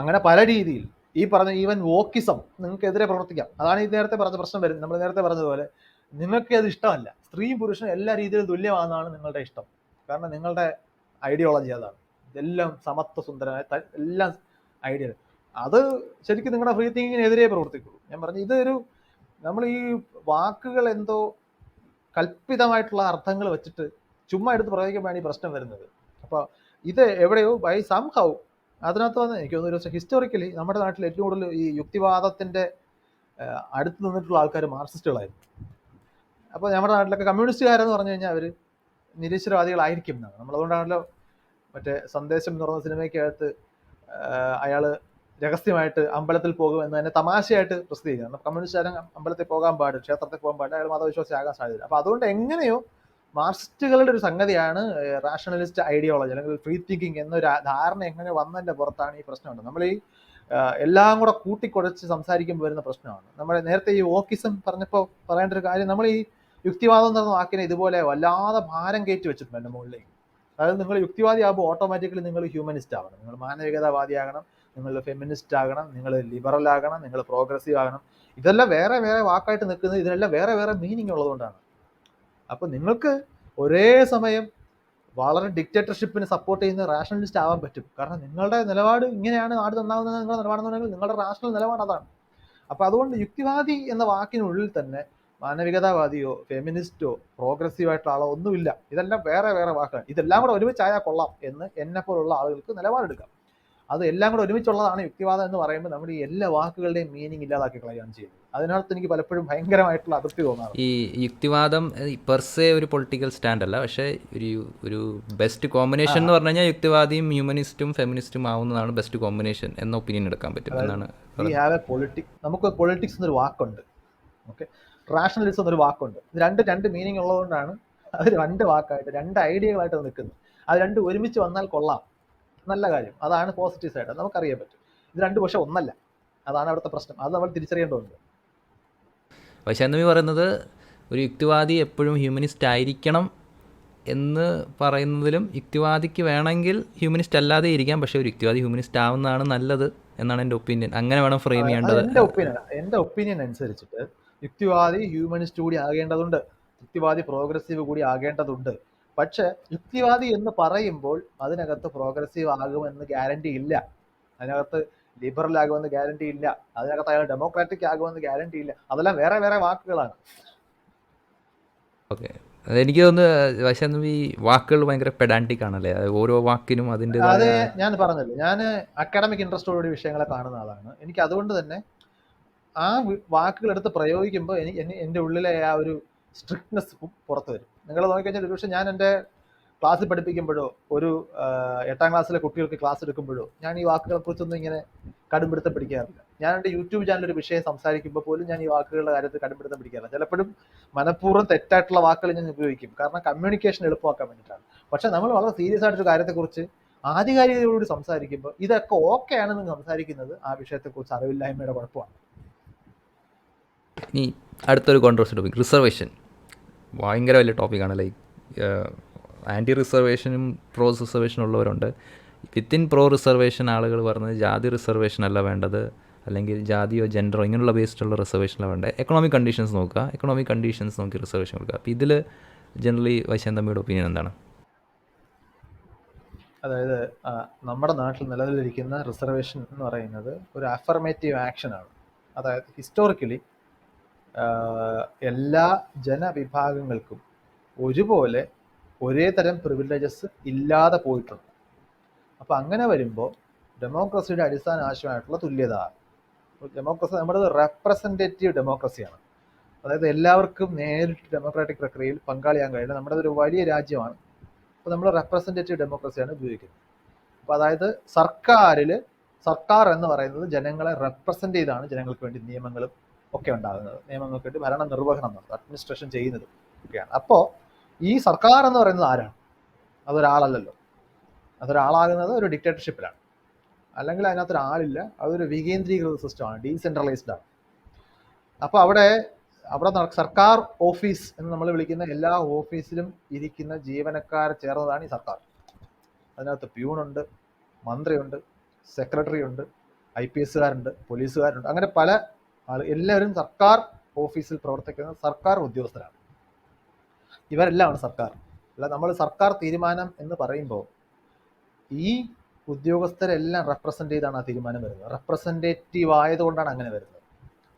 അങ്ങനെ പല രീതിയിൽ ഈ പറഞ്ഞ ഈവൻ വോക്കിസം നിങ്ങൾക്കെതിരെ പ്രവർത്തിക്കാം. അതാണ് ഈ നേരത്തെ പറഞ്ഞ പ്രശ്നം വരുന്നത്. നമ്മൾ നേരത്തെ പറഞ്ഞതുപോലെ നിങ്ങൾക്ക് അത് ഇഷ്ടമല്ല, സ്ത്രീയും പുരുഷനും എല്ലാ രീതിയിലും തുല്യമാണെന്നാണ് നിങ്ങളുടെ ഇഷ്ടം. കാരണം നിങ്ങളുടെ ഐഡിയോളജി അതാണ്. ഇതെല്ലാം സമത്വ സുന്ദരമായ എല്ലാം ഐഡിയ. അത് ശരിക്കും നിങ്ങളുടെ ഫ്രീ തിങ്കിങ്ങിനെതിരെ പ്രവർത്തിക്കുള്ളൂ. ഞാൻ പറഞ്ഞു, നമ്മൾ ഈ വാക്കുകൾ എന്തോ കൽപ്പിതമായിട്ടുള്ള അർത്ഥങ്ങൾ വെച്ചിട്ട് ചുമ്മാ എടുത്ത് പ്രയോഗിക്കുമ്പോഴാണ് ഈ പ്രശ്നം വരുന്നത്. അപ്പോൾ ഇത് എവിടെയോ ബൈ സം ഹൗ അതിനകത്ത് വന്ന് എനിക്ക് തോന്നുന്നു ഹിസ്റ്റോറിക്കലി നമ്മുടെ നാട്ടിൽ ഏറ്റവും കൂടുതൽ ഈ യുക്തിവാദത്തിന്റെ അടുത്ത് നിന്നിട്ടുള്ള ആൾക്കാർ മാർക്സിസ്റ്റുകളായിരുന്നു. അപ്പോൾ നമ്മുടെ നാട്ടിലൊക്കെ കമ്മ്യൂണിസ്റ്റുകാരെന്ന് പറഞ്ഞു കഴിഞ്ഞാൽ അവർ നിരീശ്വരവാദികളായിരിക്കും എന്നാണ്. നമ്മളതുകൊണ്ടാണല്ലോ മറ്റേ സന്ദേശം എന്ന് പറയുന്ന സിനിമയ്ക്കകത്ത് അയാൾ രഹസ്യമായിട്ട് അമ്പലത്തിൽ പോകും എന്ന് തന്നെ തമാശയായിട്ട് പ്രസിദ്ധീകരിക്കുന്നത്. കമ്മ്യൂണിസ്റ്റുകാരൻ അമ്പലത്തിൽ പോകാൻ പാടില്ല, ക്ഷേത്രത്തിൽ പോകാൻ പാടില്ല, അയാൾ മതവിശ്വാസിയാകാൻ സാധ്യത. അപ്പോൾ അതുകൊണ്ട് എങ്ങനെയോ മാർക്സിസ്റ്റുകളുടെ ഒരു സംഗതിയാണ് റാഷണലിസ്റ്റ് ഐഡിയോളജി അല്ലെങ്കിൽ ഫ്രീ തിങ്കിങ് എന്നൊരു ധാരണ എങ്ങനെ വന്നതിൻ്റെ പുറത്താണ് ഈ പ്രശ്നമുണ്ട്. നമ്മൾ ഈ എല്ലാം കൂടെ കൂട്ടിക്കുഴച്ച് സംസാരിക്കുമ്പോൾ വരുന്ന പ്രശ്നമാണ്. നമ്മൾ നേരത്തെ ഈ വോക്കിസം പറഞ്ഞപ്പോൾ പറയേണ്ട ഒരു കാര്യം, നമ്മൾ ഈ യുക്തിവാദം എന്ന് പറഞ്ഞ വാക്കിനെ ഇതുപോലെ വല്ലാതെ ഭാരം കയറ്റി വെച്ചിട്ടുണ്ട് എൻ്റെ മുകളിലേക്ക്. അതായത് നിങ്ങൾ യുക്തിവാദി ആകുമ്പോൾ ഓട്ടോമാറ്റിക്കലി നിങ്ങൾ ഹ്യൂമനിസ്റ്റ് ആവണം, നിങ്ങൾ മാനവികതാവാദിയാകണം, നിങ്ങൾ ഫെമിനിസ്റ്റ് ആകണം, നിങ്ങൾ ലിബറൽ ആകണം, നിങ്ങൾ പ്രോഗ്രസീവ് ആകണം. ഇതെല്ലാം വേറെ വേറെ വാക്കായിട്ട് നിൽക്കുന്നത് ഇതിനെല്ലാം വേറെ വേറെ മീനിങ് ഉള്ളതുകൊണ്ടാണ്. അപ്പോൾ നിങ്ങൾക്ക് ഒരേ സമയം വളരെ ഡിക്റ്റേറ്റർഷിപ്പിന് സപ്പോർട്ട് ചെയ്യുന്ന റാഷണലിസ്റ്റ് ആവാൻ പറ്റും. കാരണം നിങ്ങളുടെ നിലപാട് ഇങ്ങനെയാണ് നാട് നന്നാവുന്നത് നിങ്ങളുടെ നിലപാടെന്നുണ്ടെങ്കിൽ നിങ്ങളുടെ റാഷണൽ നിലപാട് അതാണ്. അപ്പോൾ അതുകൊണ്ട് യുക്തിവാദി എന്ന വാക്കിനുള്ളിൽ തന്നെ മാനവികതാവാദിയോ ഫെമിനിസ്റ്റോ പ്രോഗ്രസീവ് ആയിട്ടുള്ള ആളോ ഒന്നുമില്ല. ഇതെല്ലാം വേറെ വേറെ വാക്കാണ്. ഇതെല്ലാം കൂടെ ഒരുമിച്ചായാൽ കൊള്ളാം എന്ന് എന്നെപ്പോലുള്ള ആളുകൾക്ക് നിലപാടെടുക്കാം. അത് എല്ലാം കൂടെ ഒരുമിച്ചുള്ളതാണ് യുക്തിവാദം എന്ന് പറയുമ്പോൾ നമ്മുടെ ഈ എല്ലാ വാക്കുകളുടെയും മീനിങ് ഇല്ലാതാക്കി കളയുകയാണ് ചെയ്യുന്നത്. അതിനകത്ത് എനിക്ക് പലപ്പോഴും ഭയങ്കരമായിട്ടുള്ള അതൃപ്തി തോന്നാറുണ്ട്. ഈ യുക്തിവാദം പെർസെ ഒരു പൊളിറ്റിക്കൽ സ്റ്റാൻഡ് അല്ല, പക്ഷേ ഒരു ബെസ്റ്റ് കോമ്പിനേഷൻ എന്ന് പറഞ്ഞു കഴിഞ്ഞാൽ യുക്തിവാദിയും ഹ്യൂമനിസ്റ്റും ഫെമിനിസ്റ്റും ആവുന്നതാണ് ബെസ്റ്റ് കോമ്പിനേഷൻ എന്ന ഒപ്പീനിയൻ എടുക്കാൻ പറ്റും എന്നാണ്. നമുക്ക് പൊളിറ്റിക്സ് എന്നൊരു വാക്കുണ്ട്, ഓക്കെ, റാഷണലിസം എന്നൊരു വാക്കുണ്ട്. ഇത് രണ്ട് മീനിങ് ഉള്ളതുകൊണ്ടാണ് അത് രണ്ട് വാക്കായിട്ട് രണ്ട് ഐഡിയകളായിട്ട് നിൽക്കുന്നത്. അത് രണ്ടും ഒരുമിച്ച് വന്നാൽ കൊള്ളാം, നല്ല കാര്യം, അതാണ് പോസിറ്റീവ് സൈഡ്, നമുക്കറിയാൻ പറ്റും. ഇത് രണ്ടും പക്ഷെ ഒന്നല്ല, അതാണ് അവിടുത്തെ പ്രശ്നം. അത് നമ്മൾ തിരിച്ചറിയേണ്ടതുണ്ട്. വൈശാന്തമി പറയുന്നത് ഒരു യുക്തിവാദി എപ്പോഴും ഹ്യൂമനിസ്റ്റ് ആയിരിക്കണം എന്ന് പറയുന്നതിലും യുക്തിവാദിക്ക് വേണമെങ്കിൽ ഹ്യൂമനിസ്റ്റ് അല്ലാതെ ഇരിക്കാം, പക്ഷേ ഒരു യുക്തിവാദി ഹ്യൂമനിസ്റ്റ് ആവുന്നതാണ് നല്ലത് എന്നാണ് എൻ്റെ ഒപ്പീനിയൻ. അങ്ങനെ വേണം ഫ്രെയിം ചെയ്യേണ്ടത്. എൻ്റെ ഒപ്പീനിയൻ അനുസരിച്ചിട്ട് യുക്തിവാദി ഹ്യൂമനിസ്റ്റ് കൂടി ആകേണ്ടതുണ്ട്, യുക്തിവാദി പ്രോഗ്രസീവ് കൂടി ആകേണ്ടതുണ്ട്. പക്ഷെ യുക്തിവാദി എന്ന് പറയുമ്പോൾ അതിനകത്ത് പ്രോഗ്രസീവ് ആകുമെന്ന് ഗ്യാരണ്ടി ഇല്ല, അതിനകത്ത് ലിബറൽ ആകുമെന്ന് ഗ്യാരണ്ടി ഇല്ല, അതിനകത്ത് അയാൾ ഡെമോക്രാറ്റിക് ആകുമെന്ന് ഗ്യാരണ്ടി ഇല്ല. അതെല്ലാം വേറെ വേറെ വാക്കുകളാണ്. ഓക്കെ, എനിക്ക് തോന്നുന്നു പക്ഷേ ഈ വാക്കുകൾ ഭയങ്കര പെഡാൻറ്റിക് ആണല്ലേ, ഓരോ വാക്കിനും അതിൻ്റെതായ. അത് ഞാൻ പറഞ്ഞല്ലോ, ഞാൻ അക്കാഡമിക് ഇൻട്രസ്റ്റോടുകൂടി വിഷയങ്ങളെ കാണുന്ന ആളാണ്. എനിക്ക് അതുകൊണ്ട് തന്നെ ആ വാക്കുകൾ എടുത്ത് പ്രയോഗിക്കുമ്പോൾ എൻ്റെ ഉള്ളിലെ ആ ഒരു സ്ട്രിക്ട്നെസ് പുറത്തു വരും. നിങ്ങൾ നോക്കിക്കഴിഞ്ഞാൽ ഒരുപക്ഷെ ഞാൻ എൻ്റെ ക്ലാസ്സിൽ പഠിപ്പിക്കുമ്പോഴോ ഒരു 8ാം ക്ലാസ്സിലെ കുട്ടികൾക്ക് ക്ലാസ് എടുക്കുമ്പോഴോ ഞാൻ ഈ വാക്കുകളെ കുറിച്ചൊന്നും ഇങ്ങനെ കടുംപിടുത്തം പിടിക്കാറില്ല. ഞാൻ എൻ്റെ യൂട്യൂബ് ചാനൽ ഒരു വിഷയം സംസാരിക്കുമ്പോൾ പോലും ഞാൻ ഈ വാക്കുകളുടെ കാര്യത്തിൽ കടുംപിടുത്തം പിടിക്കാറില്ല. ചിലപ്പോഴും മനഃപൂർവ്വം തെറ്റായിട്ടുള്ള വാക്കുകൾ ഞാൻ ഉപയോഗിക്കും, കാരണം കമ്മ്യൂണിക്കേഷൻ എളുപ്പമാക്കാൻ വേണ്ടിയിട്ടാണ്. പക്ഷെ നമ്മൾ വളരെ സീരിയസ് ആയിട്ടൊരു കാര്യത്തെക്കുറിച്ച് ആധികാരികതയോട് സംസാരിക്കുമ്പോൾ ഇതൊക്കെ ഓക്കെ ആണെന്ന് സംസാരിക്കുന്നത് ആ വിഷയത്തെക്കുറിച്ച് അറിവില്ലായ്മയുടെ കുഴപ്പമാണ്. ഇനി അടുത്തൊരു കോൺട്രവേഴ്സി ടോപ്പിക്, റിസർവേഷൻ. ഭയങ്കര വലിയ ടോപ്പിക്കാണ്. ലൈക്ക് ആൻറ്റി റിസർവേഷനും പ്രോ റിസർവേഷനും ഉള്ളവരുണ്ട്. വിത്തിൻ പ്രോ റിസർവേഷൻ ആളുകൾ പറഞ്ഞത് ജാതി റിസർവേഷൻ അല്ല വേണ്ടത്, അല്ലെങ്കിൽ ജാതിയോ ജെൻഡറോ ഇങ്ങനെയുള്ള ബേസ്ഡുള്ള റിസർവേഷനാണ് വേണ്ടത്. എക്കണോമിക് കണ്ടീഷൻസ് നോക്കുക, എക്കണോമിക് കണ്ടീഷൻസ് നോക്കി റിസർവേഷൻ കൊടുക്കുക. അപ്പോൾ ഇതിൽ ജനറലി വൈശാഖൻ തമ്പിയുടെ ഒപ്പീനിയൻ എന്താണ്? അതായത് നമ്മുടെ നാട്ടിൽ നിലവിലിരിക്കുന്ന റിസർവേഷൻ എന്ന് പറയുന്നത് ഒരു അഫർമേറ്റീവ് ആക്ഷനാണ്. അതായത് ഹിസ്റ്റോറിക്കലി എല്ലാ ജനവിഭാഗങ്ങൾക്കും ഒരുപോലെ ഒരേ തരം പ്രിവിലേജസ് ഇല്ലാതെ പോയിട്ടുണ്ട്. അപ്പോൾ അങ്ങനെ വരുമ്പോൾ ഡെമോക്രസിയുടെ അടിസ്ഥാന ആശയമായിട്ടുള്ള തുല്യത, ഡെമോക്രസി നമ്മുടെ റെപ്രസെൻറ്റേറ്റീവ് ഡെമോക്രസിയാണ്. അതായത് എല്ലാവർക്കും നേരിട്ട് ഡെമോക്രാറ്റിക് പ്രക്രിയയിൽ പങ്കാളിയാൻ കഴിയുന്നത് നമ്മുടെ ഒരു വലിയ രാജ്യമാണ്. അപ്പോൾ നമ്മൾ റെപ്രസെൻറ്റേറ്റീവ് ഡെമോക്രസിയാണ് ഉപയോഗിക്കുന്നത്. അപ്പോൾ അതായത് സർക്കാർ എന്ന് പറയുന്നത് ജനങ്ങളെ റെപ്രസെൻ്റ് ചെയ്താണ് ജനങ്ങൾക്ക് വേണ്ടി നിയമങ്ങളും ഒക്കെ ഉണ്ടാകുന്നത്, നിയമങ്ങൾക്ക് വേണ്ടി ഭരണ നിർവഹണം നടത്തുന്നത്, അഡ്മിനിസ്ട്രേഷൻ ചെയ്യുന്നത് ഒക്കെയാണ്. അപ്പോൾ ഈ സർക്കാർ എന്ന് പറയുന്നത് ആരാണ്? അതൊരാളല്ലല്ലോ. അതൊരാളാകുന്നത് ഒരു ഡിക്റ്റേറ്റർഷിപ്പിലാണ്, അല്ലെങ്കിൽ അതിനകത്തൊരാളില്ല. അതൊരു വികേന്ദ്രീകൃത സിസ്റ്റമാണ്, ഡീസെൻട്രലൈസ്ഡ് ആണ്. അപ്പോൾ അവിടെ സർക്കാർ ഓഫീസ് എന്ന് നമ്മൾ വിളിക്കുന്ന എല്ലാ ഓഫീസിലും ഇരിക്കുന്ന ജീവനക്കാരെ ചേർന്നതാണ് ഈ സർക്കാർ. അതിനകത്ത് പ്യൂണുണ്ട്, മന്ത്രിയുണ്ട്, സെക്രട്ടറി ഉണ്ട്, IPSകാരുണ്ട്, പോലീസുകാരുണ്ട്, അങ്ങനെ പല എല്ലാവരും സർക്കാർ ഓഫീസിൽ പ്രവർത്തിക്കുന്ന സർക്കാർ ഉദ്യോഗസ്ഥരാണ്. ഇവരെല്ലാമാണ് സർക്കാർ. അല്ല, നമ്മൾ സർക്കാർ തീരുമാനം എന്ന് പറയുമ്പോൾ ഈ ഉദ്യോഗസ്ഥരെല്ലാം റെപ്രസെൻ്റ് ചെയ്താണ് ആ തീരുമാനം വരുന്നത്. റെപ്രസെൻറ്റേറ്റീവ് ആയതുകൊണ്ടാണ് അങ്ങനെ വരുന്നത്.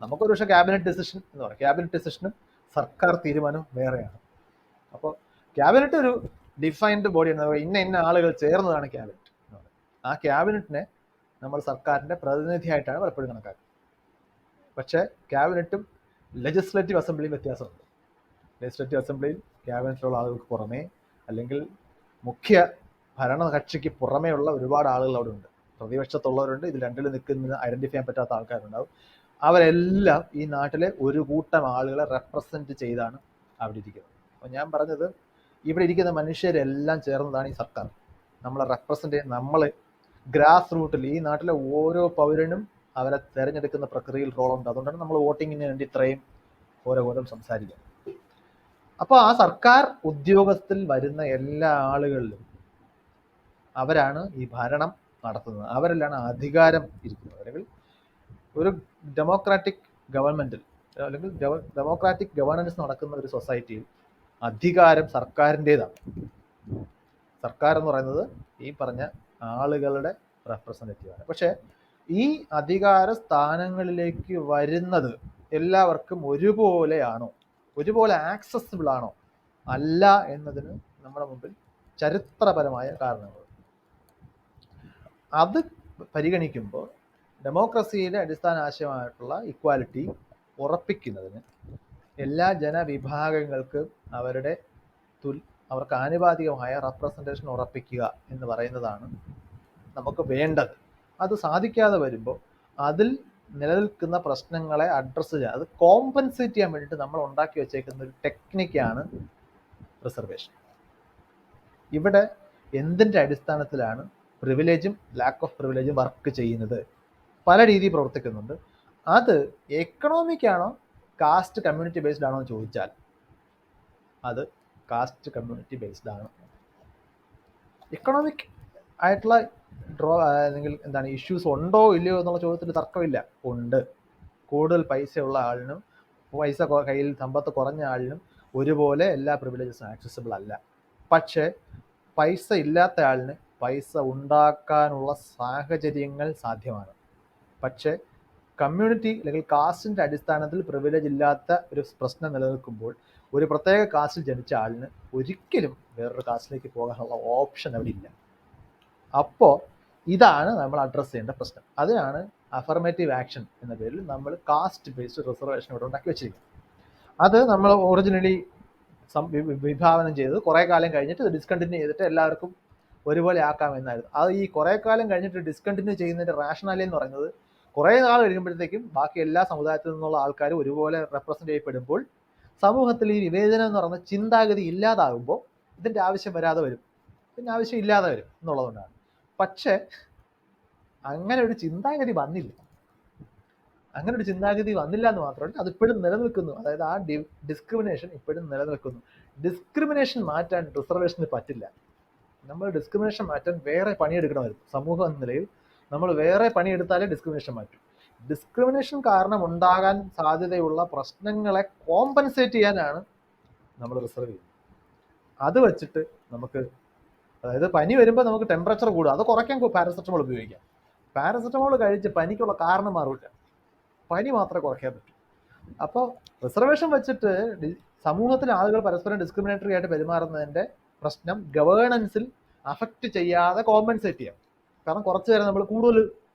നമുക്കൊരു പക്ഷേ ക്യാബിനറ്റ് ഡിസിഷൻ എന്ന് പറയാം. ക്യാബിനറ്റ് ഡിസിഷനും സർക്കാർ തീരുമാനവും വേറെയാണ്. അപ്പോൾ ക്യാബിനറ്റ് ഒരു ഡിഫൈൻഡ് ബോഡിയാണ്, ഇന്ന ആളുകൾ ചേർന്നതാണ് ക്യാബിനറ്റ് എന്ന് പറയുന്നത്. ആ ക്യാബിനറ്റിനെ നമ്മൾ സർക്കാരിൻ്റെ പ്രതിനിധിയായിട്ടാണ് പലപ്പോഴും കണക്കാക്കുന്നത്. പക്ഷേ ക്യാബിനറ്റും ലെജിസ്ലേറ്റീവ് അസംബ്ലിയും വ്യത്യാസമുണ്ട്. ലെജിസ്ലേറ്റീവ് അസംബ്ലിയിൽ ക്യാബിനറ്റിലുള്ള ആളുകൾക്ക് പുറമേ, അല്ലെങ്കിൽ മുഖ്യ ഭരണകക്ഷിക്ക് പുറമേയുള്ള ഒരുപാട് ആളുകൾ അവിടെ ഉണ്ട്. പ്രതിപക്ഷത്തുള്ളവരുണ്ട്, ഇത് രണ്ടിലും നിൽക്കുന്ന ഐഡൻറ്റിഫൈ ചെയ്യാൻ പറ്റാത്ത ആൾക്കാരുണ്ടാവും. അവരെല്ലാം ഈ നാട്ടിലെ ഒരു കൂട്ടം ആളുകളെ റെപ്രസെൻറ്റ് ചെയ്താണ് അവിടെ ഇരിക്കുന്നത്. അപ്പോൾ ഞാൻ പറഞ്ഞത്, ഇവിടെ ഇരിക്കുന്ന മനുഷ്യരെല്ലാം ചേർന്നതാണ് ഈ സർക്കാർ. നമ്മളെ റെപ്രസെൻ്റ് ചെയ്യുന്ന, നമ്മൾ ഗ്രാസ് റൂട്ടിൽ ഈ നാട്ടിലെ ഓരോ പൗരനും അവരെ തിരഞ്ഞെടുക്കുന്ന പ്രക്രിയയിൽ റോളുണ്ട്. അതുകൊണ്ടാണ് നമ്മൾ വോട്ടിങ്ങിന് വേണ്ടി ഇത്രയും ഓരോ സംസാരിക്കുന്നത്. അപ്പോൾ ആ സർക്കാർ ഉദ്യോഗസ്ഥത്തിൽ വരുന്ന എല്ലാ ആളുകളിലും അവരാണ് ഈ ഭരണം നടത്തുന്നത്, അവരിലാണ് അധികാരം ഇരിക്കുന്നത്. അല്ലെങ്കിൽ ഒരു ഡെമോക്രാറ്റിക് ഗവൺമെൻറ്റിൽ, അല്ലെങ്കിൽ ഡെമോക്രാറ്റിക് ഗവേണൻസ് നടക്കുന്ന ഒരു സൊസൈറ്റിയിൽ അധികാരം സർക്കാരിൻ്റേതാണ്. സർക്കാർ എന്ന് പറയുന്നത് ഈ പറഞ്ഞ ആളുകളുടെ റെപ്രസെൻറ്റേറ്റീവാണ്. പക്ഷേ ഈ അധികാര സ്ഥാനങ്ങളിലേക്ക് വരുന്നത് എല്ലാവർക്കും ഒരുപോലെയാണോ, ഒരുപോലെ ആക്സസിബിൾ ആണോ, അല്ല എന്നതിന് നമ്മുടെ മുമ്പിൽ ചരിത്രപരമായ കാരണങ്ങൾ. അത് പരിഗണിക്കുമ്പോൾ ഡെമോക്രസിയുടെ അടിസ്ഥാന ആശയമായിട്ടുള്ള ഇക്വാലിറ്റി ഉറപ്പിക്കുന്നതിന് എല്ലാ ജനവിഭാഗങ്ങൾക്കും അവർക്ക് ആനുപാതികമായ റെപ്രസെൻറ്റേഷൻ ഉറപ്പിക്കുക എന്ന് പറയുന്നതാണ് നമുക്ക് വേണ്ടത്. അത് സാധിക്കാതെ വരുമ്പോൾ അതിൽ നിലനിൽക്കുന്ന പ്രശ്നങ്ങളെ അഡ്രസ്സ് ചെയ്യുക, അത് കോമ്പൻസേറ്റ് ചെയ്യാൻ വേണ്ടിയിട്ട് നമ്മൾ ഉണ്ടാക്കി വെച്ചേക്കുന്ന ഒരു ടെക്നിക്കാണ് റിസർവേഷൻ. ഇവിടെ എന്തിൻ്റെ അടിസ്ഥാനത്തിലാണ് പ്രിവിലേജും ലാക്ക് ഓഫ് പ്രിവിലേജും വർക്ക് ചെയ്യുന്നത്? പല രീതിയിൽ പ്രവർത്തിക്കുന്നുണ്ട്. അത് എക്കണോമിക് ആണോ കാസ്റ്റ് കമ്മ്യൂണിറ്റി ബേസ്ഡ് ആണോ എന്ന് ചോദിച്ചാൽ അത് കാസ്റ്റ് കമ്മ്യൂണിറ്റി ബേസ്ഡ് ആണ്. എക്കണോമിക് ആയിട്ടുള്ള അല്ലെങ്കിൽ എന്താണ് ഇഷ്യൂസ് ഉണ്ടോ ഇല്ലയോ എന്നുള്ള ചോദ്യത്തിന് തർക്കമില്ല, ഉണ്ട്. കൂടുതൽ പൈസയുള്ള ആളിനും പൈസ കയ്യിൽ സമ്പത്ത് കുറഞ്ഞ ആളിനും ഒരുപോലെ എല്ലാ പ്രിവിലേജസും ആക്സസിബിൾ അല്ല. പക്ഷേ പൈസ ഇല്ലാത്ത ആളിന് പൈസ ഉണ്ടാക്കാനുള്ള സാഹചര്യങ്ങൾ സാധ്യമാണ്. പക്ഷേ കമ്മ്യൂണിറ്റി അല്ലെങ്കിൽ കാസ്റ്റിൻ്റെ അടിസ്ഥാനത്തിൽ പ്രിവിലേജ് ഇല്ലാത്ത ഒരു പ്രശ്നം നിലനിൽക്കുമ്പോൾ ഒരു പ്രത്യേക കാസ്റ്റിൽ ജനിച്ച ആളിന് ഒരിക്കലും വേറൊരു കാസ്റ്റിലേക്ക് പോകാനുള്ള ഓപ്ഷൻ അവിടെ ഇല്ല. അപ്പോൾ ഇതാണ് നമ്മൾ അഡ്രസ്സ് ചെയ്യേണ്ട പ്രശ്നം. അതിനാണ് അഫർമേറ്റീവ് ആക്ഷൻ എന്ന പേരിൽ നമ്മൾ കാസ്റ്റ് ബേസ്ഡ് റിസർവേഷൻ ഇവിടെ ഉണ്ടാക്കി വെച്ചിരിക്കുന്നത്. അത് നമ്മൾ ഒറിജിനലി വിഭാവനം ചെയ്തത് കുറേ കാലം കഴിഞ്ഞിട്ട് ഇത് ഡിസ്കണ്ടിന്യൂ ചെയ്തിട്ട് എല്ലാവർക്കും ഒരുപോലെ ആക്കാമെന്നായിരുന്നു. അത് ഈ കുറേ കാലം കഴിഞ്ഞിട്ട് ഡിസ്കണ്ടിന്യൂ ചെയ്യുന്നതിൻ്റെ റാഷണാലിറ്റി എന്ന് പറയുന്നത് കുറേ നാൾ കഴിയുമ്പോഴത്തേക്കും ബാക്കി എല്ലാ സമുദായത്തിൽ നിന്നുള്ള ആൾക്കാർ ഒരുപോലെ റെപ്രസെൻ്റ് ചെയ്യപ്പെടുമ്പോൾ സമൂഹത്തിൽ ഈ വിവേചനം എന്ന് പറയുന്ന ചിന്താഗതി ഇല്ലാതാകുമ്പോൾ ഇതിൻ്റെ ആവശ്യം വരാതെ വരും, പിന്നെ ആവശ്യം ഇല്ലാതെ വരും എന്നുള്ളതുകൊണ്ടാണ്. പക്ഷേ അങ്ങനെ ഒരു ചിന്താഗതി വന്നില്ല. അങ്ങനെ ഒരു ചിന്താഗതി വന്നില്ല എന്ന് മാത്രമല്ല, അതിപ്പോഴും നിലനിൽക്കുന്നു. അതായത് ആ ഡിസ്ക്രിമിനേഷൻ ഇപ്പോഴും നിലനിൽക്കുന്നു. ഡിസ്ക്രിമിനേഷൻ മാറ്റാൻ റിസർവേഷന് പറ്റില്ല. നമ്മൾ ഡിസ്ക്രിമിനേഷൻ മാറ്റാൻ വേറെ പണിയെടുക്കണമായിരുന്നു. സമൂഹം എന്ന നിലയിൽ നമ്മൾ വേറെ പണിയെടുത്താലേ ഡിസ്ക്രിമിനേഷൻ മാറ്റും. ഡിസ്ക്രിമിനേഷൻ കാരണം ഉണ്ടാകാൻ സാധ്യതയുള്ള പ്രശ്നങ്ങളെ കോമ്പൻസേറ്റ് ചെയ്യാനാണ് നമ്മൾ റിസർവ് ചെയ്യുന്നത്. അത് വെച്ചിട്ട് നമുക്ക്, അതായത് പനി വരുമ്പോൾ നമുക്ക് ടെമ്പറേച്ചർ കൂടുക, അത് കുറയ്ക്കാൻ പാരസെറ്റമോൾ ഉപയോഗിക്കാം. പാരസെറ്റമോൾ കഴിച്ച് പനിക്കുള്ള കാരണം മാറില്ല, പനി മാത്രമേ കുറയ്ക്കാൻ പറ്റൂ. അപ്പോൾ റിസർവേഷൻ വെച്ചിട്ട് സമൂഹത്തിലെ ആളുകൾ പരസ്പരം ഡിസ്ക്രിമിനേറ്ററി ആയിട്ട് പെരുമാറുന്നതിൻ്റെ പ്രശ്നം ഗവേണൻസിൽ അഫക്റ്റ് ചെയ്യാതെ കോമ്പൻസേറ്റ് ചെയ്യാം. കാരണം കുറച്ച് നേരം നമ്മൾ കൂടുതൽ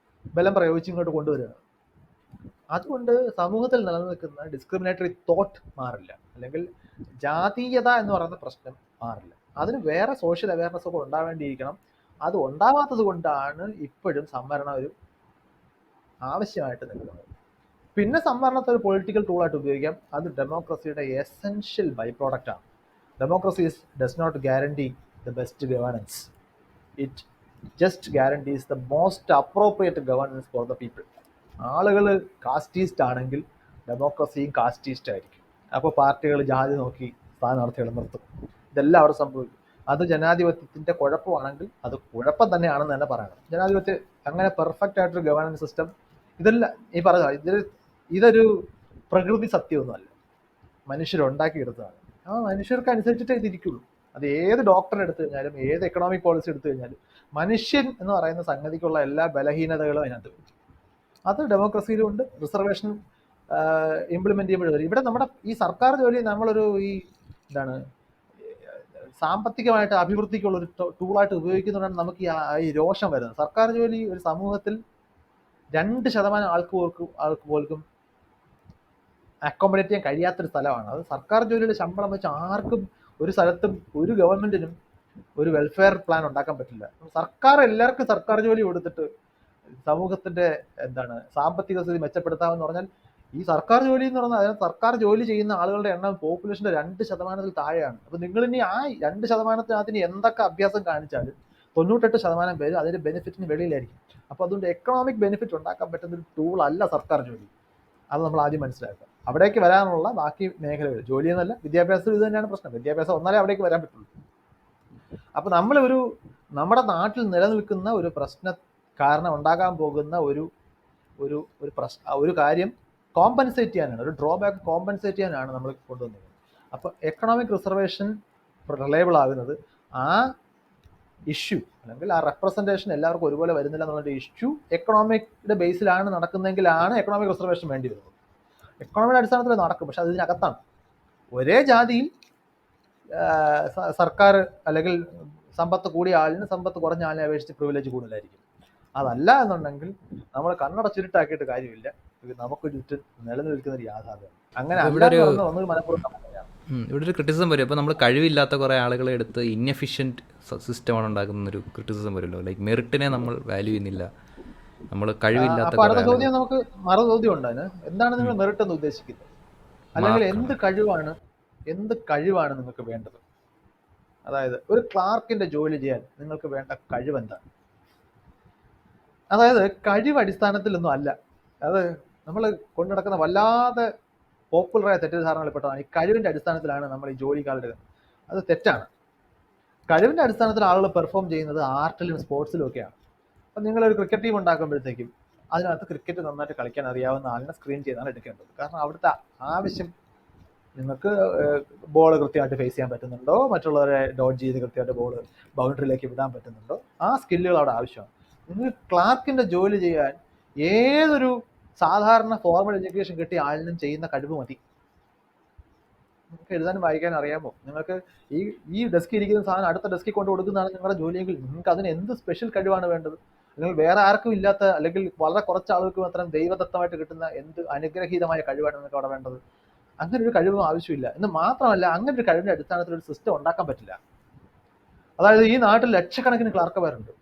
ബലം പ്രയോഗിച്ച് ഇങ്ങോട്ട് കൊണ്ടുവരികയാണ്. അതുകൊണ്ട് സമൂഹത്തിൽ നിലനിൽക്കുന്ന ഡിസ്ക്രിമിനേറ്ററി തോട്ട് മാറില്ല, അല്ലെങ്കിൽ ജാതീയത എന്ന് പറയുന്ന പ്രശ്നം മാറില്ല. അതിന് വേറെ സോഷ്യൽ അവയർനെസ് ഒക്കെ ഉണ്ടാവേണ്ടിയിരിക്കണം. അത് ഉണ്ടാവാത്തത് കൊണ്ടാണ് ഇപ്പോഴും സംവരണം ഒരു ആവശ്യമായിട്ട് നിൽക്കുന്നത്. പിന്നെ സംവരണത്തെ ഒരു പൊളിറ്റിക്കൽ ടൂളായിട്ട് ഉപയോഗിക്കാം. അത് ഡെമോക്രസിയുടെ എസെൻഷ്യൽ ബൈ പ്രോഡക്റ്റ് ആണ്. Democracy does not guarantee the best governance, it just guarantees the most appropriate governance for the people. ആളുകൾ കാസ്റ്റീസ്റ്റ് ആണെങ്കിൽ ഡെമോക്രസിയും കാസ്റ്റീസ്റ്റ് ആയിരിക്കും. അപ്പോൾ പാർട്ടികൾ ജാതി നോക്കി സ്ഥാനാർത്ഥികളെ നിർത്തും. ഇതെല്ലാം അവിടെ സംഭവിക്കും. അത് ജനാധിപത്യത്തിൻ്റെ കുഴപ്പമാണെങ്കിൽ അത് കുഴപ്പം തന്നെയാണെന്ന് തന്നെ പറയണം. ജനാധിപത്യം അങ്ങനെ പെർഫെക്റ്റ് ആയിട്ടൊരു ഗവേണൻസ് സിസ്റ്റം ഇതെല്ലാം ഈ പറഞ്ഞ ഇതൊരു പ്രകൃതി സത്യമൊന്നുമല്ല, മനുഷ്യരുണ്ടാക്കിയെടുത്തതാണ്. ആ മനുഷ്യർക്ക് അനുസരിച്ചിട്ടേ ഇതിരിക്കുള്ളൂ. അത് ഏത് ഡോക്ടറെ എടുത്തു കഴിഞ്ഞാലും ഏത് എക്കണോമിക് പോളിസി എടുത്തു കഴിഞ്ഞാലും മനുഷ്യൻ എന്ന് പറയുന്ന സംഗതിക്കുള്ള എല്ലാ ബലഹീനതകളും അതിനകത്ത് വരും. അത് ഡെമോക്രസിയിലുണ്ട്. റിസർവേഷൻ ഇംപ്ലിമെന്റ് ചെയ്യുമ്പോഴും ഇവിടെ നമ്മുടെ ഈ സർക്കാർ ജോലി നമ്മളൊരു എന്താണ് സാമ്പത്തികമായിട്ട് അഭിവൃദ്ധിക്കുള്ള ഒരു ടൂളായിട്ട് ഉപയോഗിക്കുന്നതുകൊണ്ടാണ് നമുക്ക് ഈ രോഷം വരുന്നത്. സർക്കാർ ജോലി ഒരു സമൂഹത്തിൽ 2% ആൾക്ക് പോലും അക്കോമഡേറ്റ് ചെയ്യാൻ കഴിയാത്തൊരു സ്ഥലമാണ്. അത് സർക്കാർ ജോലിയുടെ ശമ്പളം വെച്ച് ആർക്കും ഒരു സ്ഥലത്തും ഒരു ഗവൺമെന്റിനും ഒരു വെൽഫെയർ പ്ലാൻ ഉണ്ടാക്കാൻ പറ്റില്ല. സർക്കാർ എല്ലാവർക്കും സർക്കാർ ജോലി കൊടുത്തിട്ട് സമൂഹത്തിന്റെ സാമ്പത്തിക സ്ഥിതി മെച്ചപ്പെടുത്താമെന്ന് പറഞ്ഞാൽ ഈ സർക്കാർ ജോലി എന്ന് പറഞ്ഞാൽ അതിന് സർക്കാർ ജോലി ചെയ്യുന്ന ആളുകളുടെ എണ്ണം പോപ്പുലേഷന്റെ 2% താഴെയാണ്. അപ്പൊ നിങ്ങൾ ഇനി ആ 2%-ന് എന്തൊക്കെ അഭ്യാസം കാണിച്ചാലും 98% പേര് അതിന്റെ ബെനിഫിറ്റിന് വെളിയിലായിരിക്കും. അപ്പൊ അതുകൊണ്ട് എക്കണോമിക് ബെനിഫിറ്റ് ഉണ്ടാക്കാൻ പറ്റുന്ന ഒരു ടൂൾ അല്ല സർക്കാർ ജോലി. അത് നമ്മൾ ആദ്യം മനസ്സിലാക്കുക. അവിടേക്ക് വരാനുള്ള ബാക്കി മേഖലകൾ, ജോലി എന്നല്ല, വിദ്യാഭ്യാസം ഇത് തന്നെയാണ് പ്രശ്നം. വിദ്യാഭ്യാസം ഒന്നാലേ അവിടേക്ക് വരാൻ പറ്റുള്ളൂ. അപ്പൊ നമ്മുടെ നാട്ടിൽ നിലനിൽക്കുന്ന ഒരു പ്രശ്ന കാരണം ഉണ്ടാകാൻ പോകുന്ന ഒരു കാര്യം കോമ്പൻസേറ്റ് ചെയ്യാനാണ്, ഒരു ഡ്രോബാക്ക് കോമ്പൻസേറ്റ് ചെയ്യാനാണ് നമ്മൾ കൊണ്ടുവന്നത്. അപ്പോൾ എക്കണോമിക് റിസർവേഷൻ റിലയബിൾ ആകുന്നത് ആ ഇഷ്യൂ അല്ലെങ്കിൽ ആ റെപ്രസെൻറ്റേഷൻ എല്ലാവർക്കും ഒരുപോലെ വരുന്നില്ല എന്നുള്ള ഇഷ്യൂ എക്കണോമിക്യുടെ ബേസിലാണ് നടക്കുന്നതെങ്കിലാണ് എക്കണോമിക് റിസർവേഷൻ വേണ്ടി വരുന്നത്. എക്കണോമിയുടെ അടിസ്ഥാനത്തിൽ നടക്കും, പക്ഷെ അതിനകത്താണ്. ഒരേ ജാതിയിൽ സർക്കാർ അല്ലെങ്കിൽ സമ്പത്ത് കൂടിയ ആളിന് സമ്പത്ത് കുറഞ്ഞ ആളിനെ അപേക്ഷിച്ച് പ്രിവിലേജ് കൂടുതലായിരിക്കും. അതല്ല എന്നുണ്ടെങ്കിൽ നമ്മൾ കണ്ണട ചുരുട്ടാക്കിയിട്ട് കാര്യമില്ല. ഇത് നമുക്ക് ചുറ്റും നിലനിൽക്കുന്ന ഒരു യാഥാർത്ഥ്യം. അങ്ങനെ ഇവിടെ ഒരു ക്രിറ്റിസിസം വരും. ഇപ്പോൾ നമ്മൾ കഴിവില്ലാത്ത കുറേ ആളുകളെ എടുത്ത് ഇൻഎഫിഷ്യൻറ്റ് സിസ്റ്റമാണ് ഉണ്ടാക്കുന്നൊരു ക്രിറ്റിസിസം വരുമല്ലോ. ലൈക്ക് മെറിറ്റിനെ നമ്മൾ വാല്യൂ ചെയ്യുന്നില്ല, നമ്മൾ കഴിവില്ലാത്ത. അടുത്ത ചോദ്യം നമുക്ക് മറുചോദ്യം ഉണ്ട്. അതിന് എന്താണ് നിങ്ങൾ മെറിറ്റ് എന്ന് ഉദ്ദേശിക്കുന്നത്? അല്ലെങ്കിൽ എന്ത് കഴിവാണ് നിങ്ങൾക്ക് വേണ്ടത്? അതായത് ഒരു ക്ലാർക്കിന്റെ ജോലി ചെയ്യാൻ നിങ്ങൾക്ക് വേണ്ട കഴിവ് എന്താണ്? അതായത് കഴിവ് അടിസ്ഥാനത്തിലൊന്നും അല്ല. അത് നമ്മൾ കൊണ്ടുനടക്കുന്ന വല്ലാതെ പോപ്പുലറായ തെറ്റിദ്ധാരണകളിൽപ്പെട്ടതാണ്. ഈ കഴിവിന്റെ അടിസ്ഥാനത്തിലാണ് നമ്മൾ ഈ ജോലിക്കാരുടെ. അത് തെറ്റാണ്. കഴിവിന്റെ അടിസ്ഥാനത്തിൽ ആളുകൾ പെർഫോം ചെയ്യുന്നത് ആർട്ടിലും സ്പോർട്സിലും ഒക്കെയാണ്. അപ്പം നിങ്ങളൊരു ക്രിക്കറ്റ് ടീം ഉണ്ടാക്കുമ്പോഴത്തേക്കും അതിനകത്ത് ക്രിക്കറ്റ് നന്നായിട്ട് കളിക്കാൻ അറിയാവുന്ന ആളിനെ സ്ക്രീൻ ചെയ്താണ് എടുക്കേണ്ടത്. കാരണം അവിടുത്തെ ആവശ്യം നിങ്ങൾക്ക് ബോൾ കൃത്യമായിട്ട് ഫേസ് ചെയ്യാൻ പറ്റുന്നുണ്ടോ, മറ്റുള്ളവരെ ഡോഡ്ജ് ചെയ്ത് കൃത്യമായിട്ട് ബോൾ ബൗണ്ടറിയിലേക്ക് വിടാൻ പറ്റുന്നുണ്ടോ, ആ സ്കില്ലുകൾ അവിടെ ആവശ്യമാണ്. നിങ്ങൾ ക്ലാർക്കിന്റെ ജോലി ചെയ്യാൻ ഏതൊരു സാധാരണ ഫോർമൽ എഡ്യൂക്കേഷൻ കിട്ടിയ ആളിനും ചെയ്യുന്ന കഴിവ് മതി. നിങ്ങൾക്ക് എഴുതാനും വായിക്കാനും അറിയാമോ? നിങ്ങൾക്ക് ഈ ഈ ഡെസ്കിൽ ഇരിക്കുന്ന സാധനം അടുത്ത ഡെസ്കിൽ കൊണ്ട് കൊടുക്കുന്നതാണ് നിങ്ങളുടെ ജോലിയെങ്കിൽ നിങ്ങൾക്ക് അതിന് എന്ത് സ്പെഷ്യൽ കഴിവാണ് വേണ്ടത്? അല്ലെങ്കിൽ വേറെ ആർക്കും ഇല്ലാത്ത, അല്ലെങ്കിൽ വളരെ കുറച്ച് ആളുകൾക്ക് മാത്രം ദൈവദത്തമായിട്ട് കിട്ടുന്ന എന്ത് അനുഗ്രഹീതമായ കഴിവാണ് നിങ്ങൾക്ക് അവിടെ വേണ്ടത്? അങ്ങനെ ഒരു കഴിവും ആവശ്യമില്ല. എന്ന് മാത്രമല്ല, അങ്ങനെ ഒരു കഴിവിന്റെ അടിസ്ഥാനത്തിൽ ഒരു സിസ്റ്റം ഉണ്ടാക്കാൻ പറ്റില്ല. അതായത് ഈ നാട്ടിൽ ലക്ഷക്കണക്കിന് ക്ലർക്കുമാരുണ്ട്.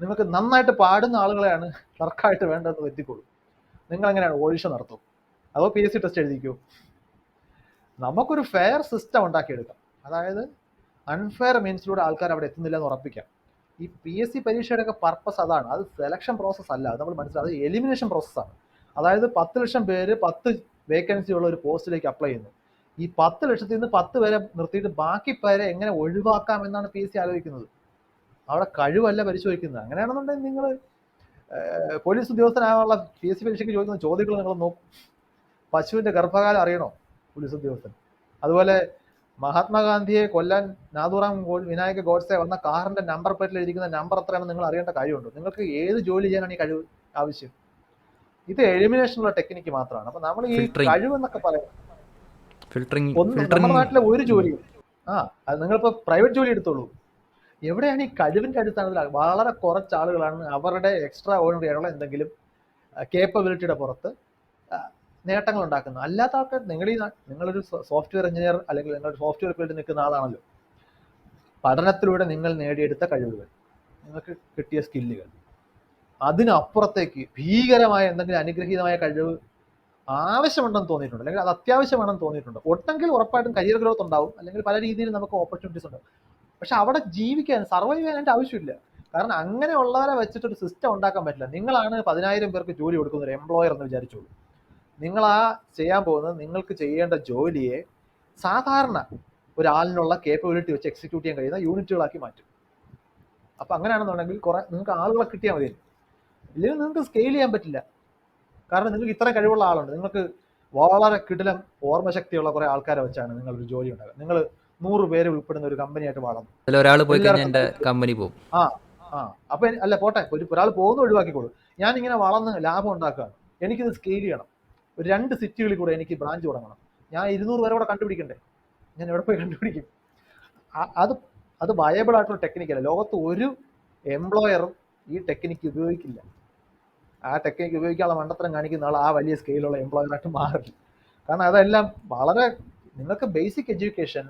നിങ്ങൾക്ക് നന്നായിട്ട് പാടുന്ന ആളുകളെയാണ് ക്ലർക്കായിട്ട് വേണ്ടതെന്ന് വരുത്തിക്കോളൂ. നിങ്ങൾ എങ്ങനെയാണ് ഓഡിഷൻ നടത്തും? അതോ PSC ടെസ്റ്റ് എഴുതിക്കോ? നമുക്കൊരു ഫെയർ സിസ്റ്റം ഉണ്ടാക്കിയെടുക്കാം. അതായത് അൺഫെയർ മീൻസിലൂടെ ആൾക്കാർ അവിടെ എത്തുന്നില്ല എന്ന് ഉറപ്പിക്കാം. ഈ PSC പരീക്ഷയുടെ ഒക്കെ പർപ്പസ് അതാണ്. അത് സെലക്ഷൻ പ്രോസസ് അല്ല, അത് നമ്മൾ മനസ്സിലാവും. അത് എലിമിനേഷൻ പ്രോസസ്സാണ്. അതായത് 10 ലക്ഷം പേര് 10 വേക്കൻസി ഉള്ള ഒരു പോസ്റ്റിലേക്ക് അപ്ലൈ ചെയ്യുന്നു. ഈ 10 ലക്ഷത്തിൽ നിന്ന് 10 പേരെ നിർത്തിയിട്ട് ബാക്കി പേരെ എങ്ങനെ ഒഴിവാക്കാം എന്നാണ് PSC ആലോചിക്കുന്നത്. അവിടെ കഴിവല്ല പരിശോധിക്കുന്നത്. അങ്ങനെയാണെന്നുണ്ടെങ്കിൽ നിങ്ങൾ പോലീസ് ഉദ്യോഗസ്ഥനായുള്ള PSC പരീക്ഷയ്ക്ക് ചോദിക്കുന്ന ചോദ്യങ്ങൾ നിങ്ങൾ നോക്കും. പശുവിന്റെ ഗർഭകാലം അറിയണോ പോലീസ് ഉദ്യോഗസ്ഥൻ? അതുപോലെ മഹാത്മാഗാന്ധിയെ കൊല്ലാൻ നാഥുറാം വിനായക ഗോഡ്സെ വന്ന കാറിന്റെ നമ്പർ പ്ലേറ്റിൽ ഇരിക്കുന്ന നമ്പർ എത്രയാണെന്ന് നിങ്ങൾ അറിയേണ്ട കാര്യമുണ്ടോ? നിങ്ങൾക്ക് ഏത് ജോലി ചെയ്യാനാണ് ഈ കഴിവ് ആവശ്യം? ഇത് എലിമിനേഷനുള്ള ടെക്നിക്ക് മാത്രമാണ്. അപ്പൊ നമ്മൾ ഈ കഴിവ് എന്നൊക്കെ പറയാം, നമ്മുടെ നാട്ടിലെ ഒരു ജോലിയും അത് നിങ്ങളിപ്പോ പ്രൈവറ്റ് ജോലി എടുത്തോളൂ, എവിടെയാണ് ഈ കഴിവിന്റെ അടിസ്ഥാനത്തിൽ വളരെ കുറച്ച് ആളുകളാണ് അവരുടെ എക്സ്ട്രാ ഓർഡിനറി ആയിട്ടുള്ള എന്തെങ്കിലും കേപ്പബിലിറ്റിയുടെ പുറത്ത് നേട്ടങ്ങൾ ഉണ്ടാക്കുന്നത്. അല്ലാത്ത ആൾക്കാർ, നിങ്ങളൊരു സോഫ്റ്റ്വെയർ എഞ്ചിനീയർ അല്ലെങ്കിൽ നിങ്ങളൊരു സോഫ്റ്റ്വെയർ ഫീൽഡിൽ നിൽക്കുന്ന ആളാണല്ലോ. പഠനത്തിലൂടെ നിങ്ങൾ നേടിയെടുത്ത കഴിവുകൾ, നിങ്ങൾക്ക് കിട്ടിയ സ്കില്ലുകൾ, അതിനപ്പുറത്തേക്ക് ഭീകരമായ എന്തെങ്കിലും അനുഗ്രഹീതമായ കഴിവ് ആവശ്യമുണ്ടെന്ന് തോന്നിയിട്ടുണ്ട്, അല്ലെങ്കിൽ അത് അത്യാവശ്യമാണെന്ന് തോന്നിയിട്ടുണ്ട്. ഒട്ടെങ്കിൽ ഉറപ്പായിട്ടും കരിയർ ഗ്രോത്ത് ഉണ്ടാവും, അല്ലെങ്കിൽ പല രീതിയിൽ നമുക്ക് ഓപ്പർച്യൂണിറ്റീസ് ഉണ്ടാവും. പക്ഷെ അവിടെ ജീവിക്കാൻ, സർവൈവ് ചെയ്യാൻ അതിൻ്റെ ആവശ്യമില്ല. കാരണം അങ്ങനെയുള്ളവരെ വെച്ചിട്ടൊരു സിസ്റ്റം ഉണ്ടാക്കാൻ പറ്റില്ല. നിങ്ങളാണ് 10,000 പേർക്ക് ജോലി കൊടുക്കുന്ന ഒരു എംപ്ലോയർ എന്ന് വിചാരിച്ചോളൂ. നിങ്ങൾ ചെയ്യാൻ പോകുന്നത്, നിങ്ങൾക്ക് ചെയ്യേണ്ട ജോലിയെ സാധാരണ ഒരാളിനുള്ള കേപ്പബിലിറ്റി വെച്ച് എക്സിക്യൂട്ട് ചെയ്യാൻ കഴിയുന്ന യൂണിറ്റുകളാക്കി മാറ്റും. അപ്പം അങ്ങനെയാണെന്നുണ്ടെങ്കിൽ നിങ്ങൾക്ക് ആളുകളെ കിട്ടിയാൽ മതി. ഇല്ലെങ്കിൽ നിങ്ങൾക്ക് സ്കെയിൽ ചെയ്യാൻ പറ്റില്ല. കാരണം നിങ്ങൾക്ക് ഇത്ര കഴിവുള്ള ആളുണ്ട്. നിങ്ങൾക്ക് വളരെ കിടിലം ഓർമ്മശക്തിയുള്ള കുറെ ആൾക്കാരെ വെച്ചാണ് നിങ്ങളൊരു ജോലി ഉണ്ടാക്കുക. നിങ്ങൾ 100 പേര് ഉൾപ്പെടുന്ന ഒരു കമ്പനിയായിട്ട് വളർന്നു. കമ്പനി പോകും. അപ്പൊ അല്ല പോട്ടെ, ഒരാൾ പോകുന്ന ഒഴിവാക്കിക്കോളൂ. ഞാൻ ഇങ്ങനെ വളർന്ന് ലാഭം ഉണ്ടാക്കുകയാണ്, എനിക്കിത് സ്കെയിൽ ചെയ്യണം. ഒരു 2 സിറ്റികളിൽ കൂടെ എനിക്ക് ബ്രാഞ്ച് തുടങ്ങണം. ഞാൻ 200 പേരെ കൂടെ കണ്ടുപിടിക്കണ്ടേ? ഞാൻ എവിടെ പോയി കണ്ടുപിടിക്കും? അത് വയബിൾ ആയിട്ടുള്ള ടെക്നിക്കല്ല. ലോകത്ത് ഒരു എംപ്ലോയറും ഈ ടെക്നിക്ക് ഉപയോഗിക്കില്ല. ആ ടെക്നിക്ക് ഉപയോഗിക്കാനുള്ള മണ്ടത്തരം കാണിക്കുന്ന ആൾ ആ വലിയ സ്കെയിലുള്ള എംപ്ലോയറായിട്ട് മാറില്ല. കാരണം അതെല്ലാം വളരെ, നിങ്ങൾക്ക് ബേസിക് എഡ്യൂക്കേഷൻ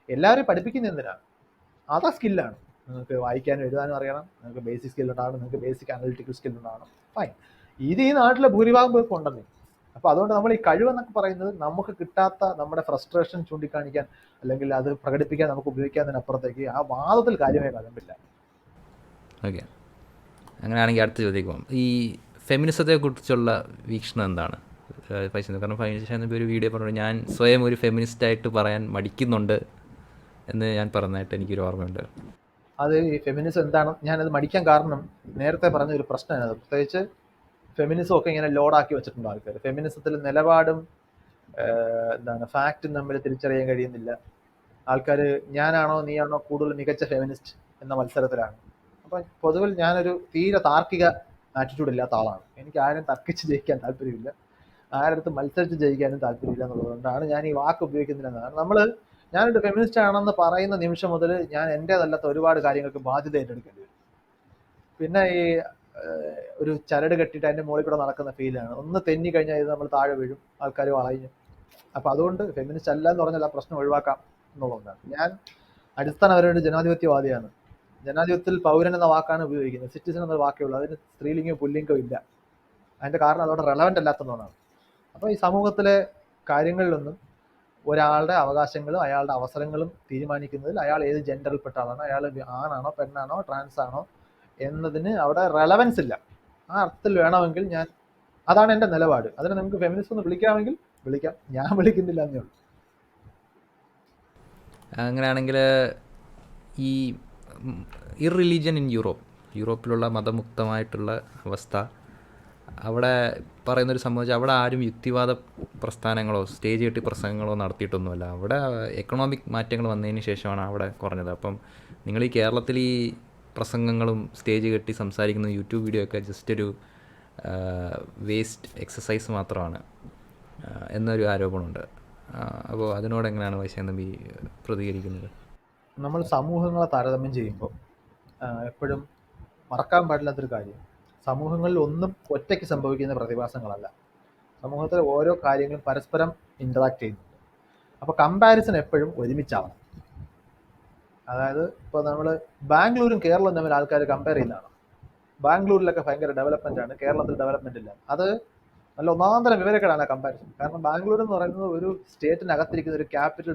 എല്ലാവരും പഠിപ്പിക്കുന്ന എന്തിനാണ്? അതാ സ്കില്ലാണ്. നിങ്ങൾക്ക് വായിക്കാനും എഴുതാനും അറിയണം, നിങ്ങൾക്ക് ബേസിക് സ്കിൽ ഉണ്ടാകണം, നിങ്ങൾക്ക് ബേസിക് അനലിറ്റിക്കൽ സ്കിൽ ഉണ്ടാകണം. ഫൈൻ. ഇത് ഈ നാട്ടിലെ ഭൂരിഭാഗം പേർക്ക് ഉണ്ടെന്നേ. അപ്പോൾ അതുകൊണ്ട് നമ്മൾ ഈ കഴിവെന്നൊക്കെ പറയുന്നത് നമുക്ക് കിട്ടാത്ത നമ്മുടെ ഫ്രസ്ട്രേഷൻ ചൂണ്ടിക്കാണിക്കാൻ അല്ലെങ്കിൽ അത് പ്രകടിപ്പിക്കാൻ നമുക്ക് ഉപയോഗിക്കാതിനപ്പുറത്തേക്ക് ആ വാദത്തിൽ കാര്യമായി കലമ്പില്ല. ഓക്കെ, അങ്ങനെയാണെങ്കിൽ അടുത്ത ചോദിക്കും, ഈ ഫെമിനിസത്തെ കുറിച്ചുള്ള വീക്ഷണം എന്താണ്? കാരണം ഫെമിനിസ്റ്റ് എന്ന ഒരു വീഡിയോ പറഞ്ഞു, ഞാൻ സ്വയം ഒരു ഫെമിനിസ്റ്റായിട്ട് പറയാൻ മടിക്കുന്നുണ്ട് എന്ന് ഞാൻ പറഞ്ഞതായിട്ട് എനിക്കൊരു ഓർമ്മയുണ്ട്. അത് ഈ ഫെമിനിസം എന്താണ്, ഞാനത് മടിക്കാൻ കാരണം നേരത്തെ പറഞ്ഞ ഒരു പ്രശ്നമാണ്. പ്രത്യേകിച്ച് ഫെമിനിസം ഒക്കെ ഇങ്ങനെ ലോഡാക്കി വെച്ചിട്ടുണ്ട് ആൾക്കാർ. ഫെമിനിസത്തിൽ നിലപാടും ഫാക്റ്റും തമ്മിൽ തിരിച്ചറിയാൻ കഴിയുന്നില്ല. ആൾക്കാർ ഞാനാണോ നീയാണോ കൂടുതൽ മികച്ച ഫെമിനിസ്റ്റ് എന്ന മത്സരത്തിലാണ്. അപ്പം പൊതുവിൽ ഞാനൊരു തീരെ താർക്കിക ആറ്റിറ്റ്യൂഡ് ഇല്ലാത്ത ആളാണ്. എനിക്ക് ആരും തർക്കിച്ച് ജയിക്കാൻ താല്പര്യമില്ല, ആരടുത്ത് മത്സരിച്ച് ജയിക്കാനും താല്പര്യമില്ല എന്നുള്ളതുകൊണ്ടാണ് ഞാൻ ഈ വാക്ക് ഉപയോഗിക്കുന്നില്ല. ഞാനൊരു ഫെമിനിസ്റ്റ് ആണെന്ന് പറയുന്ന നിമിഷം മുതൽ ഞാൻ എൻ്റേതല്ലാത്ത ഒരുപാട് കാര്യങ്ങൾക്ക് ബാധ്യത ഏറ്റെടുക്കേണ്ടി വരും. പിന്നെ ഈ ഒരു ചരട് കെട്ടിയിട്ട് അതിൻ്റെ മുകളിൽ കൂടെ നടക്കുന്ന ഫീലാണ്. ഒന്ന് തെന്നി കഴിഞ്ഞാൽ ഇത് നമ്മൾ താഴെ വീഴും, ആൾക്കാർ വളയും. അപ്പം അതുകൊണ്ട് ഫെമിനിസ്റ്റ് അല്ല എന്ന് പറഞ്ഞാൽ ആ പ്രശ്നം ഒഴിവാക്കാം എന്നുള്ളതുകൊണ്ടാണ്. ഞാൻ അടിസ്ഥാനപരമായിട്ട് ജനാധിപത്യവാദിയാണ്. ജനാധിപത്യത്തിൽ പൗരൻ എന്ന വാക്കാണ് ഉപയോഗിക്കുന്നത്, സിറ്റിസൺ എന്ന വാക്കേ ഉള്ളൂ. അതിന് സ്ത്രീലിംഗോ പുല്ലിംഗോ ഇല്ല. അതിൻ്റെ കാരണം അതോടെ റെലവൻ്റ് അല്ലാത്തതുകൊണ്ടാണ്. അപ്പോൾ ഈ സമൂഹത്തിലെ കാര്യങ്ങളിലൊന്നും ഒരാളുടെ അവകാശങ്ങളും അയാളുടെ അവസരങ്ങളും തീരുമാനിക്കുന്നതിൽ അയാൾ ഏത് ജെൻഡറിൽപ്പെട്ട ആളാണോ, അയാൾ ആണാണോ പെണ്ണാണോ ട്രാൻസ് ആണോ എന്നതിന് അവിടെ റെലവൻസ് ഇല്ല. ആ അർത്ഥത്തിൽ വേണമെങ്കിൽ അതാണ് എൻ്റെ നിലപാട്. അതിനെ നിങ്ങൾക്ക് ഫെമിനിസ്റ്റ് എന്ന് വിളിക്കാമെങ്കിൽ വിളിക്കാം, ഞാൻ വിളിക്കുന്നില്ല എന്നേ ഉള്ളൂ. അങ്ങനെയാണെങ്കിൽ ഈ ഇർറിലീജിയൻ ഇൻ യൂറോപ്പിലുള്ള മതമുക്തമായിട്ടുള്ള അവസ്ഥ, അവിടെ പറയുന്നൊരു സംഭവിച്ചാൽ അവിടെ ആരും യുക്തിവാദ പ്രസ്ഥാനങ്ങളോ സ്റ്റേജ് കെട്ടി പ്രസംഗങ്ങളോ നടത്തിയിട്ടൊന്നുമല്ല. അവിടെ എക്കണോമിക് മാറ്റങ്ങൾ വന്നതിന് ശേഷമാണ് അവിടെ കുറഞ്ഞത്. അപ്പം നിങ്ങൾ ഈ കേരളത്തിൽ ഈ പ്രസംഗങ്ങളും സ്റ്റേജ് കെട്ടി സംസാരിക്കുന്ന യൂട്യൂബ് വീഡിയോ ഒക്കെ ജസ്റ്റ് ഒരു വേസ്റ്റ് എക്സസൈസ് മാത്രമാണ് എന്നൊരു ആരോപണമുണ്ട്. അപ്പോൾ അതിനോട് എങ്ങനെയാണ് വൈശാഖൻ തമ്പി പ്രതികരിക്കുന്നത്? നമ്മൾ സമൂഹങ്ങളെ താരതമ്യം ചെയ്യുമ്പോൾ എപ്പോഴും മറക്കാൻ പാടില്ലാത്തൊരു കാര്യം, സമൂഹങ്ങളിൽ ഒന്നും ഒറ്റയ്ക്ക് സംഭവിക്കുന്ന പ്രതിഭാസങ്ങളല്ല. സമൂഹത്തിലെ ഓരോ കാര്യങ്ങളും പരസ്പരം ഇൻറ്ററാക്ട് ചെയ്യുന്നുണ്ട്. അപ്പോൾ കമ്പാരിസൺ എപ്പോഴും ഒരുമിച്ചാവണം. അതായത് ഇപ്പോൾ നമ്മൾ ബാംഗ്ലൂരും കേരളവും തമ്മിൽ ആൾക്കാർ കമ്പയർ ചെയ്യുന്നതാണ്. ബാംഗ്ലൂരിലൊക്കെ ഭയങ്കര ഡെവലപ്മെൻ്റ് ആണ്, കേരളത്തിൽ ഡെവലപ്മെൻ്റ് ഇല്ല. അത് നല്ല ഒന്നാന്തരം വിവരക്കേടാണ് കമ്പാരിസൺ. കാരണം ബാംഗ്ലൂർ എന്ന് പറയുന്നത് ഒരു സ്റ്റേറ്റിനകത്തിരിക്കുന്ന ഒരു ക്യാപിറ്റൽ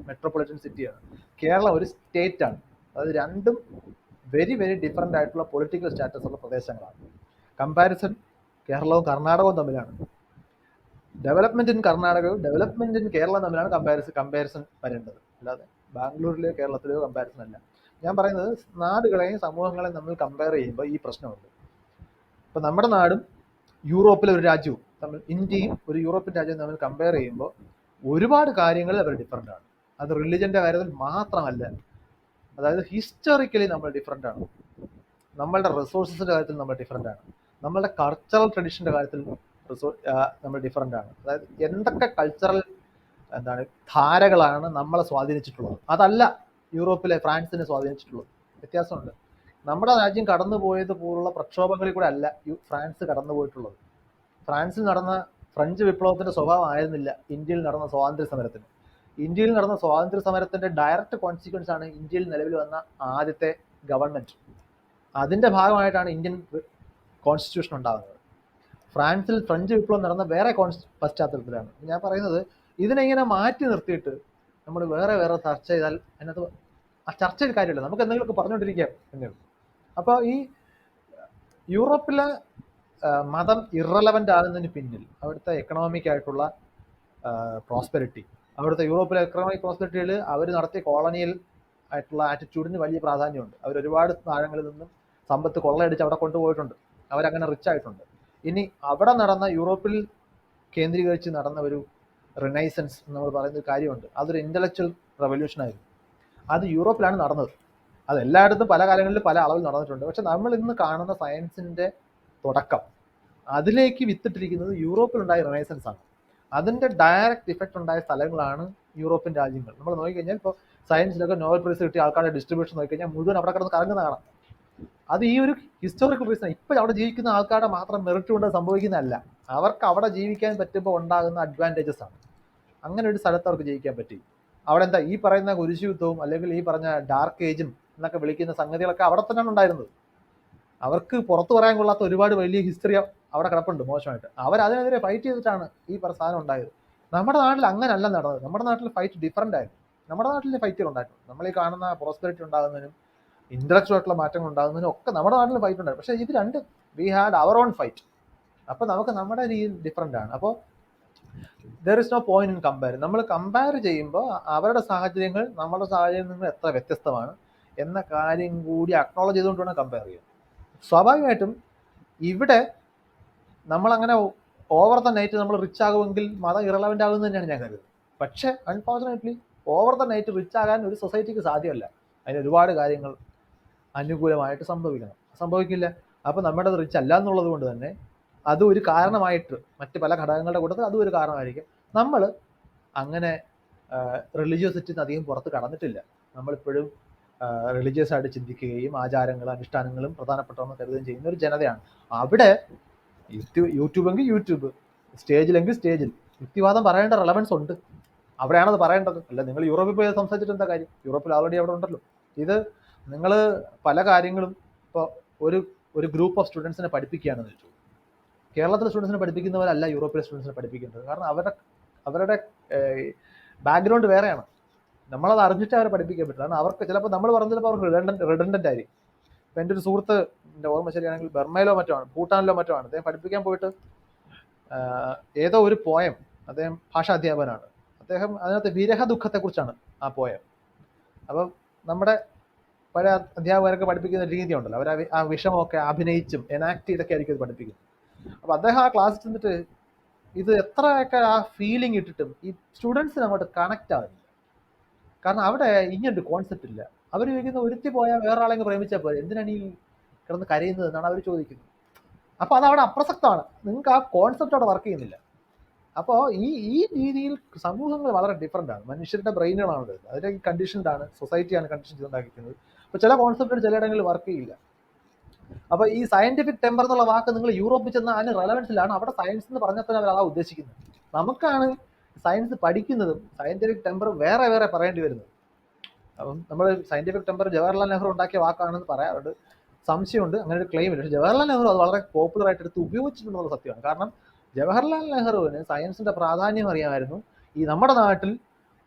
മെട്രോപൊളിറ്റൻ സിറ്റിയാണ്. കേരളം ഒരു സ്റ്റേറ്റ് ആണ്. അത് രണ്ടും വെരി വെരി ഡിഫറൻ്റ് ആയിട്ടുള്ള പൊളിറ്റിക്കൽ സ്റ്റാറ്റസ് ഉള്ള പ്രദേശങ്ങളാണ്. കമ്പാരിസൺ കേരളവും കർണാടകവും തമ്മിലാണ്. ഡെവലപ്മെന്റ് ഇൻ കർണാടകവും ഡെവലപ്മെന്റ് ഇൻ കേരളം തമ്മിലാണ് കമ്പാരിസൺ വരേണ്ടത്, അല്ലാതെ ബാംഗ്ലൂരിലെയോ കേരളത്തിലെയോ കമ്പാരിസൺ അല്ല. ഞാൻ പറയുന്നത് നാടുകളെയും സമൂഹങ്ങളെയും തമ്മിൽ കമ്പയർ ചെയ്യുമ്പോൾ ഈ പ്രശ്നമുണ്ട്. ഇപ്പം നമ്മുടെ നാടും യൂറോപ്പിലെ ഒരു രാജ്യവും തമ്മിൽ, ഇന്ത്യയും ഒരു യൂറോപ്യൻ രാജ്യവും തമ്മിൽ കമ്പയർ ചെയ്യുമ്പോൾ ഒരുപാട് കാര്യങ്ങളിൽ അവർ ഡിഫറൻ്റ് ആണ്. അത് റിലിജൻ്റെ കാര്യത്തിൽ മാത്രമല്ല, അതായത് ഹിസ്റ്റോറിക്കലി നമ്മൾ ഡിഫറൻ്റ് ആണ്. നമ്മളുടെ റിസോഴ്സസിൻ്റെ കാര്യത്തിൽ നമ്മൾ ഡിഫറൻ്റ് ആണ്. നമ്മളുടെ കൾച്ചറൽ ട്രഡീഷൻ്റെ കാര്യത്തിൽ നമ്മൾ ഡിഫറൻ്റ് ആണ്. അതായത് എന്തൊക്കെ കൾച്ചറൽ ധാരകളാണ് നമ്മളെ സ്വാധീനിച്ചിട്ടുള്ളത്, അതല്ല യൂറോപ്പിലെ ഫ്രാൻസിനെ സ്വാധീനിച്ചിട്ടുള്ളത്. വ്യത്യാസമുണ്ട്. നമ്മുടെ രാജ്യം കടന്നുപോയത് പോലുള്ള പ്രക്ഷോഭങ്ങളിൽ കൂടെ അല്ല ഫ്രാൻസ് കടന്നുപോയിട്ടുള്ളത്. ഫ്രാൻസിൽ നടന്ന ഫ്രഞ്ച് വിപ്ലവത്തിന്റെ സ്വഭാവം ആയിരുന്നില്ല ഇന്ത്യയിൽ നടന്ന സ്വാതന്ത്ര്യ സമരത്തിന്. ഇന്ത്യയിൽ നടന്ന സ്വാതന്ത്ര്യ സമരത്തിന്റെ ഡയറക്റ്റ് കോൺസിക്വൻസ് ആണ് ഇന്ത്യയിൽ നിലവിൽ വന്ന ആദ്യത്തെ ഗവൺമെന്റ്. അതിന്റെ ഭാഗമായിട്ടാണ് ഇന്ത്യൻ കോൺസ്റ്റിറ്റ്യൂഷൻ ഉണ്ടാകുന്നത്. ഫ്രാൻസിൽ ഫ്രഞ്ച് വിപ്ലവം നടന്ന വേറെ പശ്ചാത്തലത്തിലാണ്. ഞാൻ പറയുന്നത് ഇതിനെ ഇങ്ങനെ മാറ്റി നിർത്തിയിട്ട് നമ്മൾ വേറെ വേറെ ചർച്ച ചെയ്താൽ അതിനകത്ത് ആ ചർച്ചയിൽ കാര്യമില്ല, നമുക്ക് എന്തെങ്കിലുമൊക്കെ പറഞ്ഞുകൊണ്ടിരിക്കാം എന്നുള്ളൂ. അപ്പോൾ ഈ യൂറോപ്പിലെ മതം ഇറലവൻ്റ് ആകുന്നതിന് പിന്നിൽ അവിടുത്തെ എക്കണോമിക് ആയിട്ടുള്ള പ്രോസ്പെരിറ്റി, അവിടുത്തെ യൂറോപ്പിലെ എക്കണോമിക് പ്രോസ്പെരിറ്റിയിൽ അവർ നടത്തിയ കോളനിയൽ ആയിട്ടുള്ള ആറ്റിറ്റ്യൂഡിന് വലിയ പ്രാധാന്യമുണ്ട്. അവർ ഒരുപാട് താഴങ്ങളിൽ നിന്നും സമ്പത്ത് കൊള്ളയടിച്ച് അവിടെ കൊണ്ടുപോയിട്ടുണ്ട്. അവരങ്ങനെ റിച്ച് ആയിട്ടുണ്ട്. ഇനി അവിടെ നടന്ന യൂറോപ്പിൽ കേന്ദ്രീകരിച്ച് നടന്ന ഒരു റിനൈസൻസ് നമ്മൾ പറയുന്ന ഒരു കാര്യമുണ്ട്. അതൊരു ഇൻ്റലക്ച്വൽ റെവല്യൂഷൻ ആയിരുന്നു. അത് യൂറോപ്പിലാണ് നടന്നത്. അത് എല്ലായിടത്തും പല കാലങ്ങളിലും പല അളവിൽ നടന്നിട്ടുണ്ട്. പക്ഷെ നമ്മൾ ഇന്ന് കാണുന്ന സയൻസിൻ്റെ തുടക്കം അതിലേക്ക് വിത്തിട്ടിരിക്കുന്നത് യൂറോപ്പിലുണ്ടായ റിനൈസൻസ് ആണ്. അതിൻ്റെ ഡയറക്റ്റ് ഇഫക്റ്റ് ഉണ്ടായ സ്ഥലങ്ങളാണ് യൂറോപ്യൻ രാജ്യങ്ങൾ. നമ്മൾ നോക്കിക്കഴിഞ്ഞാൽ ഇപ്പോൾ സയൻസിലൊക്കെ നോബൽ പ്രൈസ് കിട്ടിയ ആൾക്കാരുടെ ഡിസ്ട്രിബ്യൂഷൻ നോക്കിക്കഴിഞ്ഞാൽ മുഴുവൻ അവിടെ കിടന്ന് കറങ്ങുന്ന കാണാം. അത് ഈ ഒരു ഹിസ്റ്റോറിക്കൽ റീസൺ, ഇപ്പോൾ അവിടെ ജീവിക്കുന്ന ആൾക്കാരുടെ മാത്രം മെറിറ്റ് കൊണ്ട് സംഭവിക്കുന്നതല്ല, അവർക്ക് അവിടെ ജീവിക്കാൻ പറ്റുമ്പോൾ ഉണ്ടാകുന്ന അഡ്വാൻറ്റേജസ് ആണ്. അങ്ങനെ ഒരു സ്ഥലത്ത് അവർക്ക് ജീവിക്കാൻ പറ്റി. അവിടെ എന്താ ഈ പറയുന്ന കുരിശ് യുദ്ധവും അല്ലെങ്കിൽ ഈ പറഞ്ഞ ഡാർക്ക് ഏജും എന്നൊക്കെ വിളിക്കുന്ന സംഗതികളൊക്കെ അവിടെ തന്നെയാണ് ഉണ്ടായിരുന്നത്. അവർക്ക് പുറത്തു പറയാൻ കൊള്ളാത്ത ഒരുപാട് വലിയ ഹിസ്റ്ററി അവിടെ കിടപ്പുണ്ട് മോശമായിട്ട്. അവരതിനെതിരെ ഫൈറ്റ് ചെയ്തിട്ടാണ് ഈ സാധനം ഉണ്ടായത്. നമ്മുടെ നാട്ടിൽ അങ്ങനല്ല നടന്നത്. നമ്മുടെ നാട്ടിൽ ഫൈറ്റ് ഡിഫറൻ്റ് ആയിരുന്നു. നമ്മുടെ നാട്ടിൽ ഫൈറ്റുകൾ ഉണ്ടായിരുന്നു. നമ്മൾ ഈ കാണുന്ന പ്രോസ്പെരിറ്റി ഉണ്ടാകുന്നതിനും ഇൻ്റലക്ച്വൽ ആയിട്ടുള്ള മാറ്റങ്ങൾ ഉണ്ടാകുന്നതിനും ഒക്കെ നമ്മുടെ നാട്ടിൽ ഫൈറ്റ് ഉണ്ടായിരുന്നു. പക്ഷേ ഇത് രണ്ടും we had our own fight. അപ്പോൾ നമുക്ക് നമ്മുടെ രീതി ഡിഫറൻ്റ് ആണ്. അപ്പോൾ there is no point in compare. നമ്മൾ കമ്പയർ ചെയ്യുമ്പോൾ അവരുടെ സാഹചര്യങ്ങൾ നമ്മുടെ സാഹചര്യത്തിൽ നിന്ന് എത്ര വ്യത്യസ്തമാണ് എന്ന കാര്യം കൂടി അക്നോളജ് ചെയ്തുകൊണ്ട് വേണം കമ്പയർ ചെയ്യാൻ. സ്വാഭാവികമായിട്ടും ഇവിടെ നമ്മളങ്ങനെ ഓവർ ദ നൈറ്റ് നമ്മൾ റിച്ച് ആകുമെങ്കിൽ മതം ഇറലവൻ്റ് ആകുമെന്ന് തന്നെയാണ് ഞാൻ കരുതുന്നത്. പക്ഷേ unfortunately over the night rich ആകാൻ ഒരു സൊസൈറ്റിക്ക് സാധ്യമല്ല. അതിന് ഒരുപാട് കാര്യങ്ങൾ അനുകൂലമായിട്ട് സംഭവിക്കില്ല. അപ്പോൾ നമ്മുടെ റിച്ച് അല്ല എന്നുള്ളത് കൊണ്ട് തന്നെ അതും ഒരു കാരണമായിട്ട്, മറ്റ് പല ഘടകങ്ങളുടെ കൂട്ടത്തിൽ അതും ഒരു കാരണമായിരിക്കും. നമ്മൾ അങ്ങനെ റിലീജിയോസിറ്റിന്ന് അധികം പുറത്ത് കടന്നിട്ടില്ല. നമ്മളിപ്പോഴും റിലീജിയസ് ആയിട്ട് ചിന്തിക്കുകയും ആചാരങ്ങളും അനുഷ്ഠാനങ്ങളും പ്രധാനപ്പെട്ടതെന്ന് കരുതുകയും ചെയ്യുന്ന ഒരു ജനതയാണ്. അവിടെ യൂട്യൂബെങ്കിൽ യൂട്യൂബ്, സ്റ്റേജിലെങ്കിൽ സ്റ്റേജിൽ യുക്തിവാദം പറയേണ്ട റെലവൻസ് ഉണ്ട്. അവിടെയാണത് പറയേണ്ടത്. അല്ല നിങ്ങൾ യൂറോപ്പിൽ പോയി സംസാരിച്ചിട്ട് എന്താ കാര്യം? യൂറോപ്പിൽ ഓൾറെഡി അവിടെ ഉണ്ടല്ലോ. ഇത് നിങ്ങൾ പല കാര്യങ്ങളും ഇപ്പോൾ ഒരു ഗ്രൂപ്പ് ഓഫ് സ്റ്റുഡൻസിനെ പഠിപ്പിക്കുകയാണെന്ന് വെച്ചു. കേരളത്തിലെ സ്റ്റുഡൻസിനെ പഠിപ്പിക്കുന്നവരല്ല യൂറോപ്പിലെ സ്റ്റുഡൻസിനെ പഠിപ്പിക്കേണ്ടത്. കാരണം അവരുടെ ബാക്ക്ഗ്രൗണ്ട് വേറെയാണ്. നമ്മളത് അറിഞ്ഞിട്ട് അവരെ പഠിപ്പിക്കാൻ പറ്റില്ല. കാരണം അവർക്ക് ചിലപ്പോൾ നമ്മൾ പറഞ്ഞപ്പോൾ അവർക്ക് റിഡൻഡൻ്റ് ആയിരിക്കും. ഇപ്പം എൻ്റെ ഒരു സുഹൃത്ത്, എൻ്റെ ഓർമ്മ ശരിയാണെങ്കിൽ ബർമയിലോ മറ്റോ ആണ്, ഭൂട്ടാനിലോ മറ്റോ ആണ്, അദ്ദേഹം പഠിപ്പിക്കാൻ പോയിട്ട് ഏതോ ഒരു പോയം, അദ്ദേഹം ഭാഷാ അധ്യാപകനാണ്, അദ്ദേഹം അതിനകത്ത് വിരഹ ദുഃഖത്തെക്കുറിച്ചാണ് ആ പോയം. അപ്പം നമ്മുടെ പല അധ്യാപകരൊക്കെ പഠിപ്പിക്കുന്ന രീതി ഉണ്ടല്ലോ, അവർ ആ വിഷമമൊക്കെ അഭിനയിച്ചും എനാക്ട് ചെയ്തൊക്കെ ആയിരിക്കും അത് പഠിപ്പിക്കുന്നത്. അപ്പോൾ അദ്ദേഹം ആ ക്ലാസ്സിൽ ചെന്നിട്ട് ഇത് എത്രയൊക്കെ ആ ഫീലിംഗ് ഇട്ടിട്ടും ഈ സ്റ്റുഡൻസിന് അങ്ങോട്ട് കണക്റ്റ് ആവില്ല. കാരണം അവിടെ ഇങ്ങനൊരു കോൺസെപ്റ്റ് ഇല്ല. അവർ ചോദിക്കുന്ന ഒരുത്തി പോയാൽ വേറൊരാളെങ്കിൽ പ്രേമിച്ചാൽ പോലെ, എന്തിനാണ് ഈ കിടന്ന് കരയുന്നത് എന്നാണ് അവർ ചോദിക്കുന്നത്. അപ്പോൾ അതവിടെ അപ്രസക്തമാണ്. നിങ്ങൾക്ക് ആ കോൺസെപ്റ്റ് അവിടെ വർക്ക് ചെയ്യുന്നില്ല. അപ്പോൾ ഈ രീതിയിൽ സമൂഹങ്ങൾ വളരെ ഡിഫറെൻ്റ് ആണ്. മനുഷ്യരുടെ ബ്രെയിനുകളാണ് വരുന്നത്. അതിൻ്റെ കണ്ടീഷൻഡ് ആണ്, സൊസൈറ്റിയാണ് കണ്ടീഷൻ ചെയ്തുണ്ടാക്കിയിരിക്കുന്നത്. അപ്പോൾ ചില കോൺസെപ്റ്റുകൾ ചിലയിടങ്ങളിൽ വർക്ക് ചെയ്യില്ല. അപ്പോൾ ഈ സയന്റിഫിക് ടെമ്പർ എന്നുള്ള വാക്ക് നിങ്ങൾ യൂറോപ്പിൽ ചെന്ന അതിന് റെലവൻസിലാണ്. അവിടെ സയൻസ് എന്ന് പറഞ്ഞാൽ തന്നെ അവർ അതാ ഉദ്ദേശിക്കുന്നത്. നമുക്കാണ് സയൻസ് പഠിക്കുന്നതും സയന്റിഫിക് ടെമ്പർ വേറെ വേറെ പറയേണ്ടി വരുന്നത്. അപ്പം നമ്മൾ സയന്റിഫിക് ടെമ്പർ ജവഹർലാൽ നെഹ്റു ഉണ്ടാക്കിയ വാക്കാണെന്ന് പറയാറുണ്ട്. സംശയമുണ്ട്, അങ്ങനെ ഒരു ക്ലെയിം ഇല്ല. പക്ഷേ ജവഹർലാൽ നെഹ്റു അത് വളരെ പോപ്പുലർ ആയിട്ട് എടുത്ത് ഉപയോഗിച്ചിട്ടുണ്ടെന്നുള്ള സത്യമാണ്. കാരണം ജവഹർലാൽ നെഹ്റുവിന് സയൻസിന്റെ പ്രാധാന്യം അറിയാമായിരുന്നു. ഈ നമ്മുടെ നാട്ടിൽ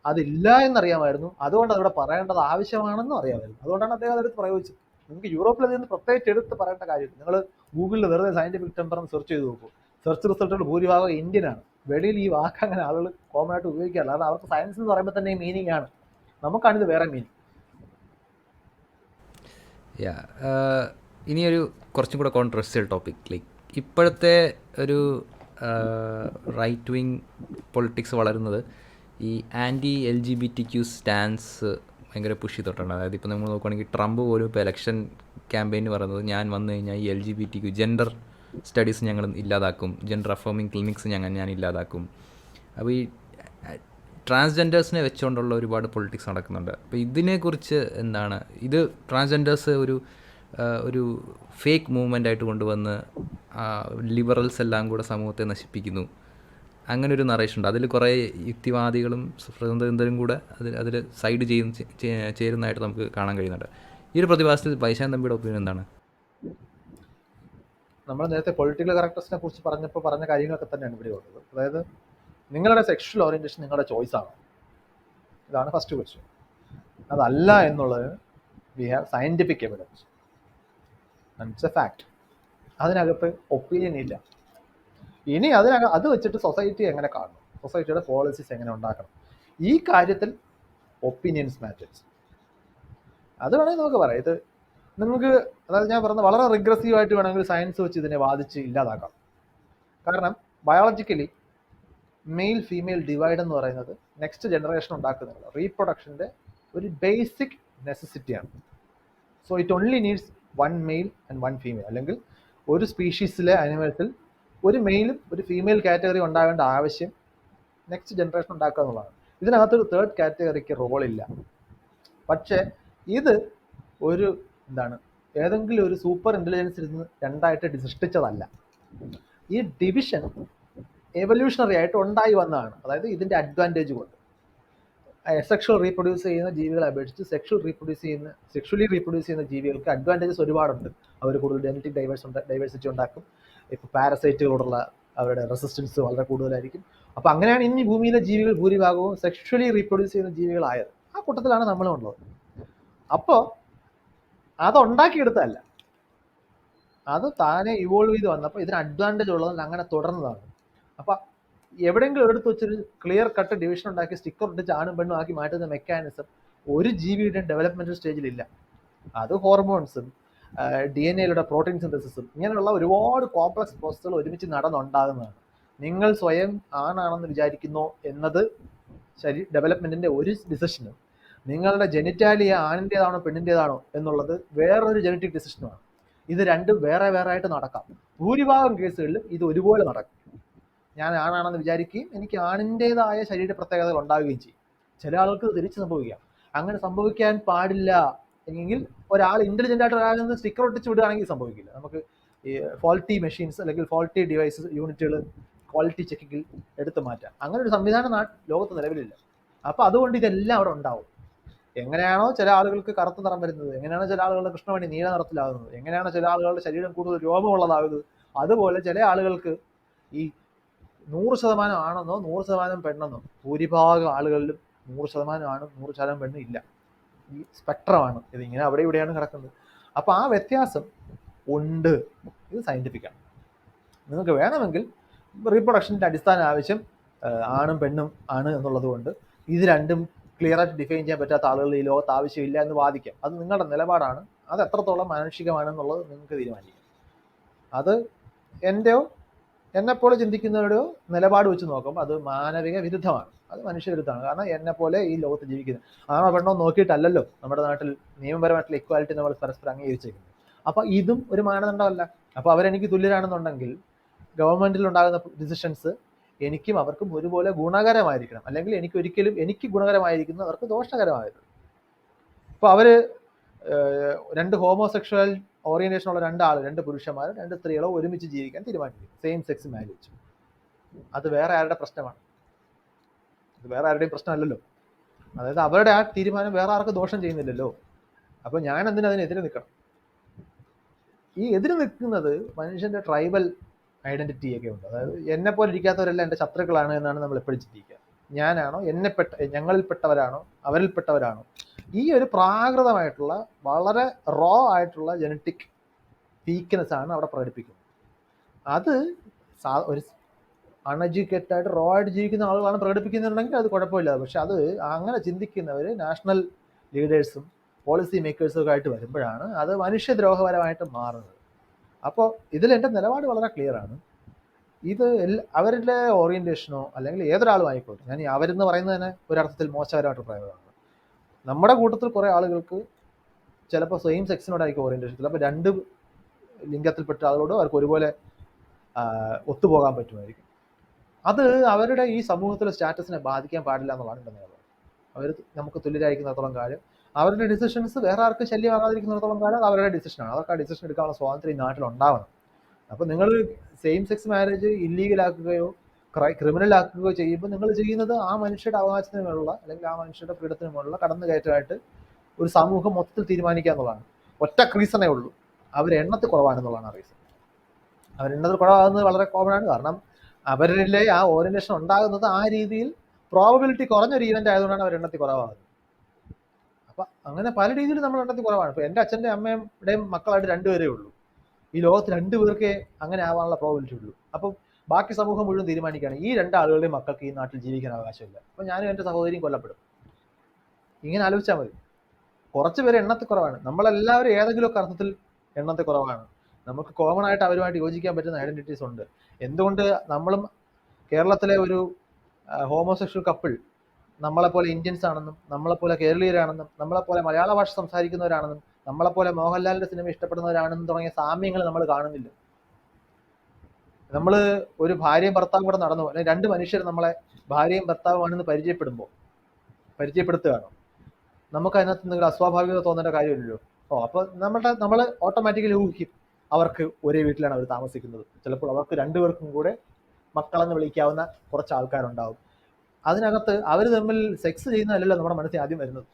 അതില്ല എന്നറിയാമായിരുന്നു. അതുകൊണ്ട് അതിവിടെ പറയേണ്ടത് ആവശ്യമാണെന്നും അറിയാമായിരുന്നു. അതുകൊണ്ടാണ് അദ്ദേഹം അതെടുത്ത് പ്രയോഗിച്ചത്. നിങ്ങൾക്ക് യൂറോപ്പിൽ അതിൽ നിന്ന് പ്രത്യേകിച്ച് എടുത്ത് പറയേണ്ട കാര്യമില്ല. നിങ്ങൾ ഗൂഗിളിൽ വെറുതെ സയന്റിഫിക് ടെമ്പർ എന്ന് സെർച്ച് ചെയ്ത് നോക്കൂ. സെർച്ച് റിസൾട്ടുകൾ ഭൂരിഭാഗം ഇന്ത്യൻ ആണ്. വെളിയിൽ ഈ വാക്ക് അങ്ങനെ ആളുകൾ കോമൺ ആയിട്ട് ഉപയോഗിക്കാറില്ല. കാരണം അവർക്ക് സയൻസ് എന്ന് പറയുമ്പോൾ തന്നെ മീനിങ് ആണ്. നമുക്കാണിത് വേറെ മീനിങ്. യാ ഇനിയൊരു കുറച്ചും കൂടെ കോൺട്രവേഴ്സ്യൽ ടോപ്പിക്. ലൈക്ക് ഇപ്പോഴത്തെ ഒരു റൈറ്റ് വിങ് പൊളിറ്റിക്സ് വളരുന്നത് ഈ ആൻറ്റി LGBTQ സ്റ്റാൻസ് ഭയങ്കര പുഷ് ചെയ്തിട്ടുണ്ട്. അതായത് ഇപ്പോൾ നമ്മൾ നോക്കുകയാണെങ്കിൽ ട്രംപ് പോലും ഇപ്പോൾ ഇലക്ഷൻ ക്യാമ്പയിന് പറയുന്നത് ഞാൻ വന്നു കഴിഞ്ഞാൽ ഈ LGBTQ ജെൻഡർ സ്റ്റഡീസ് ഞങ്ങൾ ഇല്ലാതാക്കും, ജെൻഡർ അഫോമിങ് ക്ലിനിക്സ് ഞാൻ ഇല്ലാതാക്കും. അപ്പോൾ ഈ ട്രാൻസ്ജെൻഡേഴ്സിനെ വെച്ചുകൊണ്ടുള്ള ഒരുപാട് പൊളിറ്റിക്സ് നടക്കുന്നുണ്ട്. അപ്പോൾ ഇതിനെക്കുറിച്ച് എന്താണ്? ഇത് ട്രാൻസ്ജെൻഡേഴ്സ് ഒരു ഫേക്ക് മൂവ്മെൻ്റ് ആയിട്ട് കൊണ്ടുവന്ന് ലിബറൽസ് എല്ലാം കൂടെ സമൂഹത്തെ നശിപ്പിക്കുന്നു, അങ്ങനെ ഒരു നറേഷൻ ഉണ്ട്. അതിൽ കുറേ യുക്തിവാദികളും സ്വതന്ത്രരും കൂടെ അതിൽ സൈഡ് ചേരുന്നതായിട്ട് നമുക്ക് കാണാൻ കഴിയുന്നുണ്ട്. ഈ ഒരു പ്രതിഭാസത്തിൽ വൈശാഖൻ തമ്പിയുടെ ഒപ്പീനിയൻ എന്താണ്? നമ്മൾ നേരത്തെ പൊളിറ്റിക്കൽ കറക്റ്റ്നസിനെ കുറിച്ച് പറഞ്ഞ കാര്യങ്ങളൊക്കെ തന്നെയാണ് ഇവിടെ ഉള്ളത്. അതായത് നിങ്ങളുടെ സെക്ഷൽ ഓറിയന്റേഷൻ നിങ്ങളുടെ ചോയ്സ് ആണ്. ഇതാണ് ഫസ്റ്റ് ക്വസ്റ്റ്യൻ. അതല്ല എന്നുള്ളത് we have scientific evidence, it's A fact. അതിനകത്ത് ഒപ്പീനിയൻ ഇല്ല. ഇനി അത് വെച്ചിട്ട് സൊസൈറ്റി എങ്ങനെ കാണണം, സൊസൈറ്റിയുടെ പോളിസീസ് എങ്ങനെ ഉണ്ടാക്കണം, ഈ കാര്യത്തിൽ ഒപ്പീനിയൻസ് മാറ്റേഴ്സ്. അത് വേണമെങ്കിൽ നമുക്ക് പറയാം. ഇത് നിങ്ങൾക്ക്, അതായത് ഞാൻ പറഞ്ഞത് വളരെ റിഗ്രസീവായിട്ട് വേണമെങ്കിൽ സയൻസ് വെച്ച് ഇതിനെ വാദിച്ച് ഇല്ലാതാക്കാം. കാരണം ബയോളജിക്കലി മെയിൽ ഫീമെയിൽ ഡിവൈഡ് എന്ന് പറയുന്നത് നെക്സ്റ്റ് ജനറേഷൻ ഉണ്ടാക്കുന്നത് റീപ്രൊഡക്ഷൻ്റെ ഒരു ബേസിക് നെസസിറ്റിയാണ്. So it only needs one male and one female. അല്ലെങ്കിൽ ഒരു സ്പീഷീസിലെ അനിമൽസിൽ ഒരു മെയിലും ഒരു ഫീമെയിൽ കാറ്റഗറി ഉണ്ടാവേണ്ട ആവശ്യം നെക്സ്റ്റ് ജനറേഷൻ ഉണ്ടാക്കുക എന്നുള്ളതാണ്. ഇതിനകത്തൊരു തേർഡ് കാറ്റഗറിക്ക് റോളില്ല. പക്ഷേ ഇത് ഒരു ഏതെങ്കിലും ഒരു സൂപ്പർ ഇൻ്റലിജൻസിൽ നിന്ന് രണ്ടായിട്ട് സൃഷ്ടിച്ചതല്ല. ഈ ഡിവിഷൻ എവല്യൂഷണറി ആയിട്ട് ഉണ്ടായി വന്നതാണ്. അതായത് ഇതിൻ്റെ അഡ്വാൻറ്റേജ് കൊണ്ട് സെക്ഷൽ റീപ്രൊഡ്യൂസ് ചെയ്യുന്ന ജീവികളെ അപേക്ഷിച്ച് സെക്ഷലി റീപ്രൊഡ്യൂസ് ചെയ്യുന്ന ജീവികൾക്ക് അഡ്വാൻറ്റേജസ് ഒരുപാടുണ്ട്. അവർ കൂടുതൽ ജനറ്റിക് ഡൈവേഴ്സിറ്റി ഉണ്ടാക്കും. ഇപ്പോൾ പാരസൈറ്റുകളോടുള്ള അവരുടെ റെസിസ്റ്റൻസ് വളരെ കൂടുതലായിരിക്കും. അപ്പോൾ അങ്ങനെയാണ് ഇനി ഭൂമിയിലെ ജീവികൾ ഭൂരിഭാഗവും സെക്ഷലി റീപ്രൊഡ്യൂസ് ചെയ്യുന്ന ജീവികളായത്. ആ കൂട്ടത്തിലാണ് നമ്മളും ഉള്ളത്. അപ്പോൾ അതുണ്ടാക്കിയെടുത്തതല്ല, അത് താനെ ഇവോൾവ് ചെയ്ത് വന്നപ്പോൾ ഇതിന് അഡ്വാൻറ്റേജ് ഉള്ളതുകൊണ്ട് അങ്ങനെ തുടർന്നതാണ്. അപ്പം എവിടെയെങ്കിലും ഒരിടത്ത് വെച്ചൊരു ക്ലിയർ കട്ട് ഡിവിഷൻ ഉണ്ടാക്കി സ്റ്റിക്കർ ഇട്ടിച്ച് ആണും പെണ്ണും ആക്കി മാറ്റുന്ന മെക്കാനിസം ഒരു ജീവിയുടെ ഡെവലപ്മെൻറ്റൽ സ്റ്റേജിലില്ല. അത് ഹോർമോൺസും DNA പ്രോട്ടീൻ സിന്തസിസും ഇങ്ങനെയുള്ള ഒരുപാട് കോംപ്ലക്സ് പ്രോസസ്സുകൾ ഒരുമിച്ച് നടന്നുണ്ടാകുന്നതാണ്. നിങ്ങൾ സ്വയം ആണാണെന്ന് വിചാരിക്കുന്നോ എന്നത് ഡെവലപ്മെൻറ്റിൻ്റെ ഒരു ഡിസിഷനും നിങ്ങളുടെ ജെനിറ്റാലിയ ആണിൻ്റേതാണോ പെണ്ണിൻ്റേതാണോ എന്നുള്ളത് വേറൊരു ജനറ്റിക് ഡിസിഷനുമാണ്. ഇത് രണ്ടും വേറെ വേറെ ആയിട്ട് നടക്കാം. ഭൂരിഭാഗം കേസുകളിലും ഇത് ഒരുപോലെ നടക്കും. ഞാൻ ആണാണെന്ന് വിചാരിക്കുകയും എനിക്ക് ആണിൻ്റേതായ ശരീര പ്രത്യേകതകൾ ഉണ്ടാവുകയും ചെയ്യും. ചില ആൾക്ക് തിരിച്ച് സംഭവിക്കാം. അങ്ങനെ സംഭവിക്കാൻ പാടില്ല എങ്കിൽ ഒരാൾ ഇൻ്റലിജൻ്റ് ആയിട്ട് ഒരാളിൽ നിന്ന് സ്റ്റിക്കർ ഒട്ടിച്ച് വിടുകയാണെങ്കിൽ സംഭവിക്കില്ല. നമുക്ക് ഈ ഫോൾട്ടി മെഷീൻസ് അല്ലെങ്കിൽ ഫോൾട്ടി ഡിവൈസസ് യൂണിറ്റുകൾ ക്വാളിറ്റി ചെക്കിങ്ങിൽ എടുത്തു മാറ്റാം. അങ്ങനെ ഒരു സംവിധാനം ലോകത്ത് നിലവിലില്ല. അപ്പോൾ അതുകൊണ്ട് ഇതെല്ലാം അവിടെ ഉണ്ടാവും. എങ്ങനെയാണോ ചില ആളുകൾക്ക് കറുത്ത നിറം വരുന്നത്, എങ്ങനെയാണോ ചില ആളുകളുടെ കൃഷ്ണമണി നീല നിറത്തിലാകുന്നത്, എങ്ങനെയാണോ ചില ആളുകളുടെ ശരീരം കൂടുതൽ രോമമുള്ളതാകുന്നത്, അതുപോലെ ചില ആളുകൾക്ക് ഈ 100% ആണെന്നോ 100% പെണ്ണെന്നോ ഭൂരിഭാഗം ആളുകളിലും 100% ആണും 100% പെണ്ണും ഇല്ല. ഈ സ്പെക്ട്രമാണ് ഇതിങ്ങനെ അവിടെ ഇവിടെയാണ് കിടക്കുന്നത്. അപ്പോൾ ആ വ്യത്യാസം ഉണ്ട്. ഇത് സയൻറ്റിഫിക്കാണ്. നിങ്ങൾക്ക് വേണമെങ്കിൽ റീപ്രൊഡക്ഷൻ്റെ അടിസ്ഥാന ആവശ്യം ആണും പെണ്ണും ആണ് എന്നുള്ളത് കൊണ്ട് ഇത് രണ്ടും ക്ലിയറായിട്ട് ഡിഫൈൻ ചെയ്യാൻ പറ്റാത്ത ആളുകൾ ഈ ലോകത്ത് ആവശ്യമില്ല എന്ന് വാദിക്കാം. അത് നിങ്ങളുടെ നിലപാടാണ്. അത് എത്രത്തോളം മാനുഷികമാണെന്നുള്ളത് നിങ്ങൾക്ക് തീരുമാനിക്കാം. അത് എന്നെപ്പോലെ ചിന്തിക്കുന്നവരുടെയോ നിലപാട് വെച്ച് നോക്കുമ്പോൾ അത് മാനവിക വിരുദ്ധമാണ്, അത് മനുഷ്യവിരുദ്ധമാണ്. കാരണം എന്നെപ്പോലെ ഈ ലോകത്ത് ജീവിക്കുന്നത് ആണോ പെണ്ണോ നോക്കിയിട്ടല്ലല്ലോ നമ്മുടെ നാട്ടിൽ നിയമപരമായിട്ടുള്ള ഇക്വാലിറ്റി നമ്മൾ പരസ്പരം അംഗീകരിച്ചിരിക്കുന്നത്. അപ്പോൾ ഇതും ഒരു മാനദണ്ഡമല്ല. അപ്പോൾ അവരെനിക്ക് തുല്യരാണെന്നുണ്ടെങ്കിൽ ഗവൺമെൻറ്റിൽ ഉണ്ടാകുന്ന ഡിസിഷൻസ് എനിക്കും അവർക്കും ഒരുപോലെ ഗുണകരമായിരിക്കണം, അല്ലെങ്കിൽ എനിക്ക് ഗുണകരമായിരിക്കുന്നത് അവർക്ക് ദോഷകരമായിരുന്നു. ഇപ്പോൾ അവർ രണ്ട് ഹോമോസെക്ഷൽ ഓറിയന്റേഷനുള്ള രണ്ട് പുരുഷന്മാരും 2 സ്ത്രീകളോ ഒരുമിച്ച് ജീവിക്കാൻ തീരുമാനിക്കും, സെയിം സെക്സ് മാരേജ്. അത് വേറെ ആരുടെ പ്രശ്നമാണ്? അത് വേറെ ആരുടെയും പ്രശ്നമല്ലല്ലോ. അതായത് അവരുടെ ആ തീരുമാനം വേറെ ആർക്ക് ദോഷം ചെയ്യുന്നില്ലല്ലോ. അപ്പൊ ഞാൻ അതിനെതിരെ നിൽക്കണം? ഈ എതിര് നിൽക്കുന്നത് മനുഷ്യന്റെ ട്രൈബൽ ഐഡന്റിറ്റി ഒക്കെ ഉണ്ട്. അതായത് എന്നെ പോലെ ഇരിക്കാത്തവരെല്ലാം എൻ്റെ ശത്രുക്കളാണ് എന്നാണ് നമ്മൾ എപ്പോഴും ചിന്തിക്കുക. ഞാനാണോ, ഞങ്ങളിൽപ്പെട്ടവരാണോ, അവരിൽപ്പെട്ടവരാണോ? ഈ ഒരു പ്രാകൃതമായിട്ടുള്ള വളരെ റോ ആയിട്ടുള്ള ജനറ്റിക് വീക്ക്നെസ് ആണ് അവിടെ പ്രകടിപ്പിക്കുന്നത്. അത് ഒരു അൺഎഡ്യൂക്കേറ്റഡ് ആയിട്ട് റോ ആയിട്ട് ജീവിക്കുന്ന ആളുകളാണ് പ്രകടിപ്പിക്കുന്നുണ്ടെങ്കിൽ അത് കുഴപ്പമില്ല. പക്ഷെ അത് അങ്ങനെ ചിന്തിക്കുന്നവർ നാഷണൽ ലീഡേഴ്സും പോളിസി മേക്കേഴ്സും ഒക്കെ ആയിട്ട് വരുമ്പോഴാണ് അത് മനുഷ്യദ്രോഹപരമായിട്ട് മാറുന്നത്. അപ്പോൾ ഇതിൽ എൻ്റെ നിലപാട് വളരെ ക്ലിയർ ആണ്. ഇത് അവരുടെ ഓറിയന്റേഷനോ അല്ലെങ്കിൽ ഏതൊരാളും ആയിക്കോട്ടെ, ഞാൻ ഈ അവരെന്ന് പറയുന്നത് തന്നെ ഒരർത്ഥത്തിൽ മോശകരമായിട്ട് പ്രയോഗമാണ്. നമ്മുടെ കൂട്ടത്തിൽ കുറേ ആളുകൾക്ക് ചിലപ്പോൾ സെയിം സെക്സിനോടായിരിക്കും ഓറിയന്റേഷൻ, ചിലപ്പോൾ 2 ലിംഗത്തിൽപ്പെട്ട ആളുകളോട് അവർക്ക് ഒരുപോലെ ഒത്തുപോകാൻ പറ്റുമായിരിക്കും. അത് അവരുടെ ഈ സമൂഹത്തിലെ സ്റ്റാറ്റസിനെ ബാധിക്കാൻ പാടില്ല എന്നുള്ളതാണ് എൻ്റെ നിലപാട്. അവർ നമുക്ക് തുല്യരായിരിക്കുന്നിടത്തോളം കാലം അവരുടെ ഡിസിഷൻസ് വേറെ ആർക്ക് ശല്യമാകാതിരിക്കുന്നിടത്തോളം കാലം അവരുടെ ഡിസിഷനാണ്. അവർക്ക് ആ ഡിസിഷൻ എടുക്കാനുള്ള സ്വാതന്ത്ര്യം ഈ നാട്ടിൽ ഉണ്ടാവണം. അപ്പോൾ നിങ്ങൾ സെയിം സെക്സ് മാരേജ് ഇല്ലീഗലാക്കുകയോ ക്രിമിനൽ ആക്കുകയോ ചെയ്യുമ്പോൾ നിങ്ങൾ ചെയ്യുന്നത് ആ മനുഷ്യരുടെ അവകാശത്തിന് മേലുള്ള അല്ലെങ്കിൽ ആ മനുഷ്യരുടെ ഫ്രീഡത്തിന് മേലുള്ള കടന്നുകയറ്റമായിട്ട് ഒരു സമൂഹം മൊത്തത്തിൽ തീരുമാനിക്കുക എന്നുള്ളതാണ്. ഒറ്റ റീസണേ ഉള്ളൂ, അവർ എണ്ണത്തിൽ കുറവാണെന്നുള്ളതാണ് റീസൺ. അവരെണ്ണത്തിൽ കുറവാകുന്നത് വളരെ കോമൺ ആണ്. കാരണം അവരിലെ ആ ഓറിയന്റേഷൻ ഉണ്ടാകുന്നത് ആ രീതിയിൽ പ്രോബബിലിറ്റി കുറഞ്ഞൊരു ഈവന്റ് ആയതുകൊണ്ടാണ് അവർ എണ്ണത്തിൽ കുറവാകുന്നത്. അപ്പൊ അങ്ങനെ പല രീതിയിൽ നമ്മൾ എണ്ണത്തിൽ കുറവാണ്. ഇപ്പൊ എൻ്റെ അച്ഛൻ്റെ അമ്മയുടെയും മക്കളായിട്ട് 2 പേരേ ഉള്ളൂ. ഈ ലോകത്ത് 2 പേർക്കേ അങ്ങനെ ആവാനുള്ള പ്രോബിലിറ്റി ഉള്ളൂ. അപ്പം ബാക്കി സമൂഹം മുഴുവൻ തീരുമാനിക്കുകയാണ് ഈ 2 ആളുകളുടെയും മക്കൾക്ക് ഈ നാട്ടിൽ ജീവിക്കാൻ അവകാശമില്ല, അപ്പൊ ഞാനും എൻ്റെ സഹോദരിയും കൊല്ലപ്പെടും. ഇങ്ങനെ ആലോചിച്ചാൽ മതി. കുറച്ച് പേര് എണ്ണത്തിൽ കുറവാണ്. നമ്മളെല്ലാവരും ഏതെങ്കിലുമൊക്കെ അർത്ഥത്തിൽ എണ്ണത്തിൽ കുറവാണ്. നമുക്ക് കോമൺ ആയിട്ട് അവരുമായിട്ട് യോജിക്കാൻ പറ്റുന്ന ഐഡന്റിറ്റീസ് ഉണ്ട്. എന്തുകൊണ്ട് നമ്മളും കേരളത്തിലെ ഒരു ഹോമോസെക്ഷൽ കപ്പിൾ നമ്മളെപ്പോലെ ഇന്ത്യൻസ് ആണെന്നും നമ്മളെപ്പോലെ കേരളീയരാണെന്നും നമ്മളെപ്പോലെ മലയാള ഭാഷ സംസാരിക്കുന്നവരാണെന്നും നമ്മളെപ്പോലെ മോഹൻലാലിന്റെ സിനിമ ഇഷ്ടപ്പെടുന്നവരാണെന്നും തുടങ്ങിയ സാമ്യങ്ങൾ നമ്മൾ കാണുന്നില്ല. നമ്മൾ ഒരു ഭാര്യയും ഭർത്താവും കൂടെ നടന്നു, അല്ലെങ്കിൽ 2 മനുഷ്യർ നമ്മളെ ഭാര്യയും ഭർത്താവുമാണെന്ന് പരിചയപ്പെടുത്തുകയാണ്. നമുക്ക് അതിനകത്ത് എന്തെങ്കിലും അസ്വാഭാവികത തോന്നേണ്ട കാര്യമില്ലല്ലോ. അപ്പോൾ നമ്മൾ ഓട്ടോമാറ്റിക്കലി ഊഹിക്കും അവർക്ക് ഒരേ വീട്ടിലാണ് അവർ താമസിക്കുന്നത്, ചിലപ്പോൾ അവർക്ക് 2 പേർക്കും കൂടെ മക്കളെന്ന് വിളിക്കാവുന്ന കുറച്ച് ആൾക്കാരുണ്ടാവും. അതിനകത്ത് അവർ തമ്മിൽ സെക്സ് ചെയ്യുന്നതല്ലല്ലോ നമ്മുടെ മനസ്സിൽ ആദ്യം വരുന്നത്.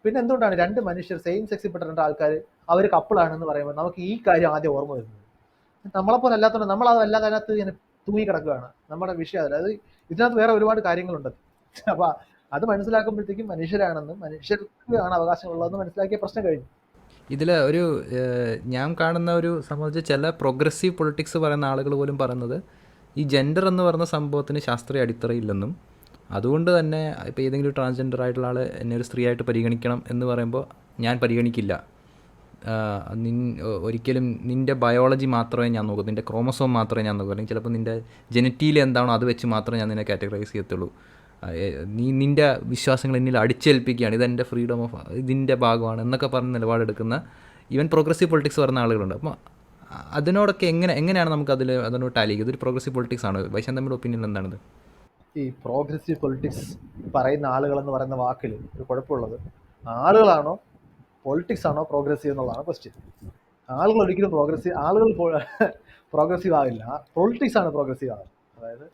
പിന്നെ എന്തുകൊണ്ടാണ് 2 മനുഷ്യർ സെയിം സെക്സിൽപ്പെട്ട 2 ആൾക്കാർ അവർ കപ്പിളാണെന്ന് പറയുമ്പോൾ നമുക്ക് ഈ കാര്യം ആദ്യം ഓർമ്മ വരുന്നത്? നമ്മളെപ്പോലെ അല്ലാത്തതുകൊണ്ട് നമ്മളതല്ലാതെ അതിനകത്ത് ഇങ്ങനെ തൂങ്ങി കിടക്കുകയാണ്. നമ്മുടെ വിഷയം അതല്ല. അത് ഇതിനകത്ത് വേറെ ഒരുപാട് കാര്യങ്ങളുണ്ട്. അപ്പൊ അത് മനസ്സിലാക്കുമ്പോഴത്തേക്കും മനുഷ്യരാണെന്നും മനുഷ്യർക്ക് ആണ് അവകാശമുള്ളതെന്ന് മനസ്സിലാക്കിയ പ്രശ്നം കഴിഞ്ഞു. ഇതിൽ ഒരു ഞാൻ കാണുന്ന ഒരു സംബന്ധിച്ച് ചില പ്രോഗ്രസീവ് പൊളിറ്റിക്സ് പറയുന്ന ആളുകൾ പോലും പറയുന്നത് ഈ ജെൻഡർ എന്ന് പറയുന്ന സംഭവത്തിന് ശാസ്ത്രീയ അടിത്തറയില്ലെന്നും അതുകൊണ്ട് തന്നെ ഇപ്പോൾ ഏതെങ്കിലും ട്രാൻസ്ജെൻഡർ ആയിട്ടുള്ള ആൾ എന്നെ ഒരു സ്ത്രീയായിട്ട് പരിഗണിക്കണം എന്ന് പറയുമ്പോൾ ഞാൻ പരിഗണിക്കില്ല. ഒരിക്കലും നിൻ്റെ ബയോളജി മാത്രമേ ഞാൻ നോക്കൂ, നിൻ്റെ ക്രോമസോം മാത്രമേ ഞാൻ നോക്കൂ, അല്ലെങ്കിൽ ചിലപ്പോൾ നിൻ്റെ ജനറ്റീൽ എന്താണോ അത് വെച്ച് മാത്രമേ ഞാൻ നിന്നെ കാറ്റഗറൈസ് ചെയ്യത്തുള്ളൂ. നിൻ്റെ വിശ്വാസങ്ങൾ എന്നിൽ അടിച്ചേൽപ്പിക്കുകയാണ്, ഇതെൻ്റെ ഫ്രീഡം ഓഫ് ഇതിൻ്റെ ഭാഗമാണ് എന്നൊക്കെ പറഞ്ഞ് നിലപാടെടുക്കുന്ന ഈവൻ പ്രോഗ്രസീവ് പൊളിറ്റിക്സ് പറയുന്ന ആളുകളുണ്ട്. അപ്പോൾ അതിനോടൊക്കെ എങ്ങനെയാണ് നമുക്ക് അതിനോട് ടാലി ചെയ്യുക? ഇതൊരു പ്രോഗ്രസീവ് പൊളിറ്റിക്സ് ആണ്. വൈശാന്തമ്മയുടെ ഒപ്പീനിയൻ എന്താണിത്? ഈ പ്രോഗ്രസീവ് പൊളിറ്റിക്സ് പറയുന്ന ആളുകളെന്ന് പറയുന്ന വാക്കിൽ ഒരു കുഴപ്പമുള്ളത്, ആളുകളാണോ പൊളിറ്റിക്സ് ആണോ പ്രോഗ്രസീവ് എന്നുള്ളതാണ് ക്വസ്റ്റ്യൻ. ആളുകൾ ഒരിക്കലും പ്രോഗ്രസീവ് ആവില്ല, പൊളിറ്റിക്സ് ആണ് പ്രോഗ്രസീവ് ആവുന്നത്. അതായത്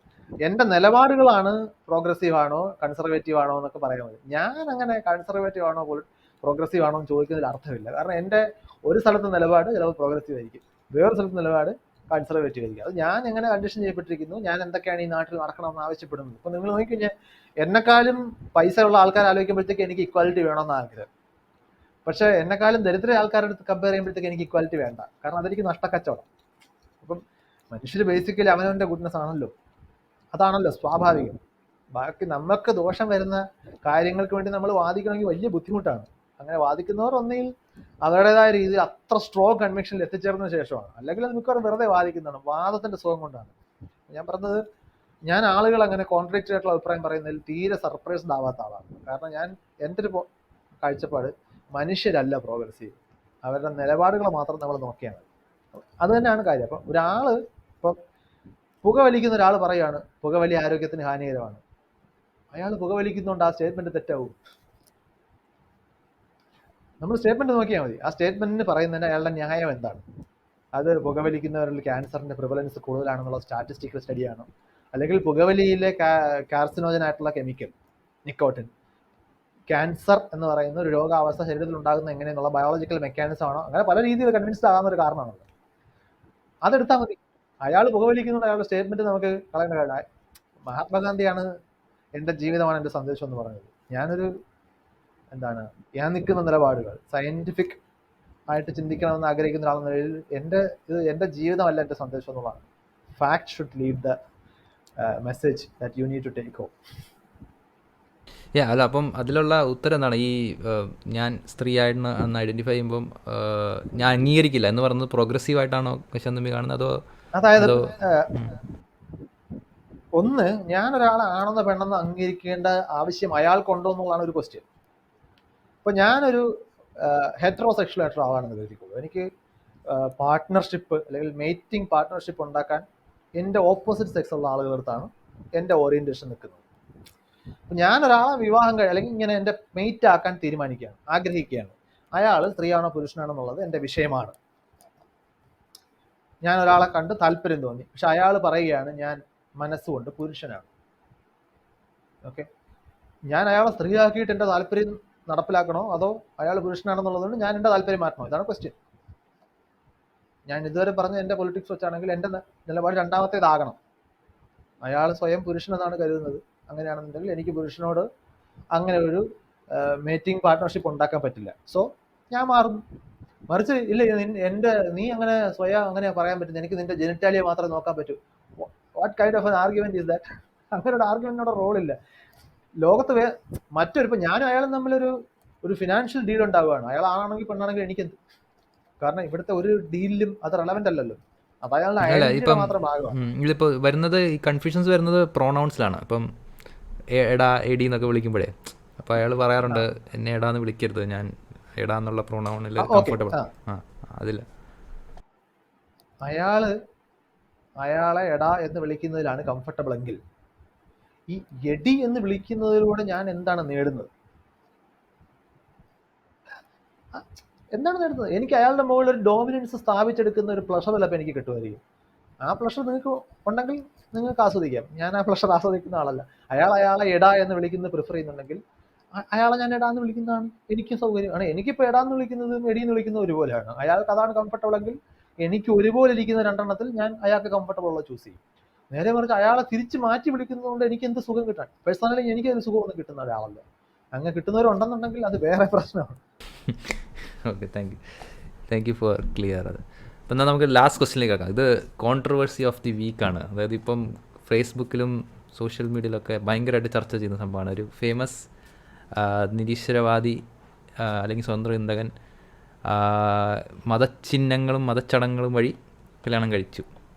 എൻ്റെ നിലപാടുകളാണ് പ്രോഗ്രസീവ് ആണോ കൺസർവേറ്റീവ് ആണോ എന്നൊക്കെ പറയാൻ മതി. ഞാൻ അങ്ങനെ കൺസർവേറ്റീവ് ആണോ പ്രോഗ്രസീവ് ആണോ എന്ന് ചോദിക്കുന്നതിൽ അർത്ഥമില്ല. കാരണം എൻ്റെ ഒരു സ്ഥലത്തെ നിലപാട് ചിലപ്പോൾ പ്രോഗ്രസീവ് ആയിരിക്കും, വേറൊരു സ്ഥലത്തെ നിലപാട് കൺസർവേറ്റീവ് ആയിരിക്കും. അത് ഞാൻ എങ്ങനെ കണ്ടീഷൻ ചെയ്യപ്പെട്ടിരിക്കുന്നു, ഞാൻ എന്തൊക്കെയാണ് ഈ നാട്ടിൽ നടക്കണമെന്ന് ആവശ്യപ്പെടുന്നത്. ഇപ്പം നിങ്ങൾ നോക്കിക്കഴിഞ്ഞാൽ എന്നെക്കാളും പൈസ ഉള്ള ആൾക്കാർ ആലോചിക്കുമ്പോഴത്തേക്ക് എനിക്ക് ഇക്വാലിറ്റി വേണമെന്ന് ആഗ്രഹം. പക്ഷേ എന്നെക്കാളും ദരിദ്ര ആൾക്കാരുടെ അടുത്ത് കമ്പയർ ചെയ്യുമ്പോഴത്തേക്ക് എനിക്ക് ഇക്വാലിറ്റി വേണ്ട, കാരണം അതെനിക്ക് നഷ്ടക്കച്ചവടം. അപ്പം മനുഷ്യർ ബേസിക്കലി അവനവൻ്റെ ഗുഡ്നെസ് ആണല്ലോ, അതാണല്ലോ സ്വാഭാവികം. ബാക്കി നമുക്ക് ദോഷം വരുന്ന കാര്യങ്ങൾക്ക് വേണ്ടി നമ്മൾ വാദിക്കണമെങ്കിൽ വലിയ ബുദ്ധിമുട്ടാണ്. അങ്ങനെ വാദിക്കുന്നവർ ഒന്നിൽ അവരുടേതായ രീതിയിൽ അത്ര സ്ട്രോങ് കൺവിക്ഷനിൽ എത്തിച്ചേർന്ന ശേഷമാണ്, അല്ലെങ്കിൽ അത് മിക്കവാറും വെറുതെ വാദിക്കുന്നതാണ്, വാദത്തിന്റെ സുഖം കൊണ്ടാണ്. ഞാൻ പറഞ്ഞത്, ഞാൻ ആളുകൾ അങ്ങനെ കോൺട്രാക്റ്റ് ആയിട്ടുള്ള അഭിപ്രായം പറയുന്നതിൽ തീരെ സർപ്രൈസ്ഡ് ആവാത്ത ആളാണ്. കാരണം എൻ്റെ ഒരു കാഴ്ചപ്പാട്, മനുഷ്യരല്ല പ്രോഗ്രസീവ്, അവരുടെ നിലപാടുകൾ മാത്രം നമ്മൾ നോക്കിയാൽ മതി. അത് തന്നെയാണ് കാര്യം. അപ്പം ഒരാള് ഇപ്പം പുകവലിക്കുന്ന ഒരാൾ പറയാണ് പുകവലി ആരോഗ്യത്തിന് ഹാനികരമാണ്. അയാൾ പുകവലിക്കുന്നതുകൊണ്ട് ആ സ്റ്റേറ്റ്മെന്റ് തെറ്റാവും. നമ്മൾ സ്റ്റേറ്റ്മെന്റ് നോക്കിയാൽ മതി. ആ സ്റ്റേറ്റ്മെന്റിന് പറയുന്നതിന് അയാളുടെ ന്യായം എന്താണ്? അത് പുകവലിക്കുന്നവരിൽ ക്യാൻസറിന്റെ പ്രിവലൻസ് കൂടുതലാണെന്നുള്ള സ്റ്റാറ്റിസ്റ്റിക്കൽ സ്റ്റഡിയാണോ, അല്ലെങ്കിൽ പുകവലിയിലെ കാർസിനോജൻ ആയിട്ടുള്ള കെമിക്കൽ നിക്കോട്ടിൻ ക്യാൻസർ എന്ന് പറയുന്ന ഒരു രോഗാവസ്ഥ ശരീരത്തിൽ ഉണ്ടാകുന്ന എങ്ങനെയെന്നുള്ള ബയോളജിക്കൽ മെക്കാനിസം ആണോ? അങ്ങനെ പല രീതിയിൽ കൺവിൻസ്ഡ് ആകാവുന്ന ഒരു കാരണമാണല്ലോ. അതെടുത്താൽ മതി. അയാൾ പുകവലിക്കുന്നുണ്ട്, അയാളുടെ സ്റ്റേറ്റ്മെന്റ് നമുക്ക് കളയേണ്ട കാര്യം. മഹാത്മാഗാന്ധിയാണ് എൻ്റെ ജീവിതമാണ് എൻ്റെ സന്ദേശം എന്ന് പറഞ്ഞത്. ഞാൻ നിൽക്കുന്ന നിലപാടുകൾ സയന്റിഫിക് ആയിട്ട് ചിന്തിക്കണമെന്ന് ആഗ്രഹിക്കുന്ന ഒരാളെന്ന നിലയിൽ എൻ്റെ ജീവിതമല്ല എൻ്റെ സന്ദേശം എന്നുള്ളതാണ്. Fact should lead the message that you need to take home. അല്ല, അപ്പം അതിലുള്ള ഉത്തരം എന്താണ്? ഈ ഞാൻ സ്ത്രീ ആയിട്ട് അന്ന് ഐഡൻറ്റിഫൈ ചെയ്യുമ്പം ഞാൻ അംഗീകരിക്കില്ല എന്ന് പറയുന്നത് പ്രോഗ്രസീവായിട്ടാണോ ശാന്തമ്മി കാണുന്നത്? അതായത് ഒന്ന്, ഞാൻ ഒരാളെ ആണെന്ന് പെണ്ണെന്ന് അംഗീകരിക്കേണ്ട ആവശ്യം അയാൾക്കുണ്ടോ എന്നുള്ളതാണ് ഒരു ക്വസ്റ്റ്യൻ. ഇപ്പൊ ഞാനൊരു ഹെറ്ററോസെക്ഷൽ ആയിട്ടുള്ള ആളാണെന്ന് കരുതിക്കോളൂ. എനിക്ക് പാർട്ട്ണർഷിപ്പ് അല്ലെങ്കിൽ മേറ്റിംഗ് പാർട്ട്ണർഷിപ്പ് ഉണ്ടാക്കാൻ എൻ്റെ ഓപ്പോസിറ്റ് സെക്സ് ഉള്ള ആളുകളടുത്താണ് എൻ്റെ ഓറിയന്റേഷൻ നിൽക്കുന്നത്. ഞാൻ ഒരാളെ വിവാഹം അല്ലെങ്കിൽ ഇങ്ങനെ എൻ്റെ മെയ്റ്റ് ആക്കാൻ തീരുമാനിക്കുകയാണ്, ആഗ്രഹിക്കുകയാണ്. അയാൾ സ്ത്രീയാണോ പുരുഷനാണോ എന്നുള്ളത് എൻ്റെ വിഷയമാണ്. ഞാൻ ഒരാളെ കണ്ട് താല്പര്യം തോന്നി, പക്ഷെ അയാൾ പറയുകയാണ് ഞാൻ മനസ്സുകൊണ്ട് പുരുഷനാണ്. ഓക്കെ, ഞാൻ അയാളെ സ്ത്രീയാക്കിയിട്ട് എൻ്റെ താല്പര്യം നടപ്പിലാക്കണോ, അതോ അയാൾ പുരുഷനാണെന്നുള്ളതുകൊണ്ട് ഞാൻ എൻ്റെ താല്പര്യം മാറ്റണോ? ഇതാണ് ക്വസ്റ്റ്യൻ. ഞാൻ ഇതുവരെ പറഞ്ഞ എൻ്റെ പൊളിറ്റിക്സ് വെച്ചാണെങ്കിൽ എൻ്റെ നിലപാട് രണ്ടാമത്തേതാകണം. അയാൾ സ്വയം പുരുഷനെന്നാണ് കരുതുന്നത്. അങ്ങനെയാണെന്നുണ്ടെങ്കിൽ എനിക്ക് പുരുഷനോട് അങ്ങനെ ഒരു മേറ്റിംഗ് പാർട്ട്ണർഷിപ്പ് ഉണ്ടാക്കാൻ പറ്റില്ല. സോ ഞാൻ മാറുന്നു. മറിച്ച് ഇല്ല, നീ അങ്ങനെ സ്വയം അങ്ങനെ പറയാൻ പറ്റും, എനിക്ക് നിന്റെ ജെനിറ്റാലിയെ മാത്രമേ നോക്കാൻ പറ്റൂ. What kind of N argument is that? അങ്ങനെ ഒരു ആർഗ്യുമെന്റിനോട് റോളില്ല ലോകത്ത്. ഇപ്പൊ ഞാനും അയാളും തമ്മിലൊരു ഫിനാൻഷ്യൽ ഡീൽ ഉണ്ടാവുകയാണ്. അയാൾ ആണെങ്കിൽ പെണ്ണാണെങ്കിൽ എനിക്കെന്ത്? കാരണം ഇവിടുത്തെ ഒരു ഡീലിലും അത് റെലവെന്റ് അല്ലല്ലോ. അത് അയാളുടെ ഐഡന്റിറ്റിയുടെ മാത്രം ഭാഗമാണ്. ഇതിപ്പോൾ വരുന്നത് ഈ കൺഫ്യൂഷൻസ് വരുന്നത് പ്രോണൗൺസിലാണ്. ഇപ്പം എടാ എടി എന്നൊക്കെ വിളിക്കുമ്പോഴേ, അപ്പോൾ അയാൾ പറയാറുണ്ട് എന്നെ എടാന്ന് വിളിക്കരുത്, ഞാൻ എടാ എന്നുള്ള പ്രോണൗണിൽ കംഫർട്ടബിൾ. അതില്ല, അയാളെ എടാ എന്ന് വിളിക്കുന്നതിലാണ് കംഫർട്ടബിൾ എങ്കിൽ ഈ എടി എന്ന് വിളിക്കുന്നതിലൂടെ ഞാൻ എന്താണ് നേടുന്നത്? എനിക്ക് അയാളുടെ മുകളിൽ ഒരു ഡോമിനൻസ് സ്ഥാപിച്ചെടുക്കുന്ന ഒരു പ്ലഷർ അല്ല എനിക്ക് കിട്ടുമായിരിക്കും. ആ പ്ലഷർ നിങ്ങൾക്ക് ഉണ്ടെങ്കിൽ നിങ്ങൾക്ക് ആസ്വദിക്കാം. ഞാൻ ആ പ്ലഷർ ആസ്വദിക്കുന്ന ആളല്ല. അയാളെ എടാ എന്ന് വിളിക്കുന്നത് പ്രിഫർ ചെയ്യുന്നുണ്ടെങ്കിൽ അയാളെ ഞാൻ എടാന്ന് വിളിക്കുന്നതാണ് എനിക്ക് സൗകര്യമാണ്. എനിക്കിപ്പോൾ എടാന്ന് വിളിക്കുന്നതും എടിന്ന് വിളിക്കുന്നതും ഒരുപോലെയാണ്. അയാൾക്ക് അതാണ് കംഫർട്ടബിൾ എങ്കിൽ എനിക്ക് ഒരുപോലെ ഇരിക്കുന്ന രണ്ടെണ്ണത്തിൽ ഞാൻ അയാൾക്ക് കംഫർട്ടബിൾ ഉള്ള ചൂസ് ചെയ്യും. നേരെ മറിച്ച് അയാളെ തിരിച്ച് മാറ്റി വിളിക്കുന്നതുകൊണ്ട് എനിക്ക് എന്ത് സുഖം കിട്ടാൻ? പേഴ്സണലി എനിക്ക് ഒരു സുഖമൊന്നും കിട്ടുന്ന ഒരാളല്ല. അങ്ങനെ കിട്ടുന്നവരുണ്ടെന്നുണ്ടെങ്കിൽ അത് വേറെ പ്രശ്നമാണ്. Okay, thank you for clear. അത് അപ്പം എന്നാൽ നമുക്ക് ലാസ്റ്റ് ക്വസ്റ്റിനിലേക്ക് ആക്കാം. ഇത് കോൺട്രവേഴ്സി ഓഫ് ദി വീക്കാണ്. അതായത് ഇപ്പം ഫേസ്ബുക്കിലും സോഷ്യൽ മീഡിയയിലൊക്കെ ഭയങ്കരമായിട്ട് ചർച്ച ചെയ്യുന്ന സംഭവമാണ്. ഒരു ഫേമസ് നിരീശ്വരവാദി അല്ലെങ്കിൽ സ്വതന്ത്ര ചിന്തകൻ മതചിഹ്നങ്ങളും മതച്ചടങ്ങുകളും വഴി കല്യാണം കഴിച്ചു.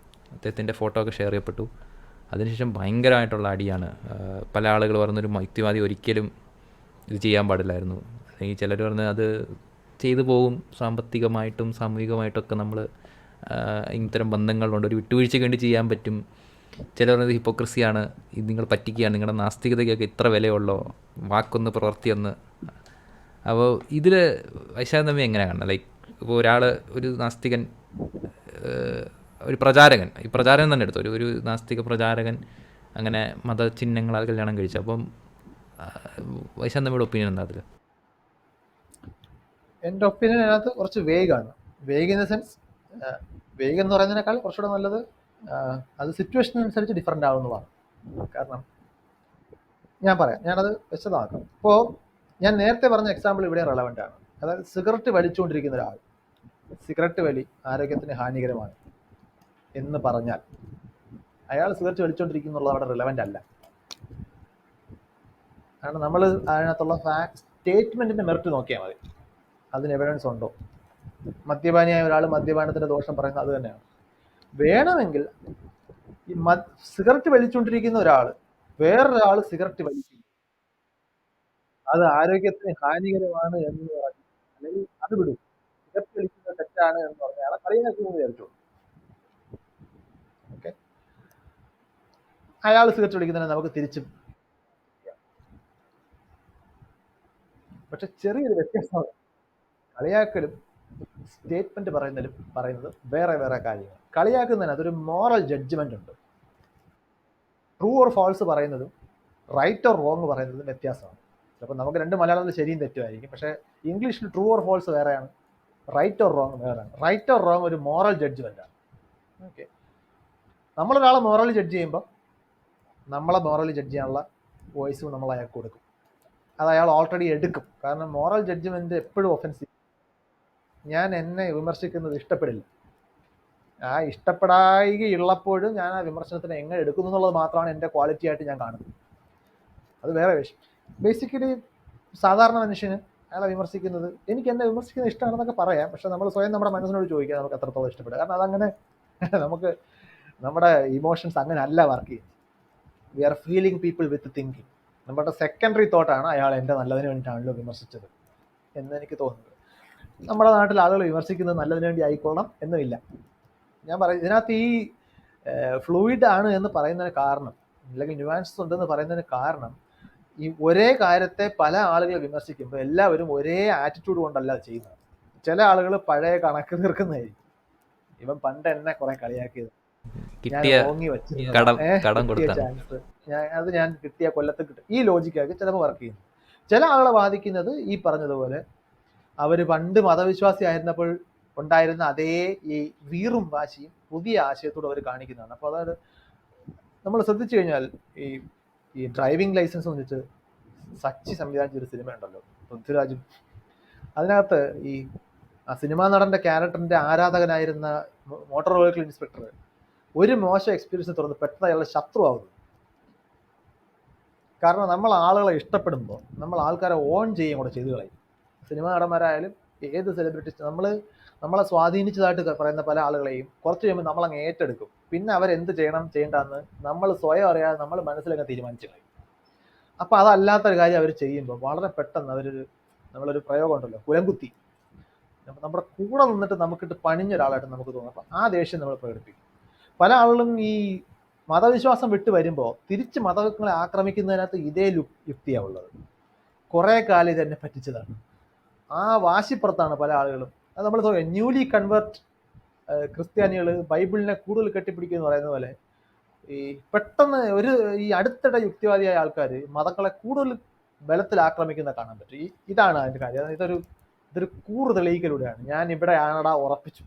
അദ്ദേഹത്തിൻ്റെ ഫോട്ടോ ഒക്കെ ഷെയർ ചെയ്യപ്പെട്ടു. അതിനുശേഷം ഭയങ്കരമായിട്ടുള്ള അടിയാണ്. പല ആളുകൾ പറഞ്ഞൊരു യുക്തിവാദി ഒരിക്കലും ഇത് ചെയ്യാൻ പാടില്ലായിരുന്നു, അല്ലെങ്കിൽ ചിലർ പറഞ്ഞ് അത് ചെയ്തു പോകും, സാമ്പത്തികമായിട്ടും സാമൂഹികമായിട്ടൊക്കെ നമ്മൾ ഇത്തരം ബന്ധങ്ങളുണ്ട്, ഒരു വിട്ടുവീഴ്ചയ്ക്ക് വേണ്ടി ചെയ്യാൻ പറ്റും. ചിലർ പറഞ്ഞത് ഹിപ്പോക്രസിയാണ്, ഇത് നിങ്ങൾ പറ്റിക്കുകയാണ്, നിങ്ങളുടെ നാസ്തികതയ്ക്കൊക്കെ ഇത്ര വിലയുള്ളോ, വാക്കൊന്ന് പ്രവൃത്തിയൊന്ന്. അപ്പോൾ ഇതിൽ വൈശാഖൻ തമ്മിൽ എങ്ങനെ കാണണം? ലൈക്ക് ഇപ്പോൾ ഒരു നാസ്തികൻ, ഒരു പ്രചാരകൻ, ഈ പ്രചാരകൻ തന്നെ എടുത്തു, ഒരു നാസ്തിക പ്രചാരകൻ അങ്ങനെ മതചിഹ്നങ്ങളാൽ കല്യാണം കഴിച്ചു. അപ്പം വൈശാഖൻ തമ്മിയുടെ ഒപ്പീനിയൻ എന്താ അതിൽ? എൻ്റെ ഒപ്പീനിയൻ അതിനകത്ത് കുറച്ച് വേഗാണ്. Vague in the sense, vague എന്ന് പറയുന്നതിനേക്കാൾ കുറച്ചുകൂടെ നല്ലത് അത് സിറ്റുവേഷൻ അനുസരിച്ച് ഡിഫറെൻ്റ് ആവുന്നതാണ്. കാരണം ഞാനത് വിശദമാക്കാം. ഇപ്പോൾ ഞാൻ നേരത്തെ പറഞ്ഞ എക്സാമ്പിൾ ഇവിടെ റെലവൻ്റ് ആണ്. അതായത് സിഗരറ്റ് വലിച്ചുകൊണ്ടിരിക്കുന്ന ഒരാൾ, സിഗരറ്റ് വലി ആരോഗ്യത്തിന് ഹാനികരമാണ് എന്ന് പറഞ്ഞാൽ അയാൾ സിഗരറ്റ് വലിച്ചുകൊണ്ടിരിക്കുന്നുള്ളത് അവിടെ റിലവൻ്റ് അല്ല. കാരണം നമ്മൾ അതിനകത്തുള്ള സ്റ്റേറ്റ്മെൻറ്റിൻ്റെ മെറിറ്റ് നോക്കിയാൽ മതി, അതിന് എവിഡൻസ് ഉണ്ടോ. മദ്യപാനിയായ ഒരാൾ മദ്യപാനത്തിൻ്റെ ദോഷം പറയുന്നത് അത് തന്നെയാണ്. വേണമെങ്കിൽ ഈ സിഗരറ്റ് വലിച്ചുകൊണ്ടിരിക്കുന്ന ഒരാൾ വേറൊരാൾ സിഗരറ്റ് വലിക്കുന്നു, അത് ആരോഗ്യത്തിന് ഹാനികരമാണ് എന്ന് പറഞ്ഞു, അല്ലെങ്കിൽ അത് വിടും, സിഗരറ്റ് വലിക്കുന്നത് തെറ്റാണ് എന്ന് പറഞ്ഞ അയാളെ കളിയാക്കുന്നു വിചാരിച്ചോളൂ. ഓക്കെ, അയാൾ സിഗരറ്റ് വലിക്കുന്നതിനെ നമുക്ക് തിരിച്ചും. പക്ഷെ ചെറിയൊരു വ്യത്യാസമാണ്. കളിയാക്കലും സ്റ്റേറ്റ്മെന്റ് പറയുന്നത് വേറെ വേറെ കാര്യങ്ങൾ. കളിയാക്കുന്നതിന് അതൊരു മോറൽ ജഡ്ജ്മെന്റ് ഉണ്ട്. ട്രൂ ഓർ ഫാൾസ് പറയുന്നതും റൈറ്റ് ഓർ റോങ് പറയുന്നതും വ്യത്യാസമാണ്. ചിലപ്പോൾ നമുക്ക് രണ്ട് മലയാളത്തിൽ ശരിയും തെറ്റുമായിരിക്കും, പക്ഷേ ഇംഗ്ലീഷിൽ ട്രൂ ഓർ ഫാൾസ് വേറെയാണ്, റൈറ്റ് ഓർ റോങ് വേറെയാണ്. റൈറ്റ് ഓർ റോങ് ഒരു മോറൽ ജഡ്ജ്മെന്റ് ആണ്. ഓക്കെ, നമ്മളൊരാളെ മോറലി ജഡ്ജ് ചെയ്യുമ്പോൾ നമ്മളെ മോറലി ജഡ്ജ് ചെയ്യാനുള്ള വോയിസും നമ്മൾ അയാൾക്ക് കൊടുക്കും. അത് അയാൾ ഓൾറെഡി എടുക്കും. കാരണം മോറൽ ജഡ്ജ്മെന്റ് എപ്പോഴും ഒഫൻസീവ്. ഞാൻ എന്നെ വിമർശിക്കുന്നത് ഇഷ്ടപ്പെടില്ല. ആ ഇഷ്ടപ്പെടായികയുള്ളപ്പോഴും ഞാൻ ആ വിമർശനത്തിനെ എങ്ങനെ എടുക്കുന്നു എന്നുള്ളത് മാത്രമാണ് എൻ്റെ ക്വാളിറ്റി ആയിട്ട് ഞാൻ കാണുന്നത്. അത് വേറെ വിഷയം. ബേസിക്കലി സാധാരണ മനുഷ്യന് അയാളെ വിമർശിക്കുന്നത്, എനിക്ക് എന്നെ വിമർശിക്കുന്നത് ഇഷ്ടമാണെന്നൊക്കെ പറയാം, പക്ഷെ നമ്മൾ സ്വയം നമ്മുടെ മനസ്സിനോട് ചോദിക്കുക നമുക്ക് എത്രത്തോളം ഇഷ്ടപ്പെടുക. കാരണം അതങ്ങനെ നമുക്ക് നമ്മുടെ ഇമോഷൻസ് അങ്ങനെ അല്ല വർക്ക് ചെയ്യുന്നത്. We are feeling people with thinking. നമ്മുടെ സെക്കൻഡറി തോട്ടാണ് അയാൾ എൻ്റെ നല്ലതിന് വേണ്ടിയിട്ടാണല്ലോ വിമർശിച്ചത് എന്ന് എനിക്ക് തോന്നുന്നത്. നമ്മുടെ നാട്ടിൽ ആളുകൾ വിമർശിക്കുന്നത് നല്ലതിന് വേണ്ടി ആയിക്കൊള്ളണം എന്നുമില്ല. ഞാൻ പറയും, ഇതിനകത്ത് ഈ ഫ്ലൂയിഡ് ആണ് എന്ന് പറയുന്നതിന് കാരണം, അല്ലെങ്കിൽ ന്യൂവാൻസസ് ഉണ്ടെന്ന് പറയുന്നതിന് കാരണം, ഈ ഒരേ കാര്യത്തെ പല ആളുകൾ വിമർശിക്കുമ്പോൾ എല്ലാവരും ഒരേ ആറ്റിറ്റ്യൂഡ് കൊണ്ടല്ല ചെയ്യുന്നത്. ചില ആളുകൾ പഴയ കണക്ക് തീർക്കുന്നതായിരിക്കും. ഇവൻ പണ്ട് എന്നെ കുറെ കളിയാക്കിയത്, ഞാൻ ഓങ്ങി വെച്ചിരുന്ന ചാൻസ് ഞാൻ കിട്ടിയ കൊല്ലത്ത് കിട്ടും, ഈ ലോജിക്കാക്കി ചിലപ്പോൾ വർക്ക് ചെയ്യുന്നു. ചില ആളുകളെ ബാധിക്കുന്നത് ഈ പറഞ്ഞതുപോലെ അവർ പണ്ട് മതവിശ്വാസി ആയിരുന്നപ്പോൾ ഉണ്ടായിരുന്ന അതേ ഈ വീറും വാശിയും പുതിയ ആശയത്തോട് അവർ കാണിക്കുന്നതാണ്. അപ്പോൾ അതായത് നമ്മൾ ശ്രദ്ധിച്ചു കഴിഞ്ഞാൽ ഈ ഡ്രൈവിംഗ് ലൈസൻസ് വന്നിട്ട് സച്ചി സംവിധാനിച്ച ഒരു സിനിമ ഉണ്ടല്ലോ, പൃഥ്വിരാജും. അതിനകത്ത് ഈ ആ സിനിമാ നടന്റെ ക്യാരക്ടറിന്റെ ആരാധകനായിരുന്ന മോട്ടോർ വെഹിക്കിൾ ഇൻസ്പെക്ടർ ഒരു മോശം എക്സ്പീരിയൻസ് തുറന്ന് പെട്ടെന്ന് അയാളുടെ ശത്രുവാകുന്നു. കാരണം നമ്മൾ ആളുകളെ ഇഷ്ടപ്പെടുമ്പോൾ നമ്മൾ ആൾക്കാരെ ഓൺ ചെയ്യുകയും കൂടെ ചെയ്തു കളയും. സിനിമാ നടന്മാരായാലും ഏത് സെലിബ്രിറ്റീസ്, നമ്മളെ സ്വാധീനിച്ചതായിട്ട് പറയുന്ന പല ആളുകളെയും കുറച്ച് കഴിയുമ്പോൾ നമ്മളങ്ങ് ഏറ്റെടുക്കും. പിന്നെ അവരെന്ത് ചെയ്യണം ചെയ്യേണ്ടെന്ന് നമ്മൾ സ്വയം അറിയാതെ നമ്മൾ മനസ്സിലങ്ങ് തീരുമാനിച്ചു കളയും. അപ്പോൾ അതല്ലാത്തൊരു കാര്യം അവർ ചെയ്യുമ്പോൾ വളരെ പെട്ടെന്ന് നമ്മളൊരു പ്രയോഗം ഉണ്ടല്ലോ, കുലംകുത്തി, നമ്മുടെ കൂടെ നിന്നിട്ട് നമുക്കിട്ട് പണിഞ്ഞൊരാളായിട്ട് നമുക്ക് തോന്നും. അപ്പം ആ ദേഷ്യം നമ്മൾ പ്രകടിപ്പിക്കും. പല ആളുകളും ഈ മതവിശ്വാസം വിട്ട് വരുമ്പോൾ തിരിച്ച് മതങ്ങളെ ആക്രമിക്കുന്നതിനകത്ത് ഇതേ യുക്തിയാണ് ഉള്ളത്. കുറേ കാലം ഇതെന്നെ പറ്റിച്ചതാണ്. ആ വാശിപ്പുറത്താണ് പല ആളുകളും. അത് നമ്മൾ ന്യൂലി കൺവേർട്ട് ക്രിസ്ത്യാനികൾ ബൈബിളിനെ കൂടുതൽ കെട്ടിപ്പിടിക്കുക എന്ന് പറയുന്ന പോലെ ഈ പെട്ടെന്ന് ഈ അടുത്തിടെ യുക്തിവാദിയായ ആൾക്കാർ മതങ്ങളെ കൂടുതൽ ബലത്തിൽ ആക്രമിക്കുന്ന കാണാൻ പറ്റും. ഇതാണ് അതിൻ്റെ കാര്യം. ഇതൊരു കൂറ് തെളിയിക്കലൂടെയാണ്. ഞാൻ ഇവിടെ ആണടാ ഉറപ്പിച്ചു,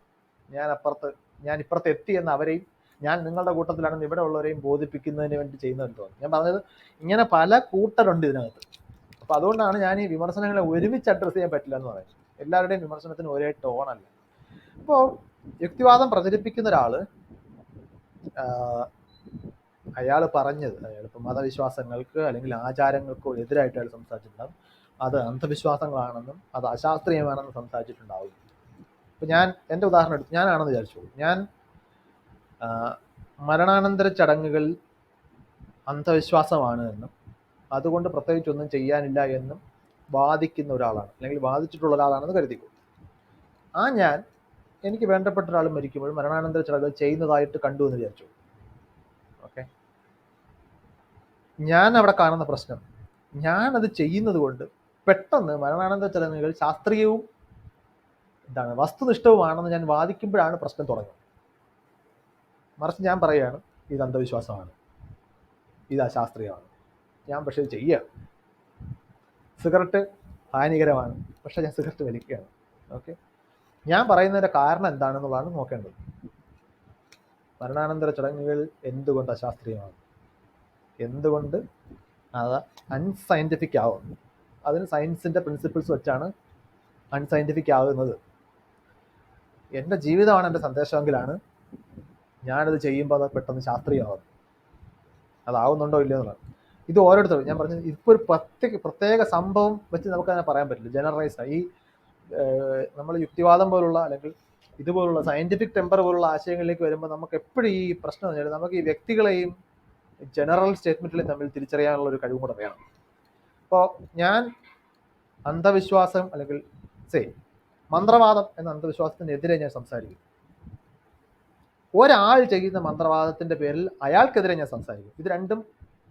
ഞാൻ ഇപ്പുറത്ത് എത്തി എന്ന് അവരെയും ഞാൻ നിങ്ങളുടെ കൂട്ടത്തിലാണെന്ന് ഇവിടെ ഉള്ളവരെയും ബോധിപ്പിക്കുന്നതിന് വേണ്ടി ചെയ്യുന്നതെന്ന് തോന്നുന്നു. ഞാൻ പറഞ്ഞത് ഇങ്ങനെ പല കൂട്ടരുണ്ട് ഇതിനകത്ത്. അപ്പോൾ അതുകൊണ്ടാണ് ഞാൻ ഈ വിമർശനങ്ങളെ ഒരുമിച്ച് അഡ്രസ്സ് ചെയ്യാൻ പറ്റില്ല എന്ന് പറയുന്നത്. എല്ലാവരുടെയും വിമർശനത്തിന് ഒരേ ടോണല്ല. അപ്പോൾ യുക്തിവാദം പ്രചരിപ്പിക്കുന്ന ഒരാൾ അയാൾ പറഞ്ഞത്, അയാളിപ്പോൾ മതവിശ്വാസങ്ങൾക്ക് അല്ലെങ്കിൽ ആചാരങ്ങൾക്കോ എതിരായിട്ട് അയാൾ സംസാരിച്ചിട്ടുണ്ടാകും. അത് അന്ധവിശ്വാസങ്ങളാണെന്നും അത് അശാസ്ത്രീയമാണെന്നും സംസാരിച്ചിട്ടുണ്ടാവും. ഇപ്പം ഞാൻ എൻ്റെ ഉദാഹരണം എടുത്ത് ഞാനാണെന്ന് വിചാരിച്ചോളൂ. ഞാൻ മരണാനന്തര ചടങ്ങുകൾ അന്ധവിശ്വാസമാണ് എന്നും അതുകൊണ്ട് പ്രത്യേകിച്ചൊന്നും ചെയ്യാനില്ല എന്നും വാദിക്കുന്ന ഒരാളാണ്, അല്ലെങ്കിൽ വാദിച്ചിട്ടുള്ള ഒരാളാണെന്ന് കരുതിക്കോ. എനിക്ക് വേണ്ടപ്പെട്ട ഒരാൾ മരിക്കുമ്പോൾ മരണാനന്തര ചടങ്ങുകൾ ചെയ്യുന്നതായിട്ട് കണ്ടു എന്ന് വിചാരിച്ചു. ഓക്കെ, ഞാൻ അവിടെ കാണുന്ന പ്രശ്നം, ഞാനത് ചെയ്യുന്നത് കൊണ്ട് പെട്ടെന്ന് മരണാനന്തര ചടങ്ങുകൾ ശാസ്ത്രീയവും വസ്തുനിഷ്ഠവുമാണെന്ന് ഞാൻ വാദിക്കുമ്പോഴാണ് പ്രശ്നം തുടങ്ങുന്നത്. മറിച്ച് ഞാൻ പറയുകയാണ് ഇത് അന്ധവിശ്വാസമാണ്, ഇത് അശാസ്ത്രീയമാണ്, ഞാൻ പക്ഷേ ഇത് ചെയ്യുക. സിഗരറ്റ് ഹാനികരമാണ്, പക്ഷെ ഞാൻ സിഗരറ്റ് വലിക്കുകയാണ്. ഓക്കെ, ഞാൻ പറയുന്നതിൻ്റെ കാരണം എന്താണെന്നുള്ളതാണ് നോക്കേണ്ടത്. മരണാനന്തര ചടങ്ങുകൾ എന്തുകൊണ്ട് അശാസ്ത്രീയമാണ്, എന്തുകൊണ്ട് അത് അൺസയൻറ്റിഫിക് ആവുന്നു, അതിന് സയൻസിൻ്റെ പ്രിൻസിപ്പിൾസ് വെച്ചാണ് അൺസയൻറ്റിഫിക് ആകുന്നത്. എൻ്റെ ജീവിതമാണ് എൻ്റെ സന്ദേശമെങ്കിലാണ് ഞാനത് ചെയ്യുമ്പോൾ അത് പെട്ടെന്ന് ശാസ്ത്രീയമാകും. അതാവുന്നുണ്ടോ ഇല്ലയോ എന്നുള്ളത് ഇത് ഓരോരുത്തരും, ഞാൻ പറഞ്ഞത് ഇപ്പോൾ ഒരു പ്രത്യേക സംഭവം വെച്ച് നമുക്കതിനെ പറയാൻ പറ്റില്ല. ജനറലൈസ്ഡ് ഈ നമ്മൾ യുക്തിവാദം പോലുള്ള അല്ലെങ്കിൽ ഇതുപോലുള്ള സയൻറ്റിഫിക് ടെമ്പർ പോലുള്ള ആശയങ്ങളിലേക്ക് വരുമ്പോൾ നമുക്ക് എപ്പോഴും ഈ പ്രശ്നം എന്ന് വെച്ചാൽ നമുക്ക് ഈ വ്യക്തികളെയും ജനറൽ സ്റ്റേറ്റ്മെൻറ്റുകളെയും തമ്മിൽ തിരിച്ചറിയാനുള്ള ഒരു കഴിവും കൂടെ വേണം. അപ്പോൾ ഞാൻ അന്ധവിശ്വാസം അല്ലെങ്കിൽ മന്ത്രവാദം എന്ന അന്ധവിശ്വാസത്തിനെതിരെ ഞാൻ സംസാരിക്കും. ഒരാൾ ചെയ്യുന്ന മന്ത്രവാദത്തിൻ്റെ പേരിൽ അയാൾക്കെതിരെ ഞാൻ സംസാരിക്കും. ഇത് രണ്ടും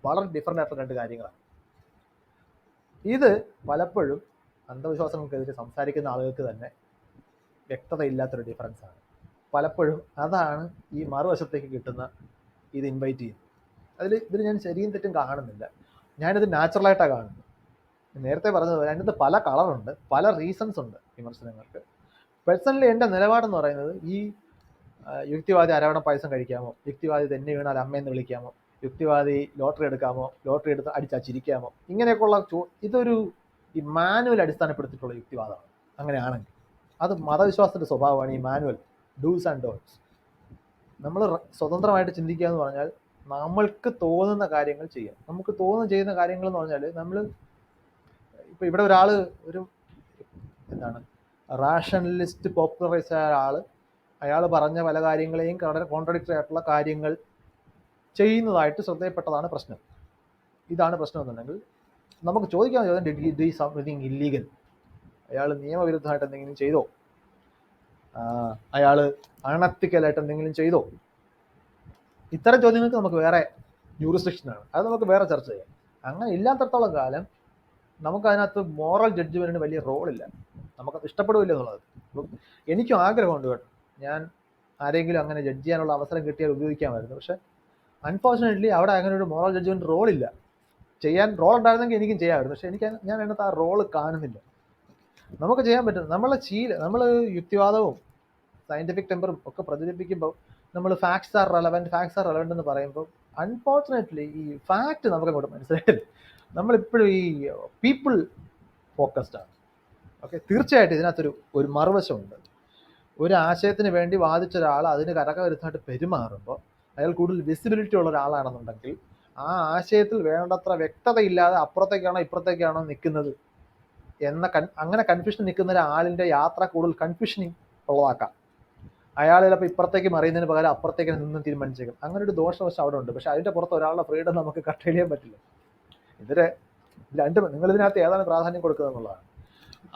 വളരെ ഡിഫറൻ്റ് ആയിട്ടുള്ള രണ്ട് കാര്യങ്ങളാണ്. ഇത് പലപ്പോഴും അന്ധവിശ്വാസങ്ങൾക്കെതിരെ സംസാരിക്കുന്ന ആളുകൾക്ക് തന്നെ വ്യക്തതയില്ലാത്തൊരു ഡിഫറൻസാണ്. പലപ്പോഴും അതാണ് ഈ മറുവശത്തേക്ക് കിട്ടുന്ന ഇത് ഇൻവൈറ്റ് ചെയ്യുന്നത്. ഇതിൽ ഞാൻ ശരിയും തെറ്റും കാണുന്നില്ല. ഞാനിത് നാച്ചുറലായിട്ടാണ് കാണുന്നത്. നേരത്തെ പറഞ്ഞതുപോലെ അതിനകത്ത് പല കളറുണ്ട്, പല റീസൺസ് ഉണ്ട് വിമർശനങ്ങൾക്ക്. പേഴ്സണലി എൻ്റെ നിലപാടെന്ന് പറയുന്നത് ഈ യുക്തിവാദി അരവണ പായസം കഴിക്കാമോ, യുക്തിവാദി തന്നെ വീണാൽ അമ്മയെന്ന് വിളിക്കാമോ, യുക്തിവാദി ലോട്ടറി എടുക്കാമോ, ലോട്ടറി എടുത്ത് അടിച്ചാൽ ചിരിക്കാമോ, ഇങ്ങനെയൊക്കെയുള്ള ഇതൊരു ഈ മാനുവൽ അടിസ്ഥാനപ്പെടുത്തിയിട്ടുള്ള യുക്തിവാദമാണ്. അങ്ങനെയാണെങ്കിൽ അത് മതവിശ്വാസത്തിൻ്റെ സ്വഭാവമാണ്. ഈ മാനുവൽ ഡൂസ് ആൻഡ് ഡോൺസ്. നമ്മൾ സ്വതന്ത്രമായിട്ട് ചിന്തിക്കുക എന്ന് പറഞ്ഞാൽ നമ്മൾക്ക് തോന്നുന്ന കാര്യങ്ങൾ ചെയ്യാം. നമുക്ക് ചെയ്യുന്ന കാര്യങ്ങൾ എന്ന് പറഞ്ഞാൽ നമ്മൾ ഇപ്പോൾ ഇവിടെ ഒരാൾ ഒരു റാഷണലിസ്റ്റ് പോപ്പുലറൈസ് ആയ ആൾ അയാൾ പറഞ്ഞ പല കാര്യങ്ങളെയും കോൺട്രഡിക്ടറി ആയിട്ടുള്ള കാര്യങ്ങൾ ചെയ്യുന്നതായിട്ട് ശ്രദ്ധയപ്പെട്ടതാണ് പ്രശ്നം. ഇതാണ് പ്രശ്നം എന്നുണ്ടെങ്കിൽ നമുക്ക് ചോദിക്കാൻ ചോദ്യം, did he do something illegal? അയാൾ നിയമവിരുദ്ധമായിട്ട് എന്തെങ്കിലും ചെയ്തോ? അയാൾ അണത്തിക്കലായിട്ട് എന്തെങ്കിലും ചെയ്തോ? ഇത്തരം ചോദ്യങ്ങൾക്ക് നമുക്ക് വേറെ ജൂറിസ്ഡിക്ഷനാണ്, അത് നമുക്ക് വേറെ ചർച്ച ചെയ്യാം. അങ്ങനെ ഇല്ലാത്തടത്തോളം കാലം നമുക്ക് അതിനകത്ത് മോറൽ ജഡ്ജ്മെൻറ്റിന് വലിയ റോളില്ല. നമുക്കത് ഇഷ്ടപ്പെടില്ല എന്നുള്ളത്. അപ്പം എനിക്കും ആഗ്രഹമുണ്ട് കേട്ടോ, ഞാൻ ആരെങ്കിലും അങ്ങനെ ജഡ്ജ് ചെയ്യാനുള്ള അവസരം കിട്ടിയാൽ ഉപയോഗിക്കാമായിരുന്നു. പക്ഷേ അൺഫോർച്ചുനേറ്റ്ലി അവിടെ അങ്ങനെ ഒരു മോറൽ ജഡ്ജ്മെൻറ്റ് റോളില്ല. ചെയ്യാൻ റോൾ ഉണ്ടായിരുന്നെങ്കിൽ എനിക്കും ചെയ്യാമായിരുന്നു. പക്ഷേ ഞാൻ അതിനകത്ത് ആ റോള് കാണുന്നില്ല. നമുക്ക് ചെയ്യാൻ പറ്റും. നമ്മൾ യുക്തിവാദവും സയൻറ്റിഫിക് ടെമ്പറും ഒക്കെ പ്രചരിപ്പിക്കുമ്പോൾ നമ്മൾ ഫാക്ട്സ് ആർ റെലവൻറ്റ് എന്ന് പറയുമ്പോൾ അൺഫോർച്ചുനേറ്റ്ലി ഈ ഫാക്റ്റ് നമുക്ക് അങ്ങോട്ട് മനസ്സിലായില്ല. നമ്മളിപ്പോഴും ഈ പീപ്പിൾ ഫോക്കസ്ഡ് ആണ്. ഓക്കെ, തീർച്ചയായിട്ടും ഇതിനകത്തൊരു മറുവശമുണ്ട്. ഒരു ആശയത്തിന് വേണ്ടി വാദിച്ച ഒരാൾ അതിന് കരകവിരുദ്ധമായിട്ട് പെരുമാറുമ്പോൾ അയാൾ കൂടുതൽ വിസിബിലിറ്റി ഉള്ള ഒരാളാണെന്നുണ്ടെങ്കിൽ ആ ആശയത്തിൽ വേണ്ടത്ര വ്യക്തതയില്ലാതെ അപ്പുറത്തേക്കാണോ ഇപ്പുറത്തേക്കാണോ നിൽക്കുന്നത് അങ്ങനെ കൺഫ്യൂഷൻ നിൽക്കുന്ന ഒരാളിൻ്റെ യാത്ര കൂടുതൽ കൺഫ്യൂഷനിങ് ഉള്ളതാക്കാം. അയാൾ ചിലപ്പോൾ ഇപ്പുറത്തേക്ക് മറിയുന്നതിന് പകരം അപ്പുറത്തേക്ക് നിന്ന് തീരുമാനിച്ചേക്കും. അങ്ങനെ ഒരു ദോഷവശം അവിടെ ഉണ്ട്. പക്ഷേ അതിൻ്റെ പുറത്ത് ഒരാളുടെ ഫ്രീഡം നമുക്ക് കട്ട് ചെയ്യാൻ പറ്റില്ല. നിങ്ങളിതിനകത്ത് ഏതാണ് പ്രാധാന്യം കൊടുക്കുക എന്നുള്ളതാണ്.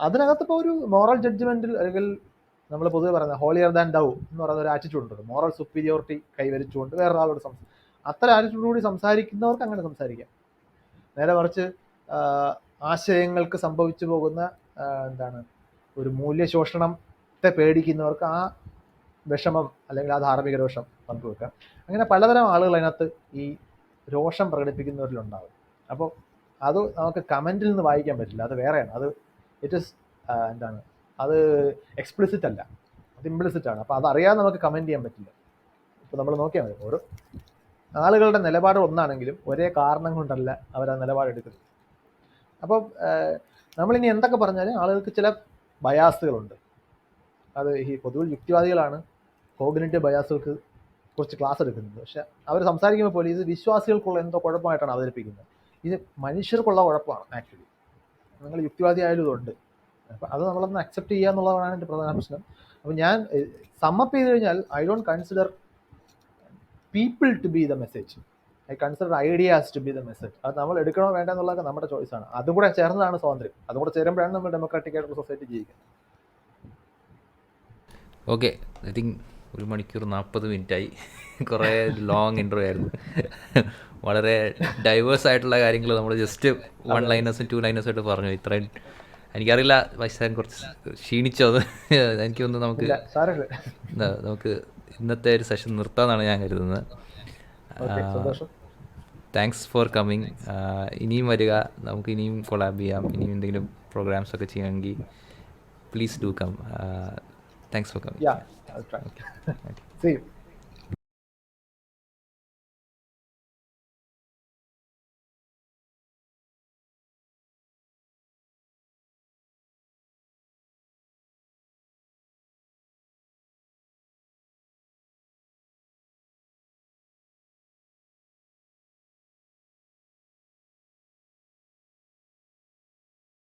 അതിനകത്ത് ഇപ്പോൾ ഒരു മോറൽ ജഡ്ജ്മെൻറ്റിൽ അല്ലെങ്കിൽ നമ്മൾ പൊതുവെ പറയുന്നത് ഹോളിയർ ദാൻ ദൗ എന്ന് പറയുന്ന ഒരു ആറ്റിറ്റ്യൂഡ് ഉണ്ട്. മോറൽ സുപ്പീരിയോറിറ്റി കൈവരിച്ചുകൊണ്ട് വേറൊരാളോട് അത്തരം ആറ്റിറ്റ്യൂഡോട് സംസാരിക്കുന്നവർക്ക് അങ്ങനെ സംസാരിക്കാം. നേരെ മറിച്ച് ആശയങ്ങൾക്ക് സംഭവിച്ചു പോകുന്ന ഒരു മൂല്യശോഷണത്തെ പേടിക്കുന്നവർക്ക് ആ വിഷമം അല്ലെങ്കിൽ ആ ധാർമ്മിക രോഷം പങ്കുവെക്കാം. അങ്ങനെ പലതരം ആളുകൾ അതിനകത്ത് ഈ രോഷം പ്രകടിപ്പിക്കുന്നവരിലുണ്ടാകും. അപ്പോൾ അത് നമുക്ക് കമൻറ്റിൽ നിന്ന് വായിക്കാൻ പറ്റില്ല, അത് വേറെയാണ്. ഇറ്റ് ഈസ് അത് എക്സ്പ്ലിസിറ്റ് അല്ല, അത് ഇംപ്ലിസിറ്റ് ആണ്. അപ്പോൾ അതറിയാതെ നമുക്ക് കമൻറ്റ് ചെയ്യാൻ പറ്റില്ല. ഇപ്പോൾ നമ്മൾ നോക്കിയാൽ മതി, ഓരോ ആളുകളുടെ നിലപാട് ഒന്നാണെങ്കിലും ഒരേ കാരണം കൊണ്ടല്ല അവർ ആ നിലപാടെടുക്കുന്നത്. അപ്പോൾ നമ്മളിനി എന്തൊക്കെ പറഞ്ഞാലും ആളുകൾക്ക് ചില ബയാസുകളുണ്ട്. അത് ഈ പൊതുവിൽ യുക്തിവാദികളാണ് കോഗ്നിറ്റീവ് ബയാസുകൾക്ക് കുറച്ച് ക്ലാസ് എടുക്കുന്നത്. പക്ഷെ അവർ സംസാരിക്കുമ്പോൾ പോലും ഇത് വിശ്വാസികൾക്കുള്ള എന്തോ കുഴപ്പമായിട്ടാണ് അവതരിപ്പിക്കുന്നത്. ഇത് മനുഷ്യർക്കുള്ള കുഴപ്പമാണ് ആക്ച്വലി. നിങ്ങൾ യുക്തിവാദി ആയാലും ഇതുണ്ട്. അപ്പം അത് നമ്മളൊന്ന് അക്സെപ്റ്റ് ചെയ്യുക എന്നുള്ളതാണ് എൻ്റെ പ്രധാന പ്രശ്നം. അപ്പോൾ ഞാൻ സമ്മപ്പ് ചെയ്ത് കഴിഞ്ഞാൽ I don't consider people to be the message, I consider ideas to be the message. അത് നമ്മൾ എടുക്കണോ വേണ്ട എന്നുള്ളതൊക്കെ നമ്മുടെ ചോയ്സാണ്. അതും കൂടെ ചേർന്നതാണ് സ്വാതന്ത്ര്യം. അതും കൂടെ ചേരുമ്പോഴാണ് നമ്മൾ ഡെമോക്രാറ്റിക് ആയിട്ടുള്ള സൊസൈറ്റി ജീവിക്കുന്നത്. ഓക്കെ, ഐ തിങ്ക് 1 മണിക്കൂർ 40 മിനിറ്റായി. കുറേ ലോങ് ഇൻട്രോ ആയിരുന്നു. വളരെ ഡൈവേഴ്സ് ആയിട്ടുള്ള കാര്യങ്ങൾ നമ്മൾ ജസ്റ്റ് 1 ലൈനേഴ്സും 2 ലൈനേഴ്സും ആയിട്ട് പറഞ്ഞു. ഇത്രയും എനിക്കറിയില്ല, വൈശാഖൻ കുറച്ച് ക്ഷീണിച്ചോ അത് എനിക്കൊന്ന് നമുക്ക് ഇന്നത്തെ ഒരു സെഷൻ നിർത്താമെന്നാണ് ഞാൻ കരുതുന്നത്. Thanks for coming. ഇനിയും വരിക, നമുക്ക് ഇനിയും കൊളാബ് ചെയ്യാം. ഇനിയും എന്തെങ്കിലും പ്രോഗ്രാംസ് ഒക്കെ ചെയ്യാമെങ്കിൽ please do come. Thanks for coming. Yeah, I'll try. Okay. See you.